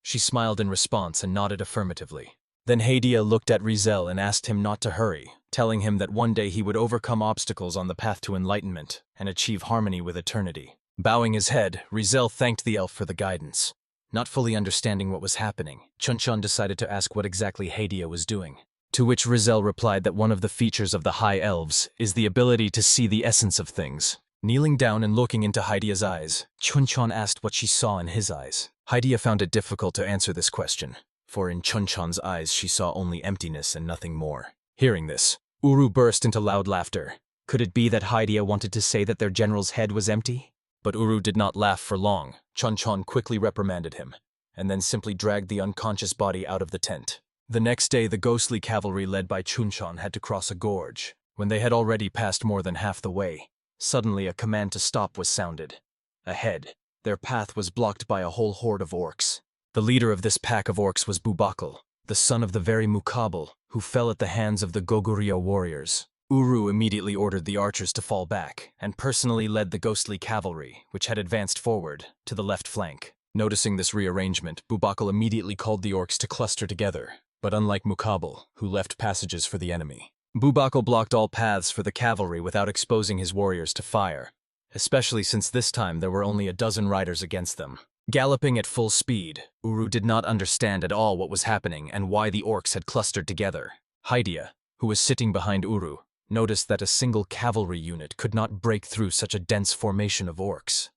She smiled in response and nodded affirmatively. Then Hydia looked at Rizel and asked him not to hurry, telling him that one day he would overcome obstacles on the path to enlightenment and achieve harmony with eternity. Bowing his head, Rizel thanked the elf for the guidance. Not fully understanding what was happening, Chunchon decided to ask what exactly Hydia was doing. To which Rizel replied that one of the features of the High Elves is the ability to see the essence of things. Kneeling down and looking into Hydia's eyes, Chunchon asked what she saw in his eyes. Hydia found it difficult to answer this question, for in Chunchon's eyes she saw only emptiness and nothing more. Hearing this, Uru burst into loud laughter. Could it be that Hydia wanted to say that their general's head was empty? But Uru did not laugh for long. Chunchon quickly reprimanded him, and then simply dragged the unconscious body out of the tent. The next day, the ghostly cavalry led by Chunchon had to cross a gorge. When they had already passed more than half the way, suddenly a command to stop was sounded. Ahead, their path was blocked by a whole horde of orcs. The leader of this pack of orcs was Bubakal, the son of the very Muqabal, who fell at the hands of the Goguryeo warriors. Uru immediately ordered the archers to fall back, and personally led the ghostly cavalry, which had advanced forward, to the left flank. Noticing this rearrangement, Bubakal immediately called the orcs to cluster together, but unlike Muqabal, who left passages for the enemy, Bubakal blocked all paths for the cavalry without exposing his warriors to fire, especially since this time there were only a dozen riders against them. Galloping at full speed, Uru did not understand at all what was happening and why the orcs had clustered together. Hydia, who was sitting behind Uru, noticed that a single cavalry unit could not break through such a dense formation of orcs.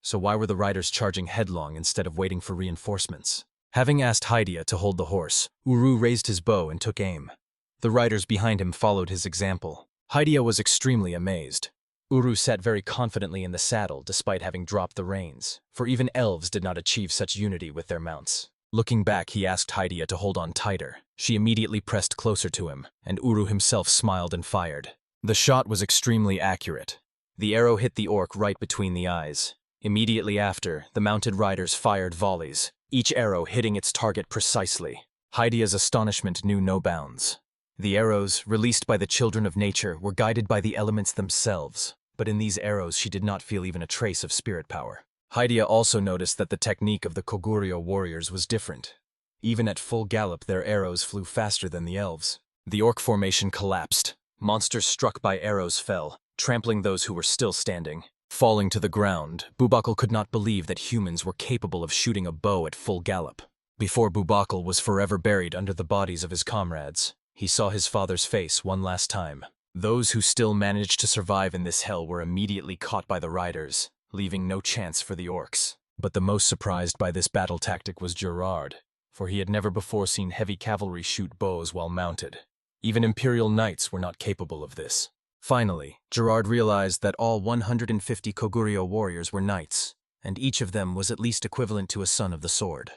So why were the riders charging headlong instead of waiting for reinforcements? Having asked Hydia to hold the horse, Uru raised his bow and took aim. The riders behind him followed his example. Hydia was extremely amazed. Uru sat very confidently in the saddle despite having dropped the reins, for even elves did not achieve such unity with their mounts. Looking back, he asked Hydia to hold on tighter. She immediately pressed closer to him, and Uru himself smiled and fired. The shot was extremely accurate. The arrow hit the orc right between the eyes. Immediately after, the mounted riders fired volleys, each arrow hitting its target precisely. Hydia's astonishment knew no bounds. The arrows, released by the children of nature, were guided by the elements themselves, but in these arrows she did not feel even a trace of spirit power. Hydia also noticed that the technique of the Goguryeo warriors was different. Even at full gallop, their arrows flew faster than the elves. The orc formation collapsed. Monsters struck by arrows fell, trampling those who were still standing. Falling to the ground, Bubakal could not believe that humans were capable of shooting a bow at full gallop. Before Bubakal was forever buried under the bodies of his comrades, he saw his father's face one last time. Those who still managed to survive in this hell were immediately caught by the riders, leaving no chance for the orcs. But the most surprised by this battle tactic was Gerard, for he had never before seen heavy cavalry shoot bows while mounted. Even imperial knights were not capable of this. Finally, Gerard realized that all 150 Goguryeo warriors were knights, and each of them was at least equivalent to a son of the sword.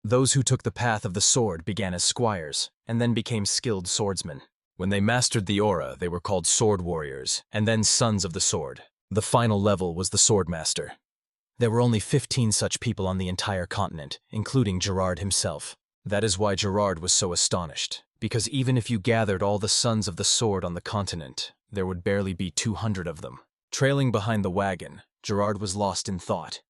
Those who took the path of the sword began as squires, and then became skilled swordsmen. When they mastered the aura, they were called sword warriors, and then sons of the sword. The final level was the swordmaster. There were only 15 such people on the entire continent, including Gerard himself. That is why Gerard was so astonished, because even if you gathered all the sons of the sword on the continent, there would barely be 200 of them. Trailing behind the wagon, Gerard was lost in thought.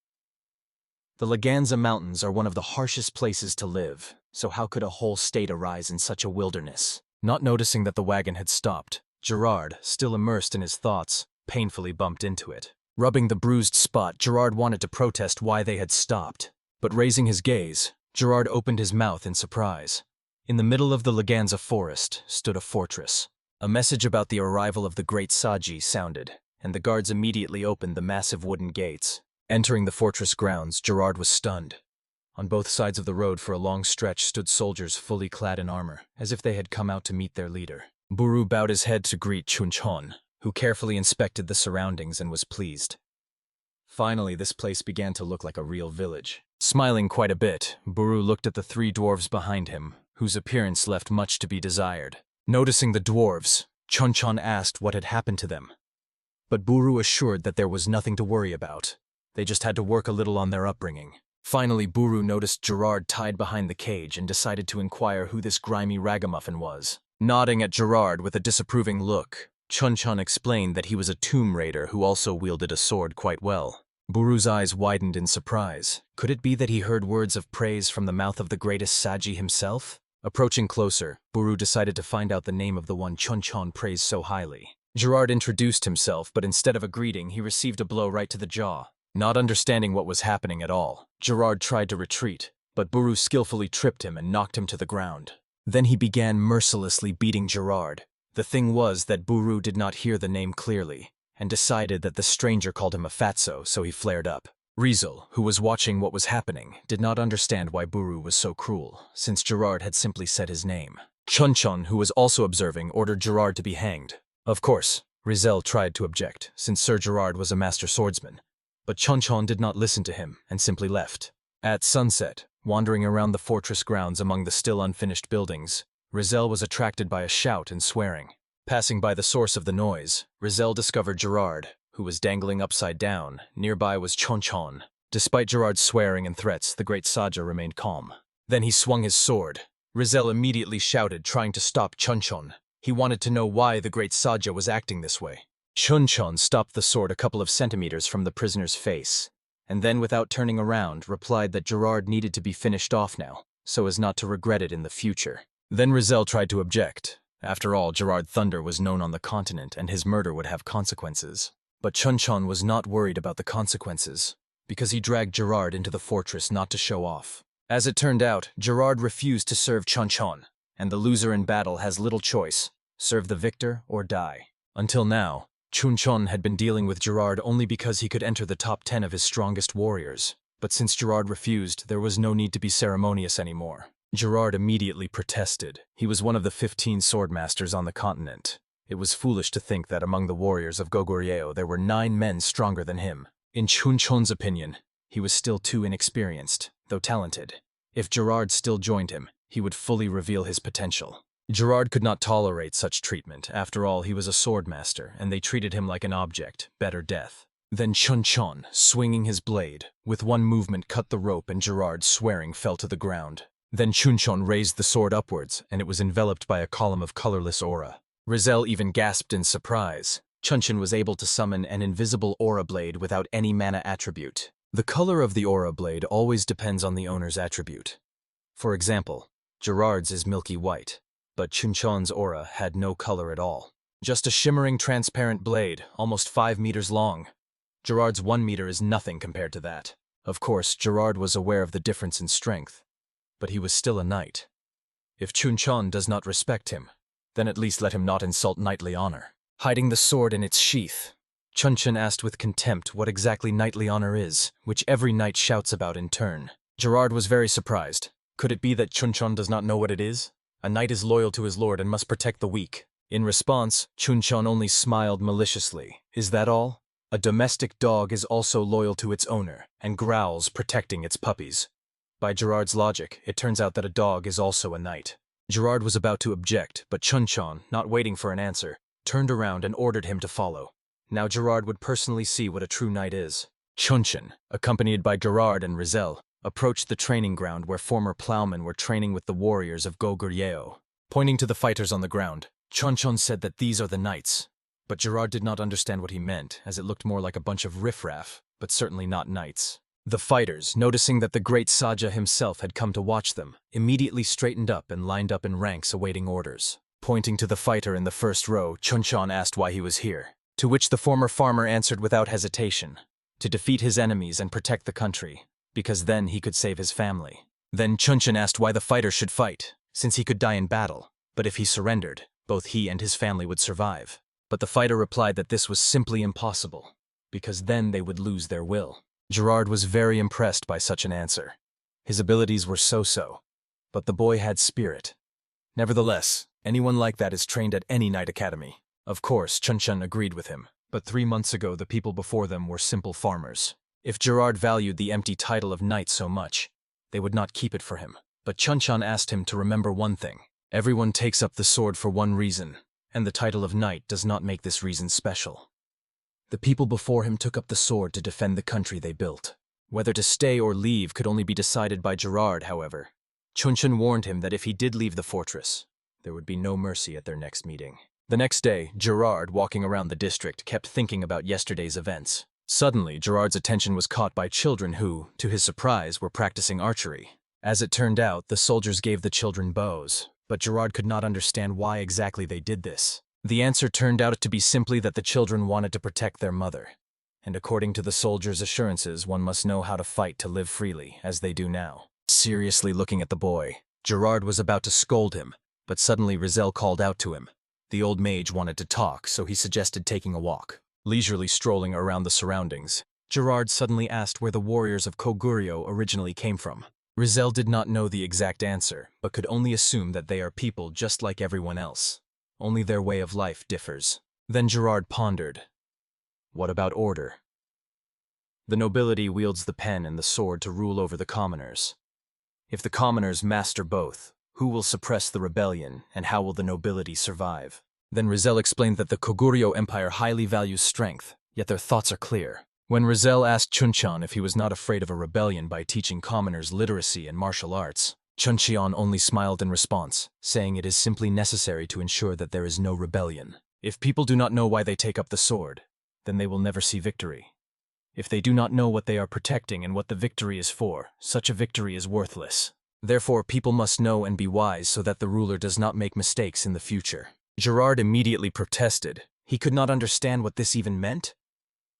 The Laganza Mountains are one of the harshest places to live, so how could a whole state arise in such a wilderness? Not noticing that the wagon had stopped, Gerard, still immersed in his thoughts, painfully bumped into it. Rubbing the bruised spot, Gerard wanted to protest why they had stopped. But raising his gaze, Gerard opened his mouth in surprise. In the middle of the Laganza forest stood a fortress. A message about the arrival of the great Saji sounded, and the guards immediately opened the massive wooden gates. Entering the fortress grounds, Gerard was stunned. On both sides of the road for a long stretch stood soldiers fully clad in armor, as if they had come out to meet their leader. Buru bowed his head to greet Chunchon, who carefully inspected the surroundings and was pleased. Finally, this place began to look like a real village. Smiling quite a bit, Buru looked at the 3 dwarves behind him, whose appearance left much to be desired. Noticing the dwarves, Chunchon asked what had happened to them. But Buru assured that there was nothing to worry about. They just had to work a little on their upbringing. Finally, Buru noticed Gerard tied behind the cage and decided to inquire who this grimy ragamuffin was. Nodding at Gerard with a disapproving look, Chunchon explained that he was a tomb raider who also wielded a sword quite well. Buru's eyes widened in surprise. Could it be that he heard words of praise from the mouth of the greatest Saji himself? Approaching closer, Buru decided to find out the name of the one Chunchon praised so highly. Gerard introduced himself, but instead of a greeting, he received a blow right to the jaw. Not understanding what was happening at all, Gerard tried to retreat, but Buru skillfully tripped him and knocked him to the ground. Then he began mercilessly beating Gerard. The thing was that Buru did not hear the name clearly, and decided that the stranger called him a fatso, so he flared up. Rizal, who was watching what was happening, did not understand why Buru was so cruel, since Gerard had simply said his name. Chunchon, who was also observing, ordered Gerard to be hanged. Of course, Rizal tried to object, since Sir Gerard was a master swordsman. But Chunchon did not listen to him and simply left. At sunset, wandering around the fortress grounds among the still unfinished buildings, Rizal was attracted by a shout and swearing. Passing by the source of the noise, Rizal discovered Gerard, who was dangling upside down. Nearby was Chunchon. Despite Gerard's swearing and threats, the great Saja remained calm. Then he swung his sword. Rizal immediately shouted, trying to stop Chunchon. He wanted to know why the great Saja was acting this way. Chunchon stopped the sword a couple of centimeters from the prisoner's face, and then, without turning around, replied that Gerard needed to be finished off now, so as not to regret it in the future. Then Rizal tried to object. After all, Gerard Thunder was known on the continent, and his murder would have consequences. But Chunchon was not worried about the consequences, because he dragged Gerard into the fortress not to show off. As it turned out, Gerard refused to serve Chunchon, and the loser in battle has little choice: serve the victor or die. Until now, Chunchon had been dealing with Gerard only because he could enter the top 10 of his strongest warriors. But since Gerard refused, there was no need to be ceremonious anymore. Gerard immediately protested. He was one of the 15 swordmasters on the continent. It was foolish to think that among the warriors of Goguryeo there were 9 men stronger than him. In Chunchon's opinion, he was still too inexperienced, though talented. If Gerard still joined him, he would fully reveal his potential. Gerard could not tolerate such treatment. After all, he was a swordmaster, and they treated him like an object, better death. Then Chunchon, swinging his blade, with one movement cut the rope, and Gerard, swearing, fell to the ground. Then Chunchon raised the sword upwards, and it was enveloped by a column of colorless aura. Rizal even gasped in surprise. Chunchon was able to summon an invisible aura blade without any mana attribute. The color of the aura blade always depends on the owner's attribute. For example, Gerard's is milky white, but Chunchon's aura had no color at all. Just a shimmering transparent blade, almost 5 meters long. Gerard's 1 meter is nothing compared to that. Of course, Gerard was aware of the difference in strength, but he was still a knight. If Chunchon does not respect him, then at least let him not insult knightly honor. Hiding the sword in its sheath, Chunchon asked with contempt what exactly knightly honor is, which every knight shouts about in turn. Gerard was very surprised. Could it be that Chunchon does not know what it is? A knight is loyal to his lord and must protect the weak. In response, Chunchon only smiled maliciously. Is that all? A domestic dog is also loyal to its owner, and growls, protecting its puppies. By Gerard's logic, it turns out that a dog is also a knight. Gerard was about to object, but Chunchon, not waiting for an answer, turned around and ordered him to follow. Now Gerard would personally see what a true knight is. Chunchon, accompanied by Gerard and Rizal, approached the training ground where former plowmen were training with the warriors of Goguryeo. Pointing to the fighters on the ground, Chunchon said that these are the knights. But Gerard did not understand what he meant, as it looked more like a bunch of riffraff, but certainly not knights. The fighters, noticing that the great Saja himself had come to watch them, immediately straightened up and lined up in ranks awaiting orders. Pointing to the fighter in the first row, Chunchon asked why he was here, to which the former farmer answered without hesitation: to defeat his enemies and protect the country, because then he could save his family. Then Chunchon asked why the fighter should fight, since he could die in battle, but if he surrendered, both he and his family would survive. But the fighter replied that this was simply impossible, because then they would lose their will. Gerard was very impressed by such an answer. His abilities were so-so, but the boy had spirit. Nevertheless, anyone like that is trained at any knight academy. Of course, Chunchon agreed with him, but 3 months ago the people before them were simple farmers. If Gerard valued the empty title of knight so much, they would not keep it for him. But Chunchon asked him to remember one thing: everyone takes up the sword for one reason, and the title of knight does not make this reason special. The people before him took up the sword to defend the country they built. Whether to stay or leave could only be decided by Gerard, however. Chunchon warned him that if he did leave the fortress, there would be no mercy at their next meeting. The next day, Gerard, walking around the district, kept thinking about yesterday's events. Suddenly, Gerard's attention was caught by children who, to his surprise, were practicing archery. As it turned out, the soldiers gave the children bows, but Gerard could not understand why exactly they did this. The answer turned out to be simply that the children wanted to protect their mother. And according to the soldiers' assurances, one must know how to fight to live freely, as they do now. Seriously looking at the boy, Gerard was about to scold him, but suddenly Rizal called out to him. The old mage wanted to talk, so he suggested taking a walk. Leisurely strolling around the surroundings, Gerard suddenly asked where the warriors of Goguryeo originally came from. Rizal did not know the exact answer, but could only assume that they are people just like everyone else. Only their way of life differs. Then Gerard pondered. What about order? The nobility wields the pen and the sword to rule over the commoners. If the commoners master both, who will suppress the rebellion, and how will the nobility survive? Then Rizal explained that the Goguryeo Empire highly values strength, yet their thoughts are clear. When Rizal asked Chunchon if he was not afraid of a rebellion by teaching commoners literacy and martial arts, Chunchon only smiled in response, saying it is simply necessary to ensure that there is no rebellion. If people do not know why they take up the sword, then they will never see victory. If they do not know what they are protecting and what the victory is for, such a victory is worthless. Therefore, people must know and be wise so that the ruler does not make mistakes in the future. Gerard immediately protested. He could not understand what this even meant.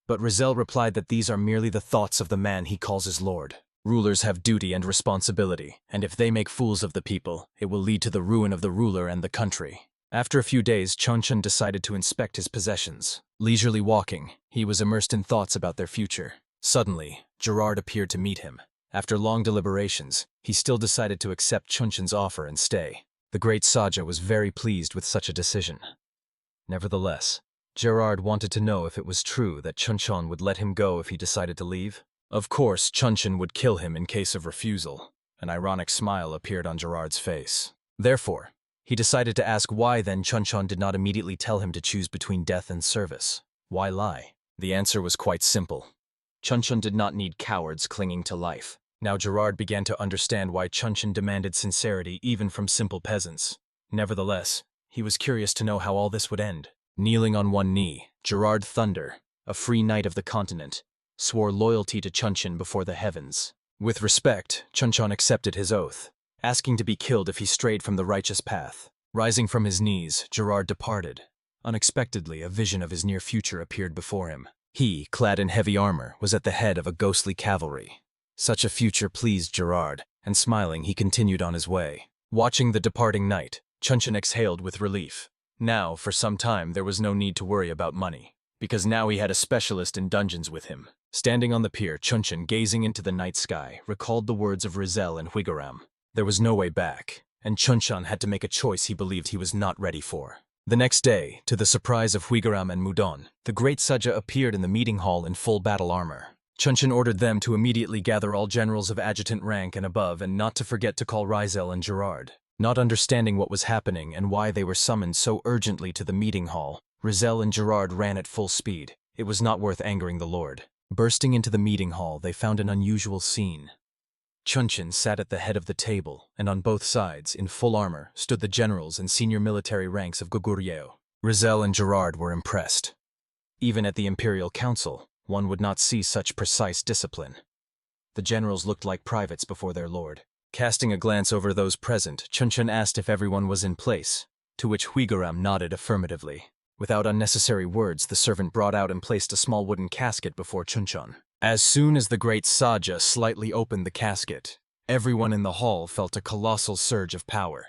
But Rizal replied that these are merely the thoughts of the man he calls his lord. Rulers have duty and responsibility, and if they make fools of the people, it will lead to the ruin of the ruler and the country. After a few days, Chunchon decided to inspect his possessions. Leisurely walking, he was immersed in thoughts about their future. Suddenly, Gerard appeared to meet him. After long deliberations, he still decided to accept Chunchon's offer and stay. The great Saja was very pleased with such a decision. Nevertheless, Gerard wanted to know if it was true that Chunchon would let him go if he decided to leave. Of course, Chunchon would kill him in case of refusal. An ironic smile appeared on Gerard's face. Therefore, he decided to ask why then Chunchon did not immediately tell him to choose between death and service. Why lie? The answer was quite simple. Chunchon did not need cowards clinging to life. Now Gerard began to understand why Chunchon demanded sincerity even from simple peasants. Nevertheless, he was curious to know how all this would end. Kneeling on one knee, Gerard Thunder, a free knight of the continent, swore loyalty to Chunchon before the heavens. With respect, Chunchon accepted his oath, asking to be killed if he strayed from the righteous path. Rising from his knees, Gerard departed. Unexpectedly, a vision of his near future appeared before him. He, clad in heavy armor, was at the head of a ghostly cavalry. Such a future pleased Gerard, and smiling he continued on his way. Watching the departing knight, Chunchon exhaled with relief. Now, for some time, there was no need to worry about money, because now he had a specialist in dungeons with him. Standing on the pier, Chunchon, gazing into the night sky, recalled the words of Rizal and Huigaram. There was no way back, and Chunchon had to make a choice he believed he was not ready for. The next day, to the surprise of Huigaram and Mudon, the great Saja appeared in the meeting hall in full battle armor. Chunchon ordered them to immediately gather all generals of adjutant rank and above and not to forget to call Rizal and Gerard. Not understanding what was happening and why they were summoned so urgently to the meeting hall, Rizal and Gerard ran at full speed. It was not worth angering the lord. Bursting into the meeting hall, they found an unusual scene. Chunchon sat at the head of the table, and on both sides, in full armor, stood the generals and senior military ranks of Goguryeo. Rizal and Gerard were impressed. Even at the Imperial Council, one would not see such precise discipline. The generals looked like privates before their lord. Casting a glance over those present, Chunchon asked if everyone was in place, to which Huigaram nodded affirmatively. Without unnecessary words, the servant brought out and placed a small wooden casket before Chunchon. As soon as the great Saja slightly opened the casket, everyone in the hall felt a colossal surge of power.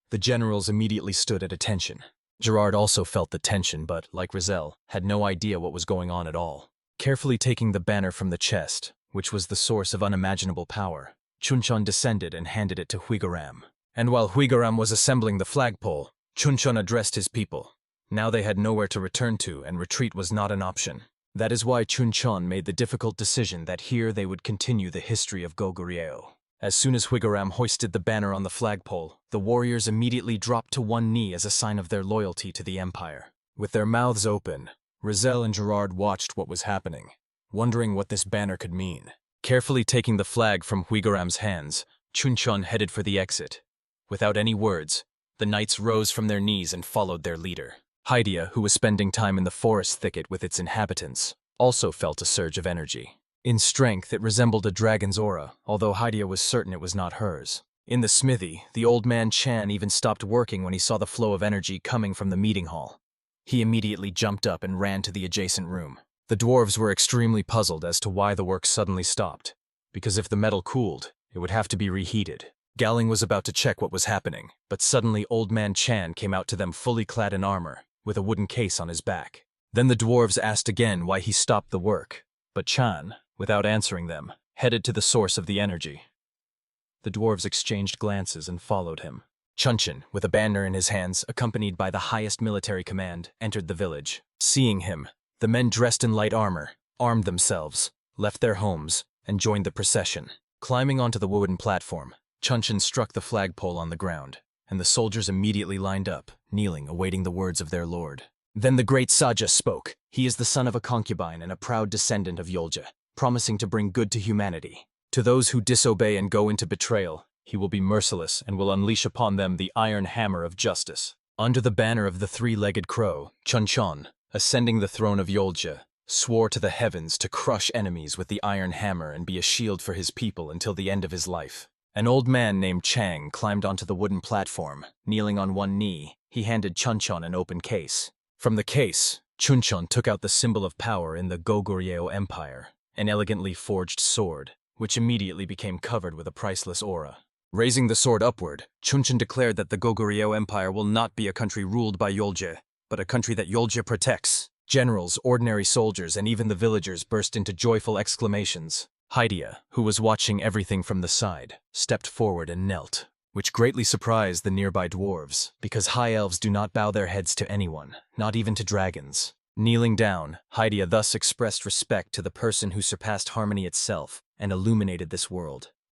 The generals immediately stood at attention. Gerard also felt the tension but, like Rizal, had no idea what was going on at all. Carefully taking the banner from the chest, which was the source of unimaginable power, Chunchon descended and handed it to Huigaram. And while Huigaram was assembling the flagpole, Chunchon addressed his people. Now they had nowhere to return to, and retreat was not an option. That is why Chunchon made the difficult decision that here they would continue the history of Goguryeo. As soon as Huigaram hoisted the banner on the flagpole, the warriors immediately dropped to one knee as a sign of their loyalty to the empire. With their mouths open, Rizal and Gerard watched what was happening, wondering what this banner could mean. Carefully taking the flag from Huigaram's hands, Chunchon headed for the exit. Without any words, the knights rose from their knees and followed their leader. Hydia, who was spending time in the forest thicket with its inhabitants, also felt a surge of energy. In strength, it resembled a dragon's aura, although Hydia was certain it was not hers. In the smithy, the old man Chan even stopped working when he saw the flow of energy coming from the meeting hall. He immediately jumped up and ran to the adjacent room. The dwarves were extremely puzzled as to why the work suddenly stopped, because if the metal cooled, it would have to be reheated. Galing was about to check what was happening, but suddenly old man Chan came out to them fully clad in armor, with a wooden case on his back. Then the dwarves asked again why he stopped the work, but Chan, without answering them, headed to the source of the energy. The dwarves exchanged glances and followed him. Chunchon, with a banner in his hands, accompanied by the highest military command, entered the village. Seeing him, the men dressed in light armor, armed themselves, left their homes, and joined the procession. Climbing onto the wooden platform, Chunchon struck the flagpole on the ground, and the soldiers immediately lined up, kneeling, awaiting the words of their lord. Then the great Saja spoke. He is the son of a concubine and a proud descendant of Yolja, promising to bring good to humanity. To those who disobey and go into betrayal, He will be merciless and will unleash upon them the iron hammer of justice. Under the banner of the three-legged crow, Chunchon, ascending the throne of Yolja, swore to the heavens to crush enemies with the iron hammer and be a shield for his people until the end of his life. An old man named Chang climbed onto the wooden platform. Kneeling on one knee, he handed Chunchon an open case. From the case, Chunchon took out the symbol of power in the Goguryeo Empire, an elegantly forged sword, which immediately became covered with a priceless aura. Raising the sword upward, Chunchon declared that the Goguryeo Empire will not be a country ruled by Yolja, but a country that Yolja protects. Generals, ordinary soldiers, and even the villagers burst into joyful exclamations. Hydia, who was watching everything from the side, stepped forward and knelt, which greatly surprised the nearby dwarves, because high elves do not bow their heads to anyone, not even to dragons. Kneeling down, Hydia thus expressed respect to the person who surpassed harmony itself and illuminated this world.